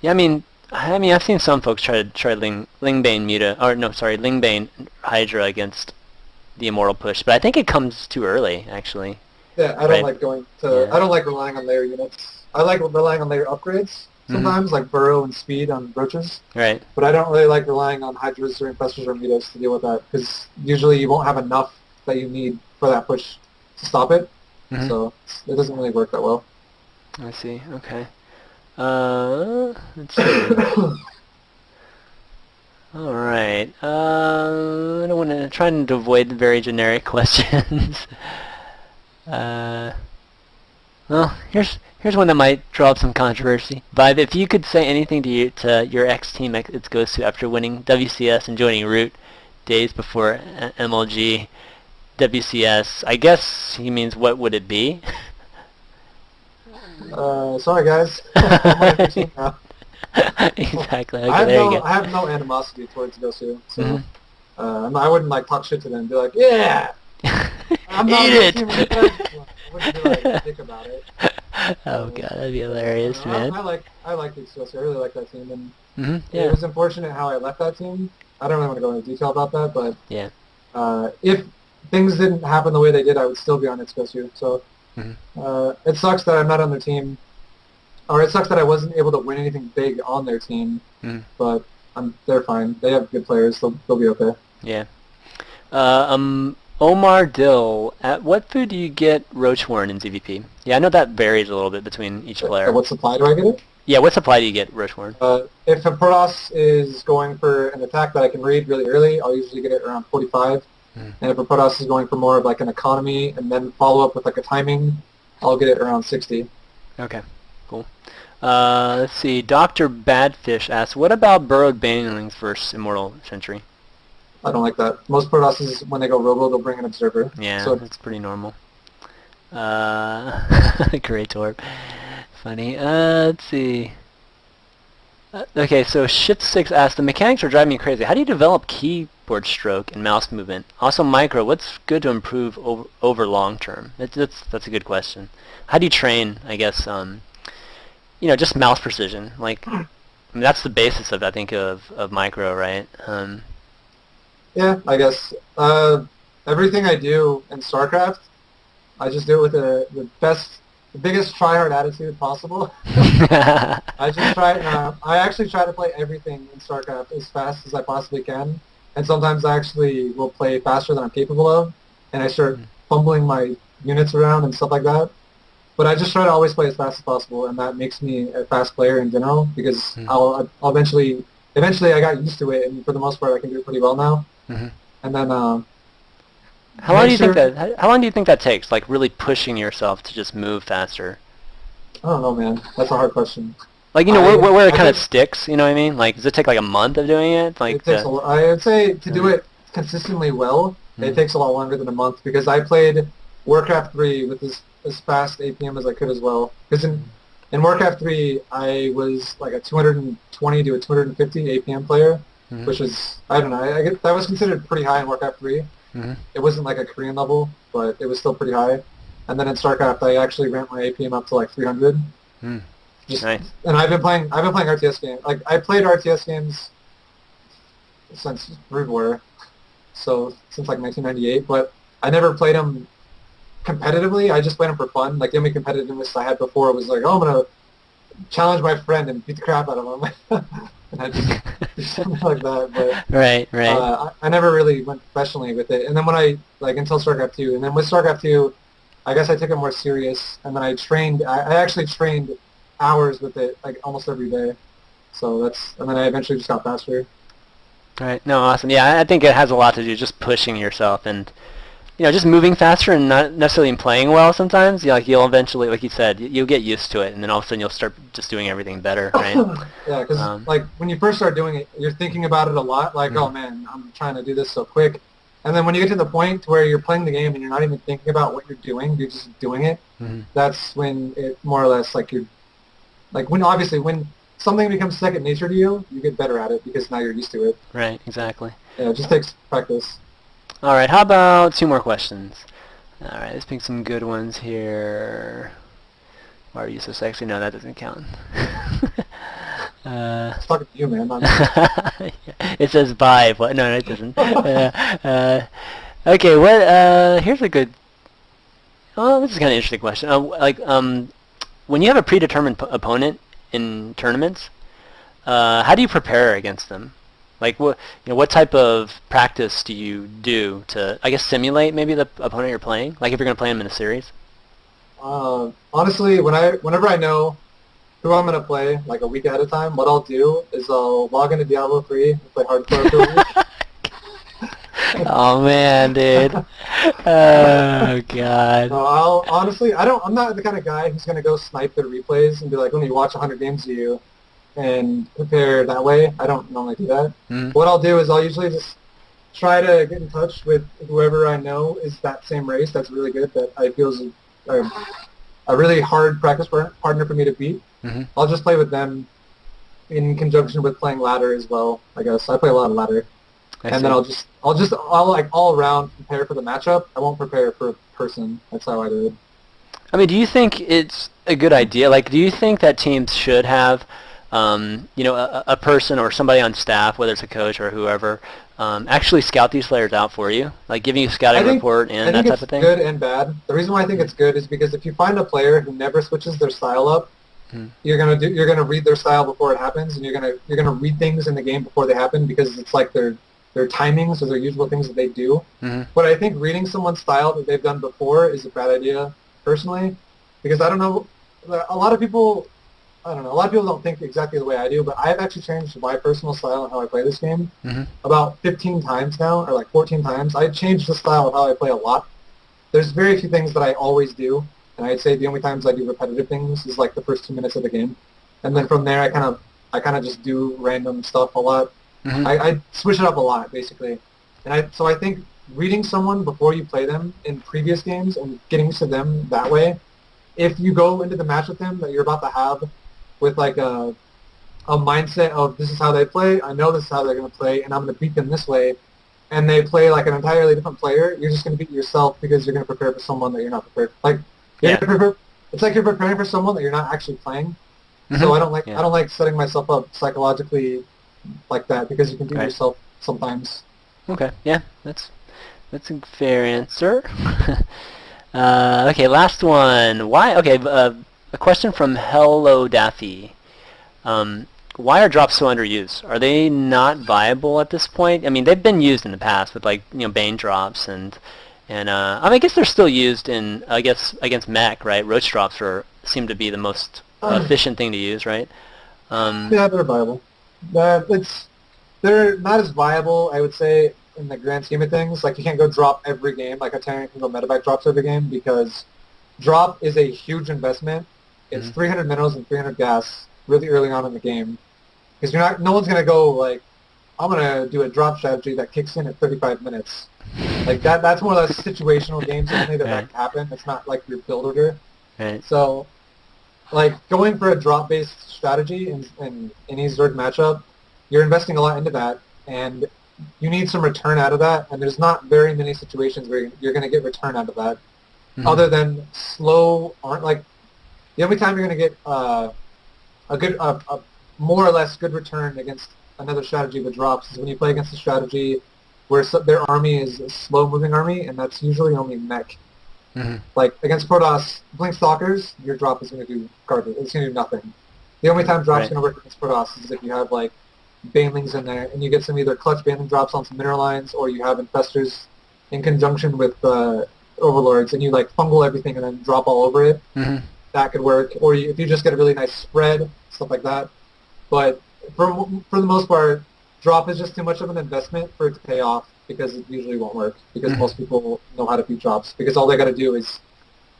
I mean, I've seen some folks try Lingbane Hydra against the Immortal Push, but I think it comes too early, actually. Yeah, I don't like going to. I don't like relying on layer units. I like relying on layer upgrades sometimes, like burrow and speed on roaches. Right. But I don't really like relying on hydras or infestors or metas to deal with that, because usually you won't have enough that you need for that push to stop it. So it doesn't really work that well. I see. Okay. Let's see. All right. I don't want to try to avoid very generic questions. Well, here's one that might draw up some controversy. Vibe, if you could say anything to your ex-team it goes to after winning WCS and joining Root days before MLG WCS, I guess he means what would it be? Sorry guys. Exactly. Okay, there you go. I have no animosity towards Gosu, so I wouldn't like talk shit to them and be like, yeah, I'm not eat it. I wouldn't be like a dick about it. Oh god, that'd be hilarious, man. I like Gosu. I really like that team, and Yeah. it was unfortunate how I left that team. I don't really want to go into detail about that, but yeah. If things didn't happen the way they did, I would still be on Gosu. So it sucks that I'm not on their team, or it sucks that I wasn't able to win anything big on their team. But they're fine. They have good players. They'll be okay. Yeah. Omar Dill, at what food do you get Roachhorn in ZVP? Yeah, I know that varies a little bit between each player. What supply do I get it? Yeah, what supply do you get Roachhorn? If a Protoss is going for an attack that I can read really early, I'll usually get it around 45. And if a Protoss is going for more of like an economy and then follow up with like a timing, I'll get it around 60. Okay, cool. Let's see. Dr. Badfish asks, what about burrowed banelings versus Immortal Sentry? I don't like that. Most Protosses, when they go robo, they'll bring an observer. Yeah, So that's pretty normal. Great Torp. Funny. Let's see. Okay, so Shit6 asked, the mechanics are driving me crazy. How do you develop keyboard stroke and mouse movement? Also, Micro, what's good to improve over long term? That's a good question. How do you train, I guess, just mouse precision? Like, I mean, that's the basis of, I think, of Micro, right? yeah, I guess. Everything I do in StarCraft, I just do it with the biggest try-hard attitude possible. I just try. I actually try to play everything in StarCraft as fast as I possibly can, and sometimes I actually will play faster than I'm capable of, and I start fumbling my units around and stuff like that. But I just try to always play as fast as possible, and that makes me a fast player in general because I'll eventually I got used to it, and for the most part I can do it pretty well now. And then how long do you think that takes? Like really pushing yourself to just move faster? I don't know, man. That's a hard question. Like where it kind of sticks. You know what I mean? Like does it take like a month of doing it? Like it takes I would say to do it consistently well, it takes a lot longer than a month because I played Warcraft 3 with as fast APM as I could as well. Because in Warcraft 3 I was like a 220 to a 250 APM player, which was I don't know. I guess that was considered pretty high in Warcraft 3. It wasn't like a Korean level, but it was still pretty high. And then in StarCraft, I actually ramped my APM up to like 300. Nice. And I've been playing RTS games. Like I played RTS games since Brood War, so since like 1998. But I never played them competitively. I just played them for fun. Like the only competitiveness I had before was like, oh, I'm gonna challenge my friend and beat the crap out of him. And I just do something like that. But right. I never really went professionally with it. And then when I until StarCraft 2, and then with StarCraft 2, I guess I took it more serious. And then I trained. I actually trained hours with it like almost every day. So and then I eventually just got faster. Right. No, awesome. Yeah, I think it has a lot to do just pushing yourself and just moving faster and not necessarily playing well sometimes. You'll eventually, like you said, you'll get used to it, and then all of a sudden you'll start just doing everything better, right? Yeah, because when you first start doing it, you're thinking about it a lot. Like, oh man, I'm trying to do this so quick. And then when you get to the point where you're playing the game and you're not even thinking about what you're doing, you're just doing it. That's when it more or less when something becomes second nature to you, you get better at it because now you're used to it. Right. Exactly. Yeah, it just takes practice. All right, how about 2 more questions? All right, let's pick some good ones here. Why are you so sexy? No, that doesn't count. It's talking to you, man. It says vibe. What? No, it doesn't. Okay, here's a good... Oh, this is kind of an interesting question. When you have a predetermined opponent in tournaments, how do you prepare against them? Like what type of practice do you do to, I guess, simulate maybe the opponent you're playing? Like if you're going to play them in a series? Honestly, whenever I know who I'm going to play, like a week ahead of time, what I'll do is I'll log into Diablo 3 and play hardcore for a week. Oh man, dude. Oh god. No, I'm not the kind of guy who's going to go snipe their replays and be like, let me watch 100 games of you and prepare that way. I don't normally do that. What I'll do is I'll usually just try to get in touch with whoever I know is that same race that's really good, that I feel is a really hard practice partner for me to beat. I'll just play with them in conjunction with playing ladder as well. I guess I play a lot of ladder, then I'll all around prepare for the matchup. I won't prepare for a person. That's how I do it. I mean, do you think it's a good idea? Like, do you think that teams should have a person or somebody on staff, whether it's a coach or whoever, actually scout these players out for you, like giving you a scouting report and that type of thing? I think it's good and bad. The reason why I think it's good is because if you find a player who never switches their style up, you're gonna read their style before it happens, and you're gonna read things in the game before they happen because it's like their timings or their usual things that they do. But I think reading someone's style that they've done before is a bad idea, personally, because I don't know, a lot of people don't think exactly the way I do, but I've actually changed my personal style and how I play this game about 15 times now, or like 14 times. I changed the style of how I play a lot. There's very few things that I always do, and I'd say the only times I do repetitive things is like the first 2 minutes of the game. And then from there, I kind of just do random stuff a lot. I switch it up a lot, basically. So I think reading someone before you play them in previous games and getting to them that way, if you go into the match with them that you're about to have with like a mindset of this is how they play, I know this is how they're going to play, and I'm going to beat them this way, and they play like an entirely different player, you're just going to beat yourself because you're going to prepare for someone that you're not prepared. Like, it's like you're preparing for someone that you're not actually playing. So I don't like setting myself up psychologically like that because you can beat yourself sometimes. Okay, yeah, that's a fair answer. Okay, last one. Why? Okay, a question from Hello Daffy. Why are drops so underused? Are they not viable at this point? I mean, they've been used in the past with like Bane drops and I mean, I guess they're still used in against mech, right? Roach drops seem to be the most efficient thing to use, right? Yeah, they're viable. They're not as viable, I would say, in the grand scheme of things. Like, you can't go drop every game. Like, a Terran can go medevac drops every game because drop is a huge investment. It's 300 minerals and 300 gas really early on in the game. Because no one's going to go, like, I'm going to do a drop strategy that kicks in at 35 minutes. Like, that's more or less situational games only that can happen. It's not like your build order. Right. So, like, going for a drop-based strategy in any Zerg matchup, you're investing a lot into that, and you need some return out of that, and there's not very many situations where you're going to get return out of that, other than the only time you're going to get a more or less good return against another strategy with drops is when you play against a strategy where their army is a slow-moving army, and that's usually only mech. Like, against Protoss, playing Stalkers, your drop is going to do garbage. It's going to do nothing. The only time drop's going to work against Protoss is if you have, like, Banelings in there, and you get some either clutch Baneling drops on some mineral lines, or you have Infestors in conjunction with Overlords, and you, like, fungal everything and then drop all over it. That could work. Or if you just get a really nice spread, stuff like that. But for the most part, drop is just too much of an investment for it to pay off, because it usually won't work, because most people know how to beat drops, because all they got to do is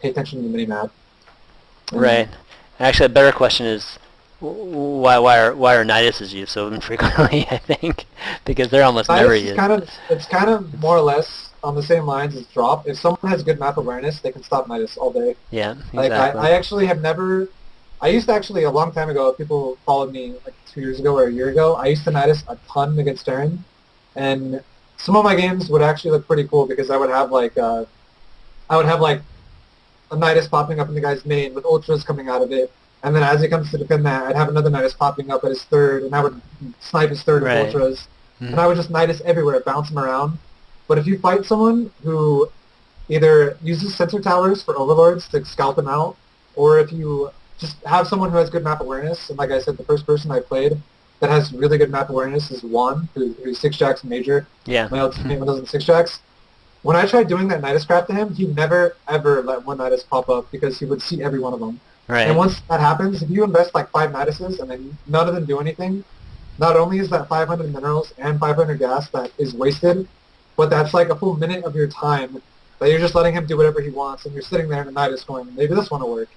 pay attention to the mini-map. Right. Actually, a better question is, why are Niduses used so infrequently, I think, because they're almost never used. It's kind of more or less on the same lines as drop. If someone has good map awareness, they can stop Nidus all day. Yeah, exactly. Like, I actually have never... I used to actually, a long time ago, if people followed me like 2 years ago or a year ago, I used to Nidus a ton against Terran, and some of my games would actually look pretty cool because I would have like a Nidus popping up in the guy's main with ultras coming out of it, and then as he comes to defend that, I'd have another Nidus popping up at his third, and I would snipe his third with ultras, and I would just Nidus everywhere, bounce him around. But if you fight someone who either uses sensor towers for overlords to scalp them out, or if you just have someone who has good map awareness, and like I said, the first person I played that has really good map awareness is Juan, who's 6-jacks major. Yeah. My old teammate when I was in 6-jacks. When I tried doing that Nidus craft to him, he never, ever let one Nidus pop up because he would see every one of them. Right. And once that happens, if you invest like 5 Niduses and then none of them do anything, not only is that 500 minerals and 500 gas that is wasted, but that's like a full minute of your time that you're just letting him do whatever he wants, and you're sitting there in the Nidus going, maybe this one will work.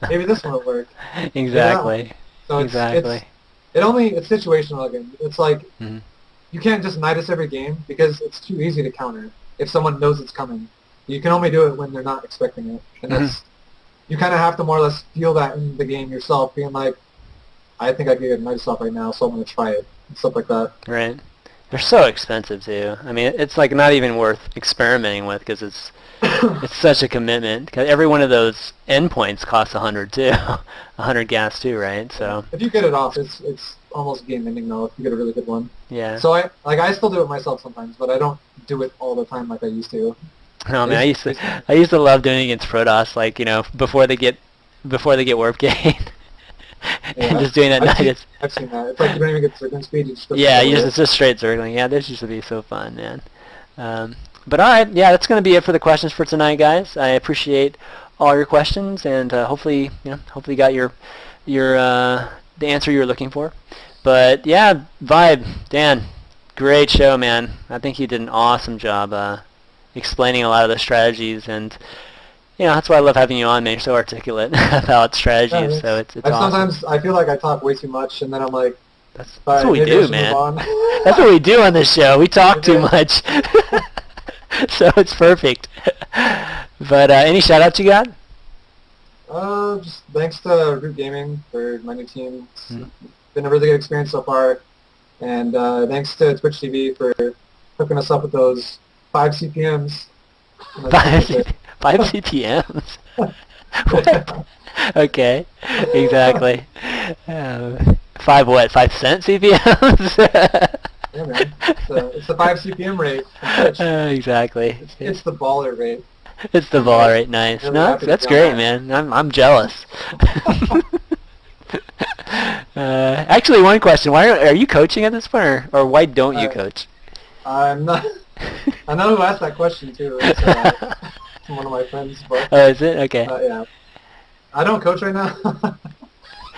Maybe this one will work. Exactly. So it's situational again. It's like you can't just Nidus every game because it's too easy to counter if someone knows it's coming. You can only do it when they're not expecting it. And that's you kind of have to more or less feel that in the game yourself, being like, I think I can get a Nidus off right now, so I'm going to try it, and stuff like that. Right. They're so expensive too. I mean, it's like not even worth experimenting with because it's such a commitment. Cause every one of those endpoints costs 100 too, 100 gas too, right? So if you get it off, it's almost game ending though. If you get a really good one. Yeah. So I still do it myself sometimes, but I don't do it all the time like I used to. No, man, I used to love doing it against Protoss, like before they get warp gate. And just doing that Nidus. I've seen that. It's like you don't even get circling speed. You just it's just straight circling. Yeah, this used to be so fun, man. But all right, yeah, that's going to be it for the questions for tonight, guys. I appreciate all your questions, and hopefully you got your the answer you were looking for. But yeah, Vibe, Dan, great show, man. I think you did an awesome job explaining a lot of the strategies, and that's why I love having you on, man. You're so articulate about strategies, so it's awesome. Sometimes I feel like I talk way too much, and then I'm like, That's what we do, man. That's what we do on this show. We talk too much. So it's perfect. But any shout-outs you got? Just thanks to Root Gaming for my new team. It's been a really good experience so far. And thanks to Twitch TV for hooking us up with those 5 CPMs. 5 CPMs? What? Okay, exactly. 5 what? 5 cent CPMs? Yeah, man. It's the 5 CPM rate. Exactly. It's the baller rate. It's the baller rate. Nice. Really No, that's great, man. I'm jealous. Actually, one question: why are you coaching at this point, or why don't you coach? I'm not. I know who asked that question too. It's one of my friends. But, oh, is it? Okay. Yeah. I don't coach right now.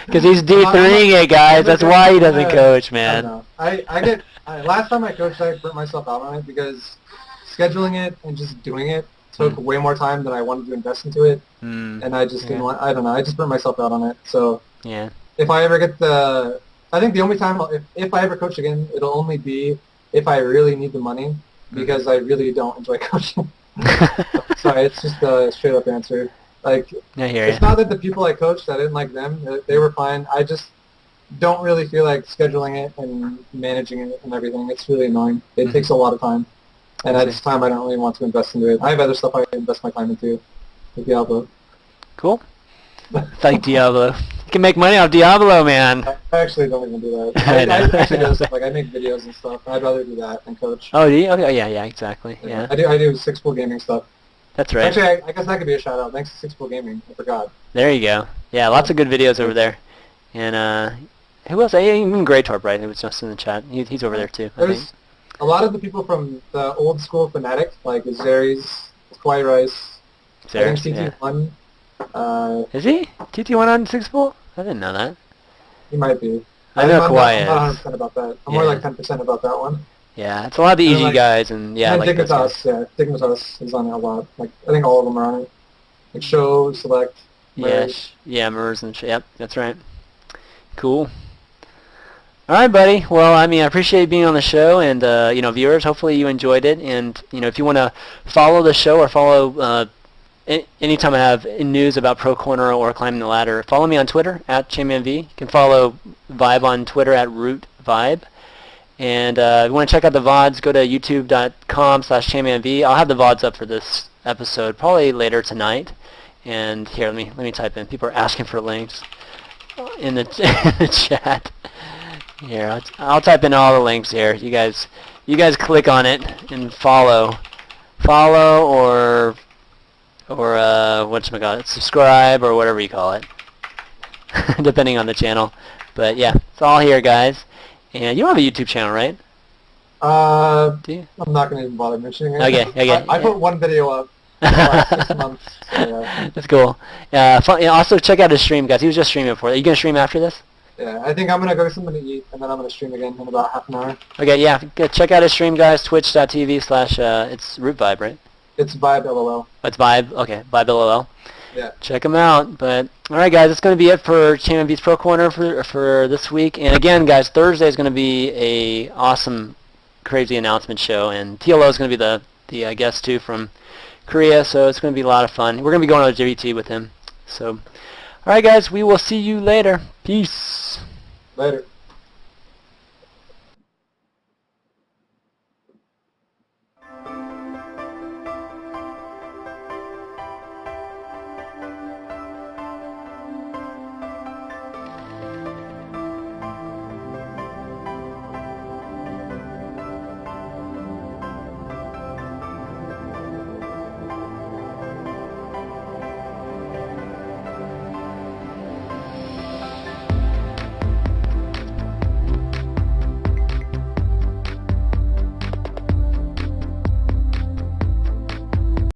Because he's D3ing it, guys. That's why he doesn't coach, man. Last time I coached, I burnt myself out on it because scheduling it and just doing it took way more time than I wanted to invest into it, and I just didn't want. I don't know. I just burnt myself out on it. So yeah. If I ever get I think the only time if I ever coach again, it'll only be if I really need the money because I really don't enjoy coaching. Sorry, it's just a straight up answer. Like, it's not that the people I coached, I didn't like them. They were fine. I just don't really feel like scheduling it and managing it and everything. It's really annoying. It takes a lot of time. And at this time, I don't really want to invest into it. I have other stuff I invest my time into, like Diablo. Cool. It's like Diablo. You can make money off Diablo, man. I actually don't even do that. I know. I actually do stuff. Like, I make videos and stuff. I'd rather do that than coach. Oh, do you? Okay, yeah, exactly. Yeah. I do 6 Pool Gaming stuff. That's right. Actually, I guess that could be a shout-out. Thanks to 6 Pool Gaming. I forgot. There you go. Yeah, lots of good videos over there. And who else? Even Greytorp, right? It was just in the chat. He's over there, too, I think. A lot of the people from the old school Fnatic, like Zeres, Squire Rice, Zeres, TT1. Is he? TT1 on 6 Pool? I didn't know that. He might be. I know Kawhi is. I'm not 100% about that. I'm more like 10% about that one. Yeah, it's a lot of the EG guys, and yeah, like Dignitas is on it a lot. Like, I think all of them are on it. Like Show, Select, Mers. Yeah, Mers and yep, that's right. Cool. All right, buddy. Well, I mean, I appreciate you being on the show, and viewers, hopefully you enjoyed it. And if you want to follow the show or follow anytime I have news about Pro Corner or climbing the ladder, follow me on Twitter at ChanmanV. You can follow Vibe on Twitter at RootViBe. And if you want to check out the VODs, go to youtube.com/ChanmanV. I'll have the VODs up for this episode probably later tonight. And here, let me type in. People are asking for links in the chat. Here, I'll type in all the links here. You guys click on it and follow or whatchamacallit, subscribe or whatever you call it, depending on the channel. But yeah, it's all here, guys. And you don't have a YouTube channel, right? Do you? I'm not going to even bother mentioning it. Okay. I put one video up the last 6 months. So, yeah. That's cool. Also, check out his stream, guys. He was just streaming before. Are you going to stream after this? Yeah, I think I'm going to go get something to eat, and then I'm going to stream again in about half an hour. Okay, yeah. Check out his stream, guys. Twitch.tv/ it's RootViBe, right? It's Vibe LOL. It's Vibe. Okay, Vibe LOL. Yeah. Check them out. But all right, guys, that's going to be it for ChanmanV's Pro Corner for this week. And again, guys, Thursday is going to be a awesome, crazy announcement show, and TLO is going to be the guest too from Korea. So it's going to be a lot of fun. We're going to be going to JVT with him. So, all right, guys, we will see you later. Peace. Later.